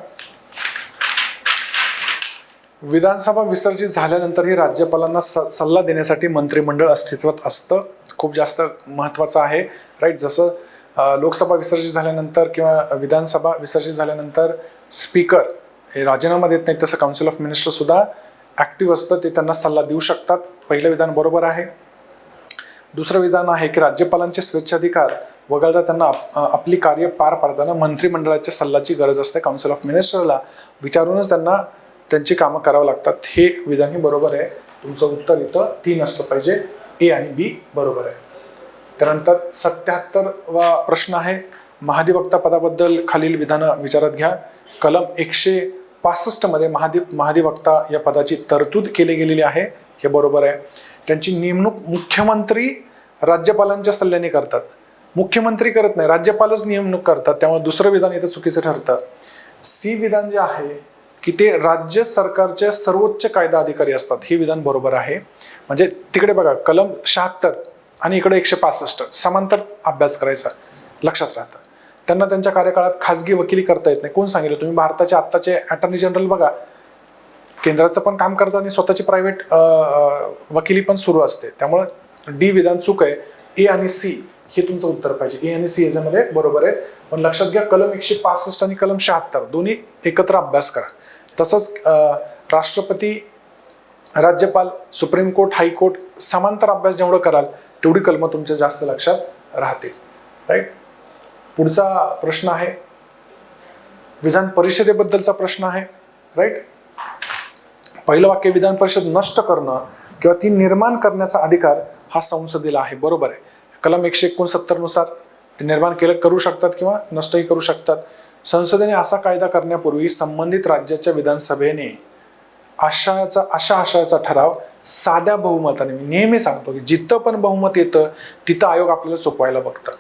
विधानसभा विसर्जित झाल्यानंतरही राज्यपालांना सल्ला देण्यासाठी मंत्रिमंडळ अस्तित्वात असतं. खूप जास्त महत्वाचं आहे. राईट. जसं लोकसभा विसर्जित झाल्यानंतर किंवा विधानसभा विसर्जित झाल्यानंतर स्पीकर हे राजीनामा देत नाही, तसं काउन्सिल ऑफ मिनिस्टर सुद्धा ऍक्टिव्ह असतं, ते त्यांना सल्ला देऊ शकतात. पहिलं विधान बरोबर आहे. दुसरं विधान आहे की राज्यपालांचे स्वेच्छाधिकार वगळता त्यांना आपली कार्य पार पाडताना मंत्रिमंडळाच्या सल्ल्याची गरज असते. काउन्सिल ऑफ मिनिस्टरला विचारूनच त्यांना त्यांची कामं करावं लागतात. हे विधानही बरोबर आहे. तुमचं उत्तर इथं 3 असलं पाहिजे. A आणि B बरोबर आहे. त्यानंतर 77वा प्रश्न आहे, महाधिवक्ता पदाबद्दल खालील विधानं विचारात घ्या. कलम 165 मध्ये महाधिवक्ता या पदाची तरतूद केली गेलेली आहे, हे बरोबर आहे. त्यांची नेमणूक मुख्यमंत्री राज्यपालांच्या सल्ल्याने करतात. मुख्यमंत्री करत नाही, राज्यपालच नेमणूक करतात. त्यामुळे दुसरं विधान इथं चुकीचं ठरतं. C विधान जे आहे की ते राज्य सरकारचे सर्वोच्च कायदा अधिकारी असतात, हे विधान बरोबर आहे. म्हणजे तिकडे बघा कलम 76 आणि इकडे 165 समांतर अभ्यास करायचा, लक्षात राहतं. त्यांना त्यांच्या कार्यकाळात खाजगी वकिली करता येत नाही. कोण सांगितलं? तुम्ही भारताचे आत्ताचे अटॉर्नी जनरल बघा, केंद्राचं पण काम करतात आणि स्वतःची प्रायव्हेट वकिली पण सुरू असते. त्यामुळे D विधान चूक आहे. A आणि C हे तुमचं उत्तर पाहिजे. A आणि C याच्यामध्ये बरोबर आहे. पण लक्षात घ्या कलम 165 आणि कलम 76 दोन्ही एकत्र अभ्यास करा. तसंच राष्ट्रपती, राज्यपाल, सुप्रीम कोर्ट, हायकोर्ट समांतर अभ्यास जेवढं कराल तेवढी कलमं तुमच्या जास्त लक्षात राहतील. राईट. पुढचा प्रश्न आहे विधान परिषदेबद्दलचा प्रश्न आहे. राईट. पहिलं वाक्य, विधान परिषद नष्ट करणं किंवा ती निर्माण करण्याचा अधिकार हा संसदेला आहे, बरोबर आहे. कलम 169 नुसार ते निर्माण करू शकतात किंवा नष्टही करू शकतात. संसदेने असा कायदा करण्यापूर्वी संबंधित राज्याच्या विधानसभेने अशा आशयाचा ठराव साध्या बहुमताने, मी नेहमी सांगतो की जिथं पण बहुमत येतं तिथं आयोग आपल्याला सोपवायला बघतं.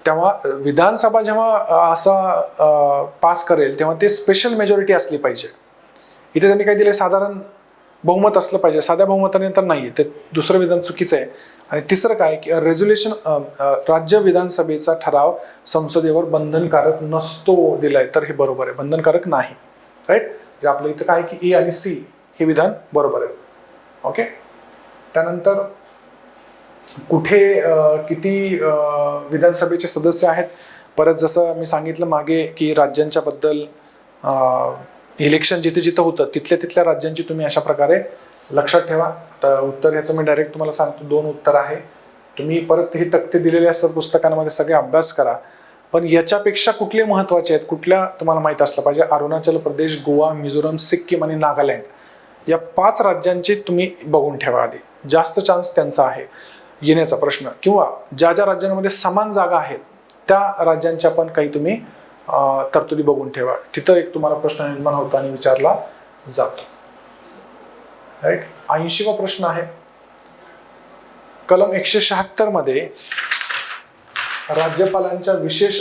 तेव्हा विधानसभा जेव्हा असा पास करेल तेव्हा ते स्पेशल मेजॉरिटी असली पाहिजे. इथे त्यांनी काय दिले, साधारण बहुमत असलं पाहिजे. साध्या बहुमताने तर नाही, ते दुसरं विधान चुकीचं आहे. आणि तिसरं काय की रेझोल्युशन, राज्य विधानसभेचा ठराव संसदेवर बंधनकारक नसतो दिलाय, तर हे बरोबर आहे, बंधनकारक नाही. राईट. जे आपलं इथं काय की ए आणि सी हे विधान बरोबर आहे. ओके. त्यानंतर कुठे किती विधानसभेचे सदस्य आहेत, परत जसं मी सांगितलं मागे की राज्यांच्या बद्दल इलेक्शन जिथे जिथं होतं तिथल्या राज्यांची तुम्ही अशा प्रकारे लक्षात ठेवा. आता उत्तर ह्याचं मी डायरेक्ट तुम्हाला सांगतो, 2 उत्तर आहे. तुम्ही परत हे तक्ते दिलेले असतात पुस्तकांमध्ये, सगळे अभ्यास करा. पण याच्यापेक्षा कुठले महत्वाचे आहेत, कुठल्या तुम्हाला माहित असलं पाहिजे. अरुणाचल प्रदेश, गोवा, मिझोरम, सिक्कीम आणि नागालँड या 5 राज्यांची तुम्ही बघून ठेवा आधी. जास्त चान्स त्यांचा आहे येण्याचा प्रश्न. किंवा ज्या ज्या राज्यांमध्ये समान जागा आहेत त्या राज्यांच्या पण काही तुम्ही तरतुदी बघून ठेवा. तिथं एक तुम्हाला प्रश्न निर्माण होतो आणि विचारला जातो. राईट. 80वा प्रश्न आहे, कलम 176 मध्ये राज्यपालांच्या विशेष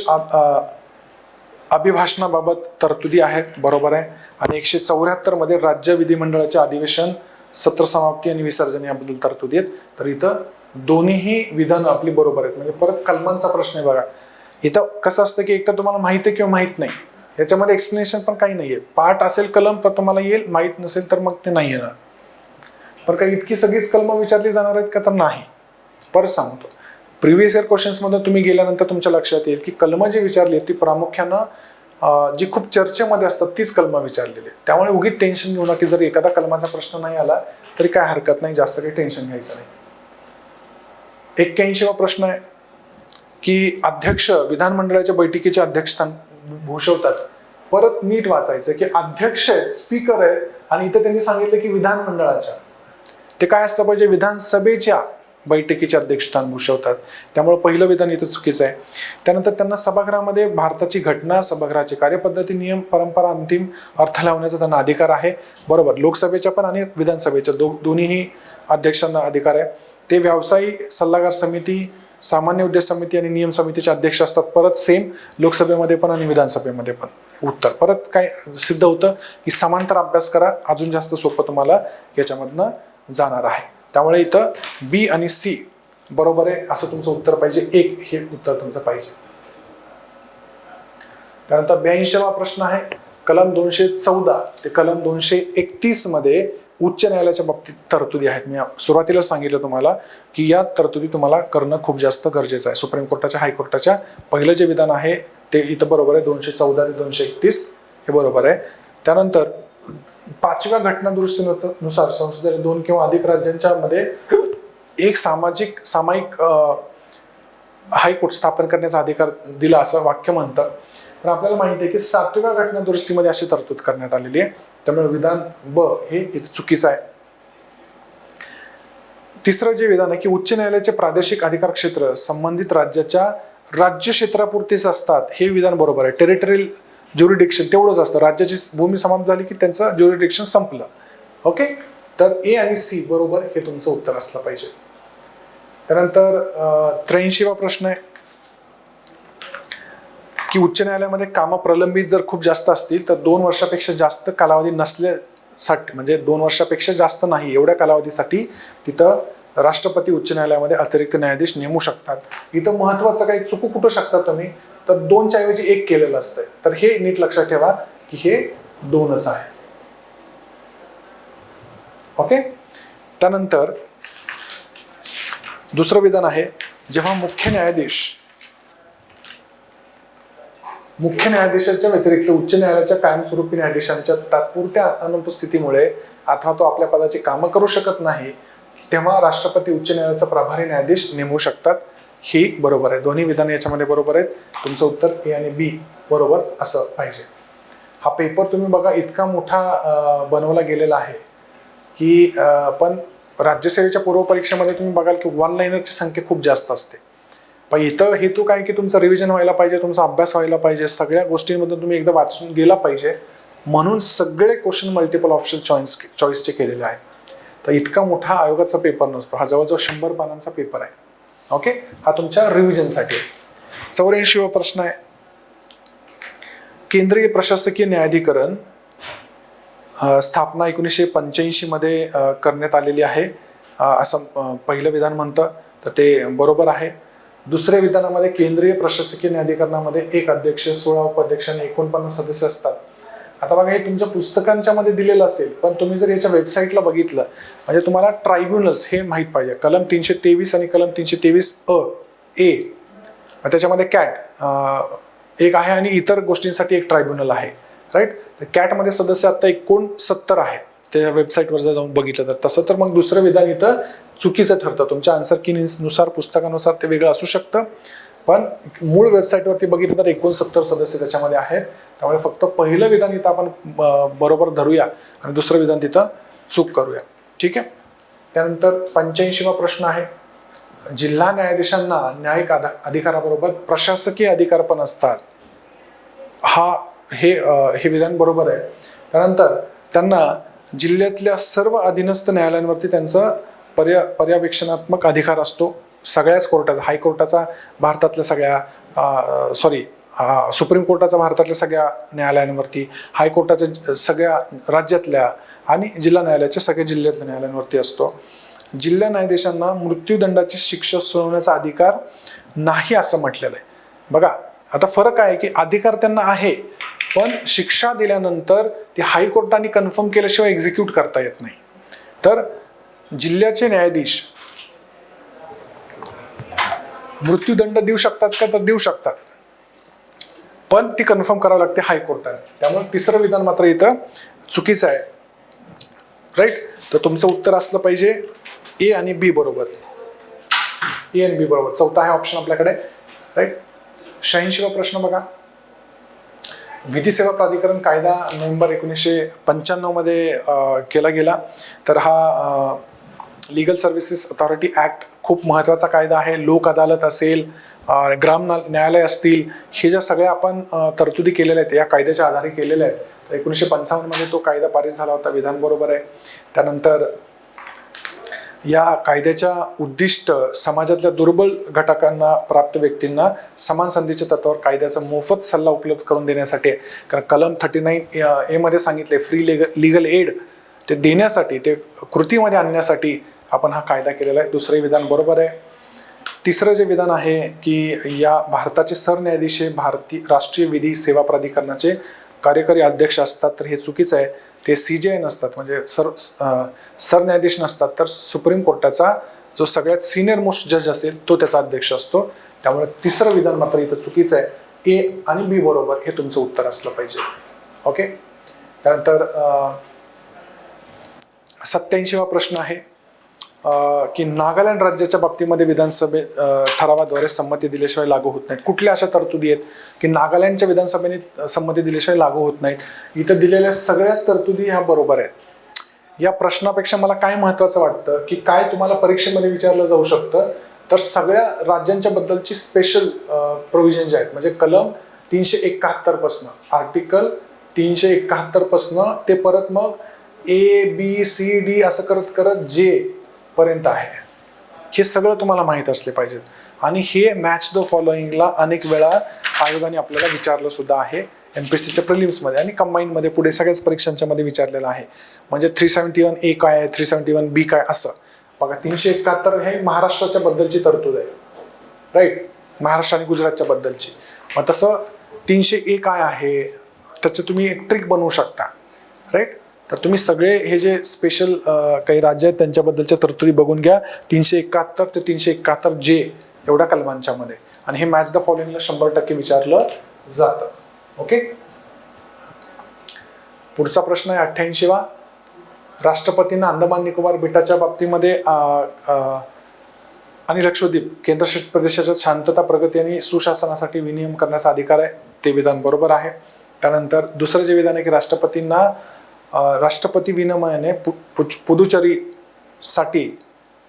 अभिभाषणाबाबत तरतुदी आहेत, बरोबर आहे. आणि 174 मध्ये राज्य विधिमंडळाचे अधिवेशन, सत्र समाप्ती आणि विसर्जन याबद्दल तरतुदी आहेत. तर इथं दोन्हीही विधानं आपली बरोबर आहेत. म्हणजे परत कलमांचा प्रश्न आहे बघा. इथं कसं असतं की एकतर तुम्हाला माहिती आहे किंवा माहित नाही, याच्यामध्ये एक्सप्लेनेशन पण काही नाहीये. पाठ असेल कलम तर तुम्हाला येईल, माहित नसेल तर मग ते नाही येणार. पण काही इतकी सगळीच कलम विचारली जाणार आहेत का, तर नाही. परत सांगतो, प्रिव्हियस इयर क्वेश्चन्स मध्ये तुम्ही गेल्यानंतर तुमच्या लक्षात येईल की कलम जी विचारली ती प्रामुख्यानं जी खूप चर्चेमध्ये असतात तीच कलम विचारलेली. त्यामुळे उगीच टेन्शन घेऊ नका की जर एखादा कलमाचा प्रश्न नाही आला तरी काय हरकत नाही, जास्त काही टेन्शन घ्यायचं नाही. 81वा प्रश्न आहे की अध्यक्ष विधानमंडळाच्या बैठकीचे अध्यक्षस्थान भूषवतात. परत नीट वाचायचं की अध्यक्ष आहेत, स्पीकर आहेत, आणि इथे त्यांनी सांगितलं की विधानमंडळाच्या. ते काय असलं पाहिजे, विधानसभेच्या बैठकीचे अध्यक्षस्थान भूषवतात. त्यामुळे पहिलं विधान इथं चुकीचं आहे. त्यानंतर त्यांना सभागृहामध्ये भारताची घटना, सभागृहाची कार्यपद्धती, नियम, परंपरा, अंतिम अर्थ लावण्याचा त्यांना अधिकार आहे, बरोबर. लोकसभेच्या पण आणि विधानसभेच्या दोन्हीही अध्यक्षांना अधिकार आहे. ते व्यवसायी सल्लागार समिती, सामान्य उद्देश समिती आणि नियम समितीचे अध्यक्ष असतात. परत सेम लोकसभेमध्ये पण आणि विधानसभेमध्ये पण. उत्तर परत काय सिद्ध होतं की समांतर अभ्यास करा, अजून जास्त सोपं तुम्हाला याच्यामधनं जाणार आहे. त्यामुळे इथं बी आणि सी बरोबर आहे असं तुमचं उत्तर पाहिजे. 1 हे उत्तर तुमचं पाहिजे. त्यानंतर 82वा प्रश्न आहे, कलम 214 ते कलम 231 मध्ये उच्च न्यायालयाच्या बाबतीत तरतुदी आहेत. मी सुरुवातीला सांगितलं तुम्हाला की या तरतुदी तुम्हाला करणं खूप जास्त गरजेचं आहे. सुप्रीम कोर्टाच्या, हायकोर्टाच्या पहिलं जे विधान आहे ते इथं बरोबर आहे, 214 ते 231 हे बरोबर आहे. त्यानंतर 5व्या घटना दुरुस्तीनुसार संसदेने 2 किंवा अधिक राज्यांच्या मध्ये एक सामायिक हायकोर्ट स्थापन करण्याचा अधिकार दिला असं वाक्य म्हणतं. पण आपल्याला माहिती आहे की 7व्या घटना दुरुस्तीमध्ये अशी तरतूद करण्यात आलेली आहे. त्यामुळे विधान ब हे इथे चुकीचं आहे. तिसरं जे विधान आहे की उच्च न्यायालयाचे प्रादेशिक अधिकार क्षेत्र संबंधित राज्याच्या राज्य क्षेत्रापुरतीच असतात, हे विधान बरोबर आहे. टेरिटोरियल ज्युरिडिक्शन तेवढंच असतं, राज्याची भूमी समाप्त झाली की त्यांचं ज्युरिडिक्शन संपलं. ओके. तर ए आणि सी बरोबर हे तुमचं उत्तर असलं पाहिजे. त्यानंतर 83वा प्रश्न आहे की उच्च न्यायालयामध्ये कामं प्रलंबित जर खूप जास्त असतील तर 2 वर्षापेक्षा जास्त कालावधी नसल्यासाठी, म्हणजे 2 वर्षापेक्षा जास्त नाही एवढ्या कालावधीसाठी तिथं राष्ट्रपती उच्च न्यायालयामध्ये अतिरिक्त न्यायाधीश नेमू शकतात. इथं महत्वाचं काही चुकू कुठं शकता तुम्ही, तर 2च्या ऐवजी 1 केलेलं असतंय. तर हे नीट लक्षात ठेवा की हे 2च आहे. ओके. त्यानंतर दुसरं विधान आहे, जेव्हा मुख्य न्यायाधीशाच्या व्यतिरिक्त उच्च न्यायालयाच्या कायमस्वरूपी न्यायाधीशांच्या तात्पुरत्या अनुपस्थितीमुळे अथवा तो आपल्या पदाची कामं करू शकत नाही, तेव्हा राष्ट्रपती उच्च न्यायालयाचा प्रभारी न्यायाधीश नेमू शकतात. ही बरोबर आहे. दोन्ही विधान याच्यामध्ये बरोबर आहेत. तुमचं उत्तर ए आणि बी बरोबर असं पाहिजे. हा पेपर तुम्ही बघा इतका मोठा बनवला गेलेला आहे की पण राज्यसेवेच्या पूर्व परीक्षेमध्ये तुम्ही बघाल की 1 लाइनरची संख्या खूप जास्त असते. पण इथं हेतू काय की तुमचं रिव्हिजन व्हायला पाहिजे, तुमचा अभ्यास व्हायला पाहिजे, सगळ्या गोष्टींमधून तुम्ही एकदा वाचून गेला पाहिजे, म्हणून सगळे क्वेश्चन मल्टिपल ऑप्शन चॉईसचे केलेले आहे. तर इतका मोठा आयोगाचा पेपर नसतो. हा जवळजवळ 100 पानांचा पेपर आहे. ओके. हा तुमच्या रिव्हिजनसाठी. 84वा प्रश्न आहे, केंद्रीय प्रशासकीय न्यायाधिकरण स्थापना 1985 मध्ये करण्यात आलेली आहे असं पहिलं विधान म्हणतं, तर ते बरोबर आहे. दुसऱ्या विधानामध्ये केंद्रीय प्रशासकीय न्यायाधिकरणामध्ये 1 अध्यक्ष, 16 उपाध्यक्ष आणि 49 सदस्य असतात. आता बघा, हे तुमच्या पुस्तकांच्या मध्ये दिलेलं असेल, पण तुम्ही जर याच्या वेबसाईटला बघितलं म्हणजे तुम्हाला ट्रायब्युनल्स हे माहीत पाहिजे. कलम 323 आणि कलम 323A त्याच्यामध्ये कॅट एक आहे आणि इतर गोष्टींसाठी एक ट्रायब्युनल आहे, राईट. तर कॅटमध्ये सदस्य आता 69 आहेत त्या वेबसाईटवर जर जाऊन बघितलं तर. तसं तर मग दुसरं विधान इथं चुकीचं ठरतं. तुमच्या आन्सर कीनुसार, पुस्तकानुसार ते वेगळं असू शकतं, पण मूळ वेबसाईटवरती बघितलं तर 69 सदस्य त्याच्यामध्ये आहेत. त्यामुळे फक्त पहिलं विधान इथं आपण बरोबर धरूया आणि दुसरं विधान तिथं चूक करूया. ठीक आहे. त्यानंतर 85वा प्रश्न आहे, जिल्हा न्यायाधीशांना न्यायिक अधिकाराबरोबर प्रशासकीय अधिकार पण असतात. हे विधान बरोबर आहे. त्यानंतर त्यांना जिल्ह्यातल्या सर्व अधीनस्थ न्यायालयांवरती त्यांचा पर्यवेक्षणात्मक अधिकार असतो. सगळ्याच कोर्टाचा, हायकोर्टाचा भारतातल्या सगळ्या सुप्रीम कोर्टाचा भारतातल्या सगळ्या न्यायालयांवरती, हायकोर्टाच्या सगळ्या राज्यातल्या आणि जिल्हा न्यायालयाच्या सगळ्या जिल्ह्यातल्या न्यायालयांवरती असतो. जिल्हा न्यायाधीशांना मृत्यूदंडाची शिक्षा सुनावण्याचा अधिकार नाही असं म्हटलेलं आहे. बघा, आता फरक आहे की अधिकार त्यांना आहे, पण शिक्षा दिल्यानंतर ती हायकोर्टाने कन्फर्म केल्याशिवाय एक्झिक्यूट करता येत नाही. तर जिल्ह्याचे न्यायाधीश मृत्यूदंड देऊ शकतात का, तर देऊ शकतात, पण ती कन्फर्म करावं लागते हायकोर्टाने. त्यामुळे तिसरं विधान मात्र इथं चुकीचं आहे, राईट. तर तुमचं उत्तर असलं पाहिजे ए आणि बी बरोबर. ए आणि बी बरोबर. चौथा आहे ऑप्शन आपल्याकडे, राईट. 86वा प्रश्न बघा, विधी सेवा प्राधिकरण कायदा नोव्हेंबर 1995 मध्ये केला गेला. तर हा लीगल सर्व्हिसेस अथॉरिटी ऍक्ट खूप महत्त्वाचा कायदा आहे. लोक अदालत असेल, ग्राम न्यायालय असतील, हे ज्या सगळ्या आपण तरतुदी केलेल्या आहेत या कायद्याच्या आधारे केलेल्या आहेत. तर 1955 मध्ये तो कायदा पारित झाला होता. विधान बरोबर आहे. त्यानंतर या कायद्याच्या उद्दिष्ट समाजातल्या दुर्बल घटकांना, प्राप्त व्यक्तींना समान संधीच्या तत्वावर कायद्याचा मोफत सल्ला उपलब्ध करून देण्यासाठी. कारण कलम 39A मध्ये सांगितले फ्री लीगल एड ते देण्यासाठी, ते कृतीमध्ये आणण्यासाठी आपण हा कायदा केलेला आहे. दुसरे विधान बरोबर आहे. तिसरं जे विधान आहे की या भारताचे सरन्यायाधीश हे राष्ट्रीय विधी सेवा प्राधिकरणाचे कार्यकारी अध्यक्ष असतात. तर हे चुकीचं आहे. ते CJI नसतात, म्हणजे सरन्यायाधीश नसतात, तर सुप्रीम कोर्टाचा जो सगळ्यात सिनियर मोस्ट जज असेल तो त्याचा अध्यक्ष असतो. त्यामुळे तिसरं विधान मात्र इथं चुकीचं आहे. ए आणि बी बरोबर हे तुमचं उत्तर असलं पाहिजे. ओके. त्यानंतर 87वा प्रश्न आहे की नागालँड राज्याच्या बाबतीमध्ये विधानसभे ठरावाद्वारे संमती दिल्याशिवाय लागू होत नाहीत. कुठल्या अशा तरतुदी आहेत की नागालँडच्या विधानसभेने संमती दिल्याशिवाय लागू होत नाहीत? इथं दिलेल्या सगळ्याच तरतुदी ह्या बरोबर आहेत. या प्रश्नापेक्षा मला काय महत्त्वाचं वाटतं की काय तुम्हाला परीक्षेमध्ये विचारलं जाऊ शकतं, तर सगळ्या राज्यांच्या बद्दलची स्पेशल प्रोव्हिजन जे आहेत, म्हणजे कलम 371 पासून, आर्टिकल 371 पासून ते परत मग ABCD असं करत करत J पर्यंत आहे. हे सगळं तुम्हाला माहीत असले पाहिजेत. आणि हे मॅच द फॉलोइंगला अनेक वेळा आयोगाने आपल्याला विचारलं सुद्धा आहे. MPSCच्या प्रिलिम्समध्ये आणि कंबाईनमध्ये पुढे सगळ्याच परीक्षांच्या मध्ये विचारलेलं आहे. म्हणजे 371A काय आहे, 371B काय, असं बघा. 371 हे महाराष्ट्राच्या बद्दलची तरतूद आहे, राईट. महाराष्ट्र आणि गुजरातच्या बद्दलची. मग तसं 300A काय आहे त्याचं तुम्ही एक ट्रिक बनवू शकता, राईट. तर तुम्ही सगळे हे जे स्पेशल काही राज्य आहेत त्यांच्याबद्दलच्या तरतुदी बघून घ्या. 371 ते 371J एवढ्या कलमांच्या मध्ये. आणि हे मॅच द फॉलोइंगला 100% विचारलं जातं. ओके. पुढचा प्रश्न आहे 88वा. राष्ट्रपतींना अंदमान निकोबार बेटाच्या बाबतीमध्ये आणि लक्षद्वीप केंद्रशासित प्रदेशाच्या शांतता, प्रगती आणि सुशासनासाठी विनियम करण्याचा अधिकार आहे. ते विधान बरोबर आहे. त्यानंतर दुसरं जे विधान आहे की राष्ट्रपतींना राष्ट्रपती विनिमयाने पुदुचेरीसाठी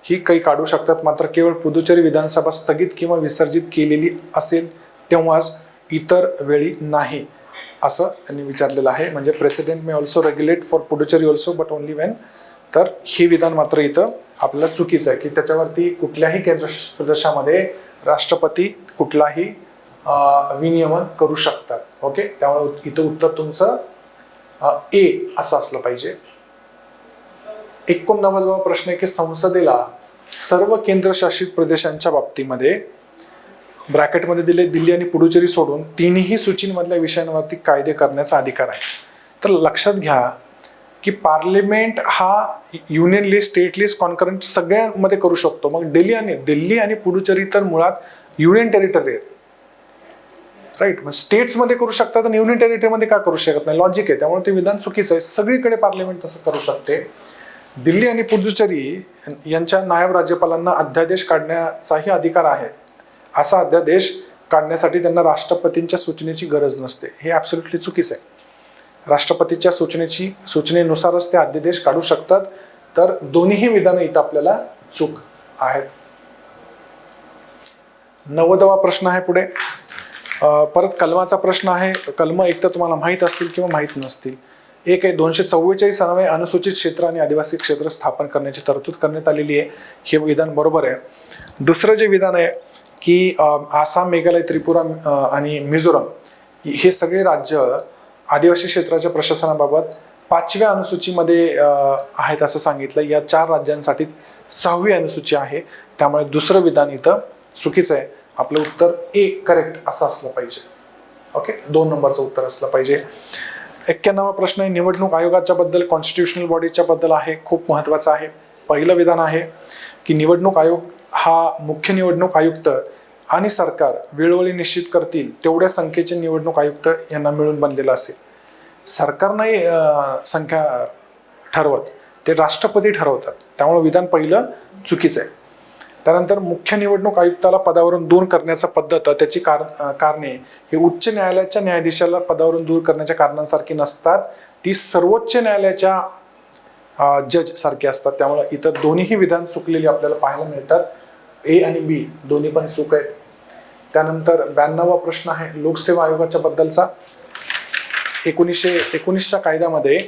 ही काही काढू शकतात, मात्र केवळ पुदुचेरी विधानसभा स्थगित किंवा विसर्जित केलेली असेल तेव्हाच, इतर वेळी नाही, असं त्यांनी विचारलेलं आहे. म्हणजे president may also regulate for Puducherry also but only Wien. तर हे विधान मात्र इथं आपल्याला चुकीचं आहे की त्याच्यावरती कुठल्याही केंद्रशासित प्रदेशामध्ये राष्ट्रपती कुठलाही विनियमन करू शकतात. ओके, त्यामुळे इथं उत्तर तुमचं ए असं असलं पाहिजे. 89वा प्रश्न आहे की संसदेला सर्व केंद्रशासित प्रदेशांच्या बाबतीमध्ये ब्रॅकेटमध्ये दिले दिल्ली आणि पुडुचेरी सोडून तिन्ही सूचीमधल्या विषयांवरती कायदे करण्याचा अधिकार आहे. तर लक्षात घ्या की पार्लिमेंट हा union list, state list, concurrent सगळ्यांमध्ये करू शकतो. मग दिल्ली आणि पुडुचेरी तर मुळात युनियन टेरिटरी आहेत, राईट. मग स्टेट्समध्ये करू शकतात आणि युनियन टेरिटरीमध्ये का करू शकत नाही? लॉजिक आहे. त्यामुळे ते विधान चुकीचं आहे. सगळीकडे पार्लिमेंट तसं करू शकते. दिल्ली आणि पुडुचेरी यांच्या नायब राज्यपालांना अध्यादेश काढण्याचाही अधिकार आहे. असा अध्यादेश काढण्यासाठी त्यांना राष्ट्रपतींच्या सूचनेची गरज नसते. हे ॲब्सोल्युटली चुकीचं आहे. राष्ट्रपतीच्या सूचनेनुसारच ते अध्यादेश काढू शकतात. तर दोन्हीही विधानं इथं आपल्याला चूक आहेत. 90वा प्रश्न आहे पुढे. परत कलमाचा प्रश्न आहे. कलम एक तर तुम्हाला माहीत असतील किंवा माहीत नसतील. एक आहे 244 अन्वये अनुसूचित क्षेत्र आणि आदिवासी क्षेत्र स्थापन करण्याची तरतूद करण्यात आलेली आहे. हे विधान बरोबर आहे. दुसरं जे विधान आहे की आसाम, मेघालय, त्रिपुरा आणि मिझोरम हे सगळे राज्य आदिवासी क्षेत्राच्या प्रशासनाबाबत 5व्या अनुसूचीमध्ये आहेत असं सांगितलं. या 4 राज्यांसाठी 6वी अनुसूची आहे. त्यामुळे दुसरं विधान इथं चुकीचं आहे. आपलं उत्तर ए करेक्ट असं असलं पाहिजे. ओके, 2 नंबरचं उत्तर असलं पाहिजे. 91वा प्रश्न आहे निवडणूक आयोगाच्या बद्दल, कॉन्स्टिट्युशनल बॉडीच्या बद्दल आहे. खूप महत्त्वाचं आहे. पहिलं विधान आहे की निवडणूक आयोग हा मुख्य निवडणूक आयुक्त आणि सरकार वेळोवेळी निश्चित करतील तेवढ्या संख्येचे निवडणूक आयुक्त यांना मिळून बनलेला असेल. सरकार नाही संख्या ठरवत, ते राष्ट्रपती ठरवतात. त्यामुळे विधान पहिलं चुकीचं आहे. त्यानंतर मुख्य निवडणूक आयुक्ताला पदावरून दूर करण्याचा पद्धत, त्याची कारणे हे उच्च न्यायालयाच्या न्यायाधीशाला पदावरून दूर करण्याच्या कारणांसारखी नसतात. ती सर्वोच्च न्यायालयाच्या जज सारखी असतात. त्यामुळे इथं दोन्हीही विधान चुकलेली आपल्याला पाहायला मिळतात. ए आणि बी दोन्ही पण चूक आहेत. त्यानंतर 92वा प्रश्न आहे लोकसेवा आयोगाच्या बद्दलचा. 1919च्या कायद्यामध्ये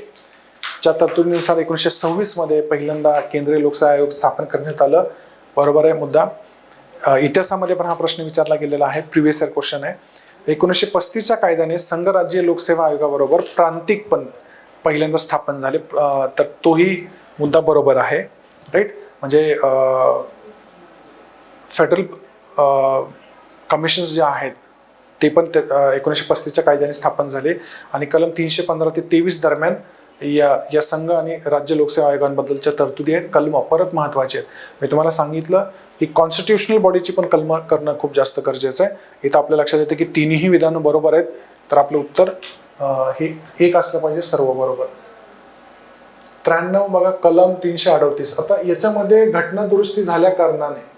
च्या तरतुदीनुसार 1926 मध्ये पहिल्यांदा केंद्रीय लोकसेवा आयोग स्थापन करण्यात आलं. बरोबर आहे मुद्दा. इतिहासामध्ये पण हा प्रश्न विचारला गेलेला आहे. प्रिव्हियस इयर क्वेश्चन आहे. 1935च्या कायद्याने संघ राज्य लोकसेवा आयोगाबरोबर प्रांतिक पण पहिल्यांदा स्थापन झाले. तर तोही मुद्दा बरोबर आहे, राईट. म्हणजे फेडरल कमिशन्स जे आहेत ते पण 1935च्या कायद्याने स्थापन झाले. आणि कलम 315 ते 23 दरम्यान या संघ आणि राज्य लोकसेवा आयोगांबद्दलच्या तरतुदी आहेत. कलम परत महत्त्वाचे आहेत. मी तुम्हाला सांगितलं की कॉन्स्टिट्युशनल बॉडीची पण कलम करणं खूप जास्त गरजेचं आहे. इथं आपल्या लक्षात येतं की तिन्ही विधानं बरोबर आहेत. तर आपलं उत्तर हे एक असलं पाहिजे, सर्व बरोबर. 93 बघा, कलम 338. आता याच्यामध्ये घटना दुरुस्ती झाल्या कारणाने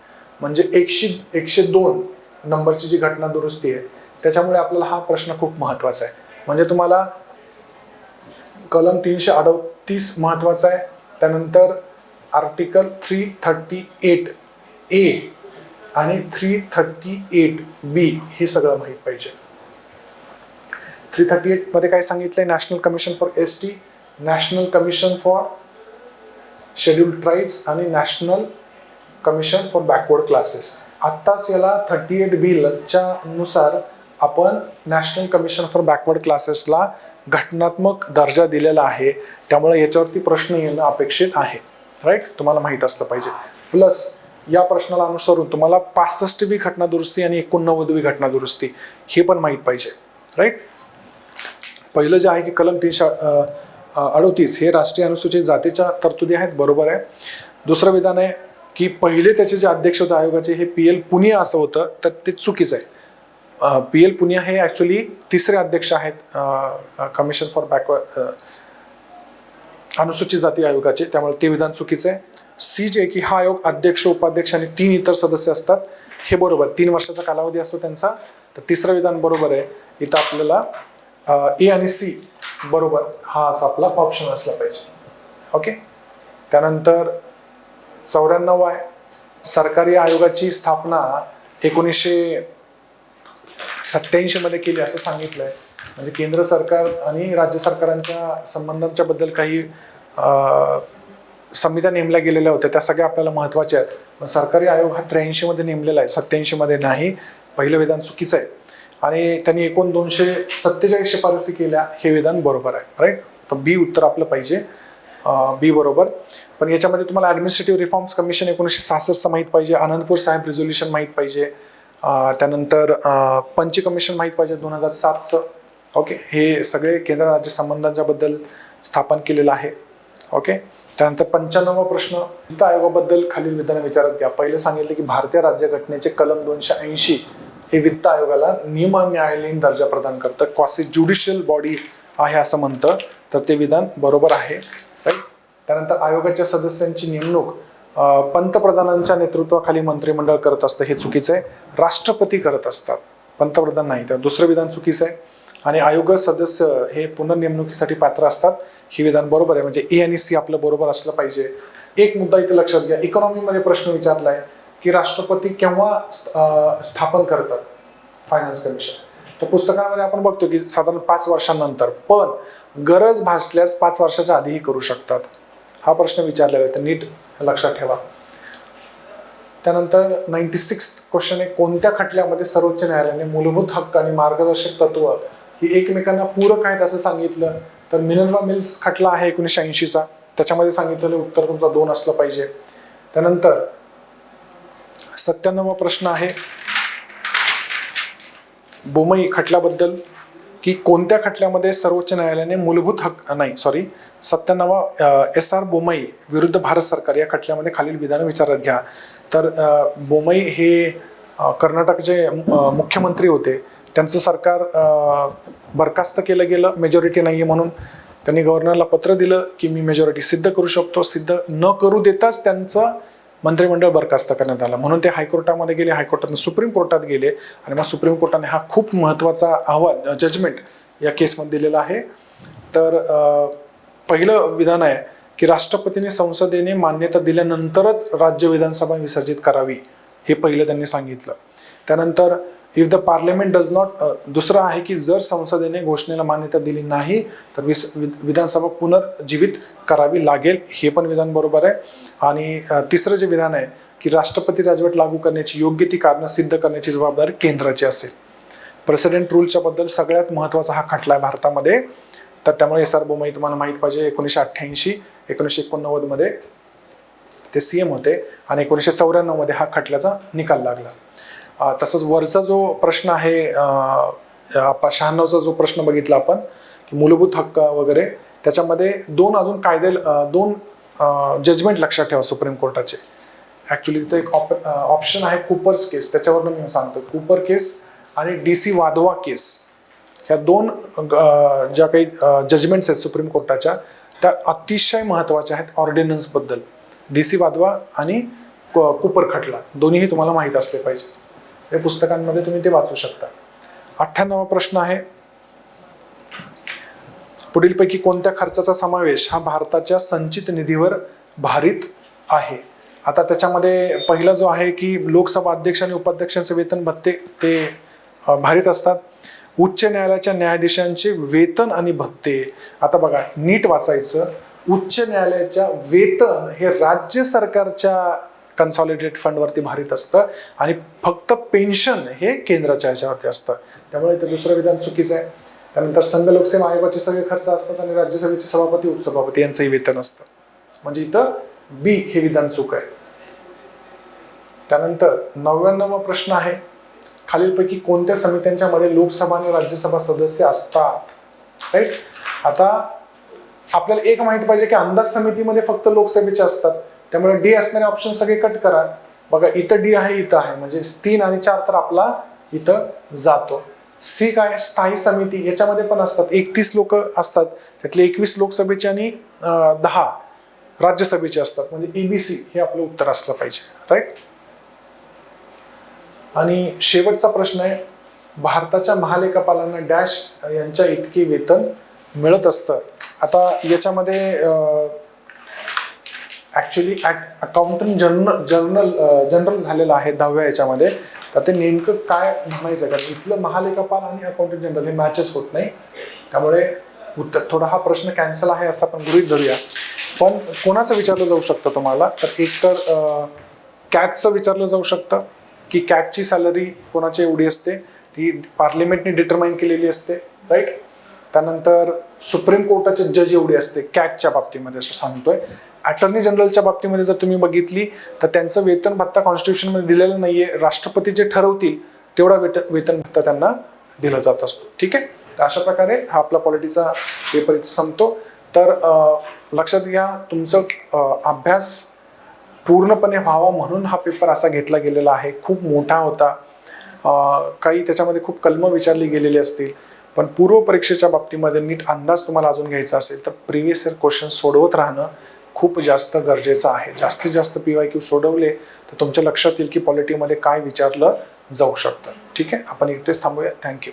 म्हणजे 102 नंबरची जी घटना दुरुस्ती आहे त्याच्यामुळे आपल्याला हा प्रश्न खूप महत्त्वाचा आहे. म्हणजे तुम्हाला कलम 338 महत्त्वाचा आहे. त्यानंतर आर्टिकल 338A आणि 338B हे सगळं माहीत पाहिजे. 338 मध्ये काय सांगितलंय? National commission for ST, national commission for scheduled tribes आणि national commission for backward classes. आत्ताच याला 38B च्या नुसार आपण नॅशनल कमिशन फॉर बॅकवर्ड क्लासेसला घटनात्मक दर्जा दिलेला आहे. त्यामुळे याच्यावरती प्रश्न येणं अपेक्षित आहे, राईट. तुम्हाला माहीत असलं पाहिजे. प्लस या प्रश्नाला अनुसरून तुम्हाला 65वी घटना दुरुस्ती आणि 89वी घटना दुरुस्ती हे पण माहीत पाहिजे, राईट. पहिलं जे आहे की कलम 338 हे राष्ट्रीय अनुसूचित जातीच्या तरतुदी आहेत. बरोबर आहे. दुसरं विधान आहे की पहिले त्याचे जे अध्यक्ष होते आयोगाचे हे PL पुनिया असं होतं, तर ते चुकीचं आहे. PL पुनिया हे ॲक्च्युली तिसरे अध्यक्ष आहेत कमिशन फॉर बॅकवर्ड अनुसूचित जाती आयोगाचे. त्यामुळे ते विधान चुकीचं आहे. सी जे की हा आयोग अध्यक्ष, उपाध्यक्ष आणि 3 इतर सदस्य असतात, हे बरोबर. 3 वर्षाचा कालावधी असतो त्यांचा. तर तिसरं विधान बरोबर आहे. इथं आपल्याला ए आणि सी बरोबर हा असा आपला ऑप्शन असला पाहिजे. ओके. त्यानंतर 94 आहे सरकारी आयोगाची स्थापना 1987 मध्ये केली असं सांगितलंय. म्हणजे केंद्र सरकार आणि राज्य सरकारांच्या संबंधांच्या बद्दल काही समित्या नेमल्या गेलेल्या होत्या, त्या सगळ्या आपल्याला महत्त्वाच्या आहेत. पण सरकारी आयोग हा 83 मध्ये नेमलेला आहे, 87 मध्ये नाही. पहिलं विधान चुकीचं आहे. आणि त्यांनी एकूण 247 शिफारसी केल्या, हे विधान बरोबर आहे. राईट. तर बी उत्तर आपलं पाहिजे, बी बरोबर. पण याच्यामध्ये तुम्हाला ॲडमिनिस्ट्रेटिव्ह रिफॉर्म्स कमिशन 1966चं माहीत पाहिजे, आनंदपूर साहेब रिझोल्युशन माहीत पाहिजे, त्यानंतर पंच कमिशन माहीत पाहिजे 2007चं. ओके, हे सगळे केंद्र राज्य संबंधांच्या बद्दल स्थापन केलेलं आहे. ओके. त्यानंतर 95वा प्रश्न, वित्त आयोगाबद्दल खालील विधान विचारात घ्या. पहिलं सांगितलं की भारतीय राज्यघटनेचे कलम 280 हे वित्त आयोगाला निम न्यायालयीन दर्जा प्रदान करतं, क्वासी ज्युडिशियल बॉडी आहे असं म्हणतं. तर ते विधान बरोबर आहे. राईट. त्यानंतर आयोगाच्या सदस्यांची नेमणूक पंतप्रधानांच्या नेतृत्वाखाली मंत्रिमंडळ करत असतं, हे चुकीचं आहे. राष्ट्रपती करत असतात, पंतप्रधान नाही. तर दुसरं विधान चुकीचं आहे. आणि आयोग सदस्य हे पुनर्नेमणुकीसाठी पात्र असतात, हे विधान बरोबर आहे. म्हणजे ए आणि सी आपलं बरोबर असलं पाहिजे. एक मुद्दा इथे लक्षात घ्या, इकॉनॉमीमध्ये प्रश्न विचारलाय की राष्ट्रपती केव्हा स्थापन करतात फायनान्स कमिशन. तर पुस्तकांमध्ये आपण बघतो की साधारण 5 वर्षांनंतर, पण गरज भासल्यास 5 वर्षाच्या आधीही करू शकतात. हा प्रश्न विचारलेला आहे, तर नीट लक्षात ठेवा. त्यानंतर 96 क्वेश्चन आहे, कोणत्या खटल्यामध्ये सर्वोच्च न्यायालयाने मूलभूत हक्क आणि मार्गदर्शक तत्व ही एकमेकांना पूरक आहेत असं सांगितलं. तर मिनर्वा मिल्स खटला आहे 1980चा, त्याच्यामध्ये सांगितलेलं उत्तर तुमचा 2 असलं पाहिजे. त्यानंतर 97वा प्रश्न आहे बोमई खटल्याबद्दल, की कोणत्या खटल्यामध्ये सर्वोच्च न्यायालयाने मूलभूत हक्क 97वा SR बोमई विरुद्ध भारत सरकार या खटल्यामध्ये खालील विधान विचारात घ्या. तर बोमई हे कर्नाटकचे मुख्यमंत्री होते, त्यांचं सरकार बरखास्त केलं गेलं मेजॉरिटी नाही आहे म्हणून. त्यांनी गव्हर्नरला पत्र दिलं की मी मेजॉरिटी सिद्ध करू शकतो, सिद्ध न करू देताच त्यांचं मंत्रिमंडळ बरखास्त करण्यात आलं. म्हणून ते हायकोर्टामध्ये गेले, हायकोर्टातून सुप्रीम कोर्टात गेले, आणि मग सुप्रीम कोर्टाने हा खूप महत्त्वाचा अहवाल जजमेंट या केसमध्ये दिलेला आहे. तर पहिलं विधान आहे की राष्ट्रपतीने संसदेने मान्यता दिल्यानंतरच राज्य विधानसभा विसर्जित करावी, हे पहिलं त्यांनी सांगितलं. त्यानंतर if the parliament does not, दुसरं आहे की जर संसदेने घोषणेला मान्यता दिली नाही तर विधानसभा पुनर्जीवित करावी लागेल, हे पण विधान बरोबर आहे. आणि तिसरं जे विधान आहे की राष्ट्रपती राजवट लागू करण्याची योग्य ती कारणं सिद्ध करण्याची जबाबदारी केंद्राची असेल. प्रेसिडेंट रूलच्या बद्दल सगळ्यात महत्त्वाचा हा खटला आहे भारतामध्ये. तर त्यामुळे SR बोमई तुम्हाला माहीत पाहिजे, 1988 1989 मध्ये ते CM होते, आणि 1994 मध्ये हा खटल्याचा निकाल लागला. तसंच वरचा जो प्रश्न आहे 96चा जो प्रश्न बघितला आपण की मूलभूत हक्क वगैरे, त्याच्यामध्ये 2 अजून कायदे 2 जजमेंट लक्षात ठेवा सुप्रीम कोर्टाचे. ॲक्च्युली तिथं एक ऑप्शन आहे कूपर्स केस, त्याच्यावरनं मी सांगतो. कूपर केस आणि DC वाधवा केस, ह्या 2 ज्या काही जजमेंट्स आहेत सुप्रीम कोर्टाच्या, त्या अतिशय महत्त्वाच्या आहेत ऑर्डिनन्सबद्दल. DC वाधवा आणि कूपर खटला दोन्हीही तुम्हाला माहीत असले पाहिजे. या पुस्तकांमध्ये तुम्ही ते वाचू शकता. 98वा प्रश्न आहे, पुढीलपैकी कोणत्या खर्चाचा समावेश हा भारताच्या संचित निधीवर भारित आहे. आता त्याच्यामध्ये पहिला जो आहे की लोकसभा अध्यक्ष आणि उपाध्यक्षांचे वेतन भत्ते ते भारित असतात. उच्च न्यायालयाच्या न्यायाधीशांचे वेतन आणि भत्ते, आता बघा नीट वाचायचं, उच्च न्यायालयाच्या वेतन हे राज्य सरकारच्या कन्सॉलिडेटेड फंडवरती भारित असतं, आणि फक्त पेन्शन हे केंद्राच्या ह्याच्यावरती असतं. त्यामुळे ते दुसरं विधान चुकीचं आहे. त्यानंतर संघ लोकसेवा आयोगाचे सगळे खर्च असतात, आणि राज्यसभेचे सभापती उपसभापती यांचंही वेतन असतं. म्हणजे इथं बी हे विधान चूक आहे. त्यानंतर 99वा प्रश्न आहे, खालीलपैकी कोणत्या समित्यांच्या मध्ये लोकसभा आणि राज्यसभा सदस्य असतात. राईट. आता आपल्याला एक माहिती पाहिजे की अंदाज समितीमध्ये फक्त लोकसभेचे असतात, त्यामुळे डी असणारे ऑप्शन सगळे कट करा. बघा इथं डी आहे, इथं आहे, म्हणजे 3 आणि 4 तर आपला इथं जातो. सी काय, स्थायी समिती, याच्यामध्ये पण असतात, 31 लोक असतात, त्यातले 21 लोकसभेचे आणि 10 राज्यसभेचे असतात. म्हणजे ABC हे आपलं उत्तर असलं पाहिजे. राईट. आणि शेवटचा प्रश्न आहे, भारताच्या महालेखापालांना डॅश यांच्या इतके वेतन मिळत असतं. आता याच्यामध्ये ॲक्च्युली अकाउंटंट जनरल झालेलं आहे 10व्या याच्यामध्ये. तर ते नेमकं काय म्हणायचं, कारण इथलं महालेखापाल आणि अकाउंटंट जनरल हे मॅचेस होत नाही, त्यामुळे उत्तर थोडा हा प्रश्न कॅन्सल आहे असं आपण गृहीत धरूया. पण कोणाचं विचारलं जाऊ शकतं तुम्हाला, तर एक तर कॅगचं विचारलं जाऊ शकतं की कॅगची सॅलरी कोणाची एवढी असते. ती पार्लिमेंटने डिटरमाइन केलेली असते, राईट. त्यानंतर सुप्रीम कोर्टाचे जज एवढी असते कॅगच्या बाबतीमध्ये असं सांगतोय. अटर्नी जनरलच्या बाबतीमध्ये जर तुम्ही बघितली तर त्यांचं वेतन भत्ता कॉन्स्टिट्यूशनमध्ये दिलेलं नाहीये. राष्ट्रपती जे ठरवतील तेवढा वेतन भत्ता त्यांना दिला जात असतो. ठीक आहे. तर अशा प्रकारे हा आपला पॉलिटीचा पेपर इथे संपतो. तर लक्षात घ्या, तुमचं अभ्यास पूर्णपणे व्हावा म्हणून हा पेपर असा घेतला गेलेला आहे. खूप मोठा होता, काही त्याच्यामध्ये खूप कलमं विचारली गेलेली असतील, पण पूर्व परीक्षेच्या बाबतीमध्ये नीट अंदाज तुम्हाला अजून घ्यायचा असेल तर प्रिव्हियस इयर क्वेश्चन सोडवत राहणं खूप जास्त गरजेचं आहे. जास्तीत जास्त PYQ सोडवले तर तुमच्या लक्षात येईल की पॉलिटीमध्ये काय विचारलं जाऊ शकतं. ठीक आहे, आपण इथेच थांबूया. थँक्यू.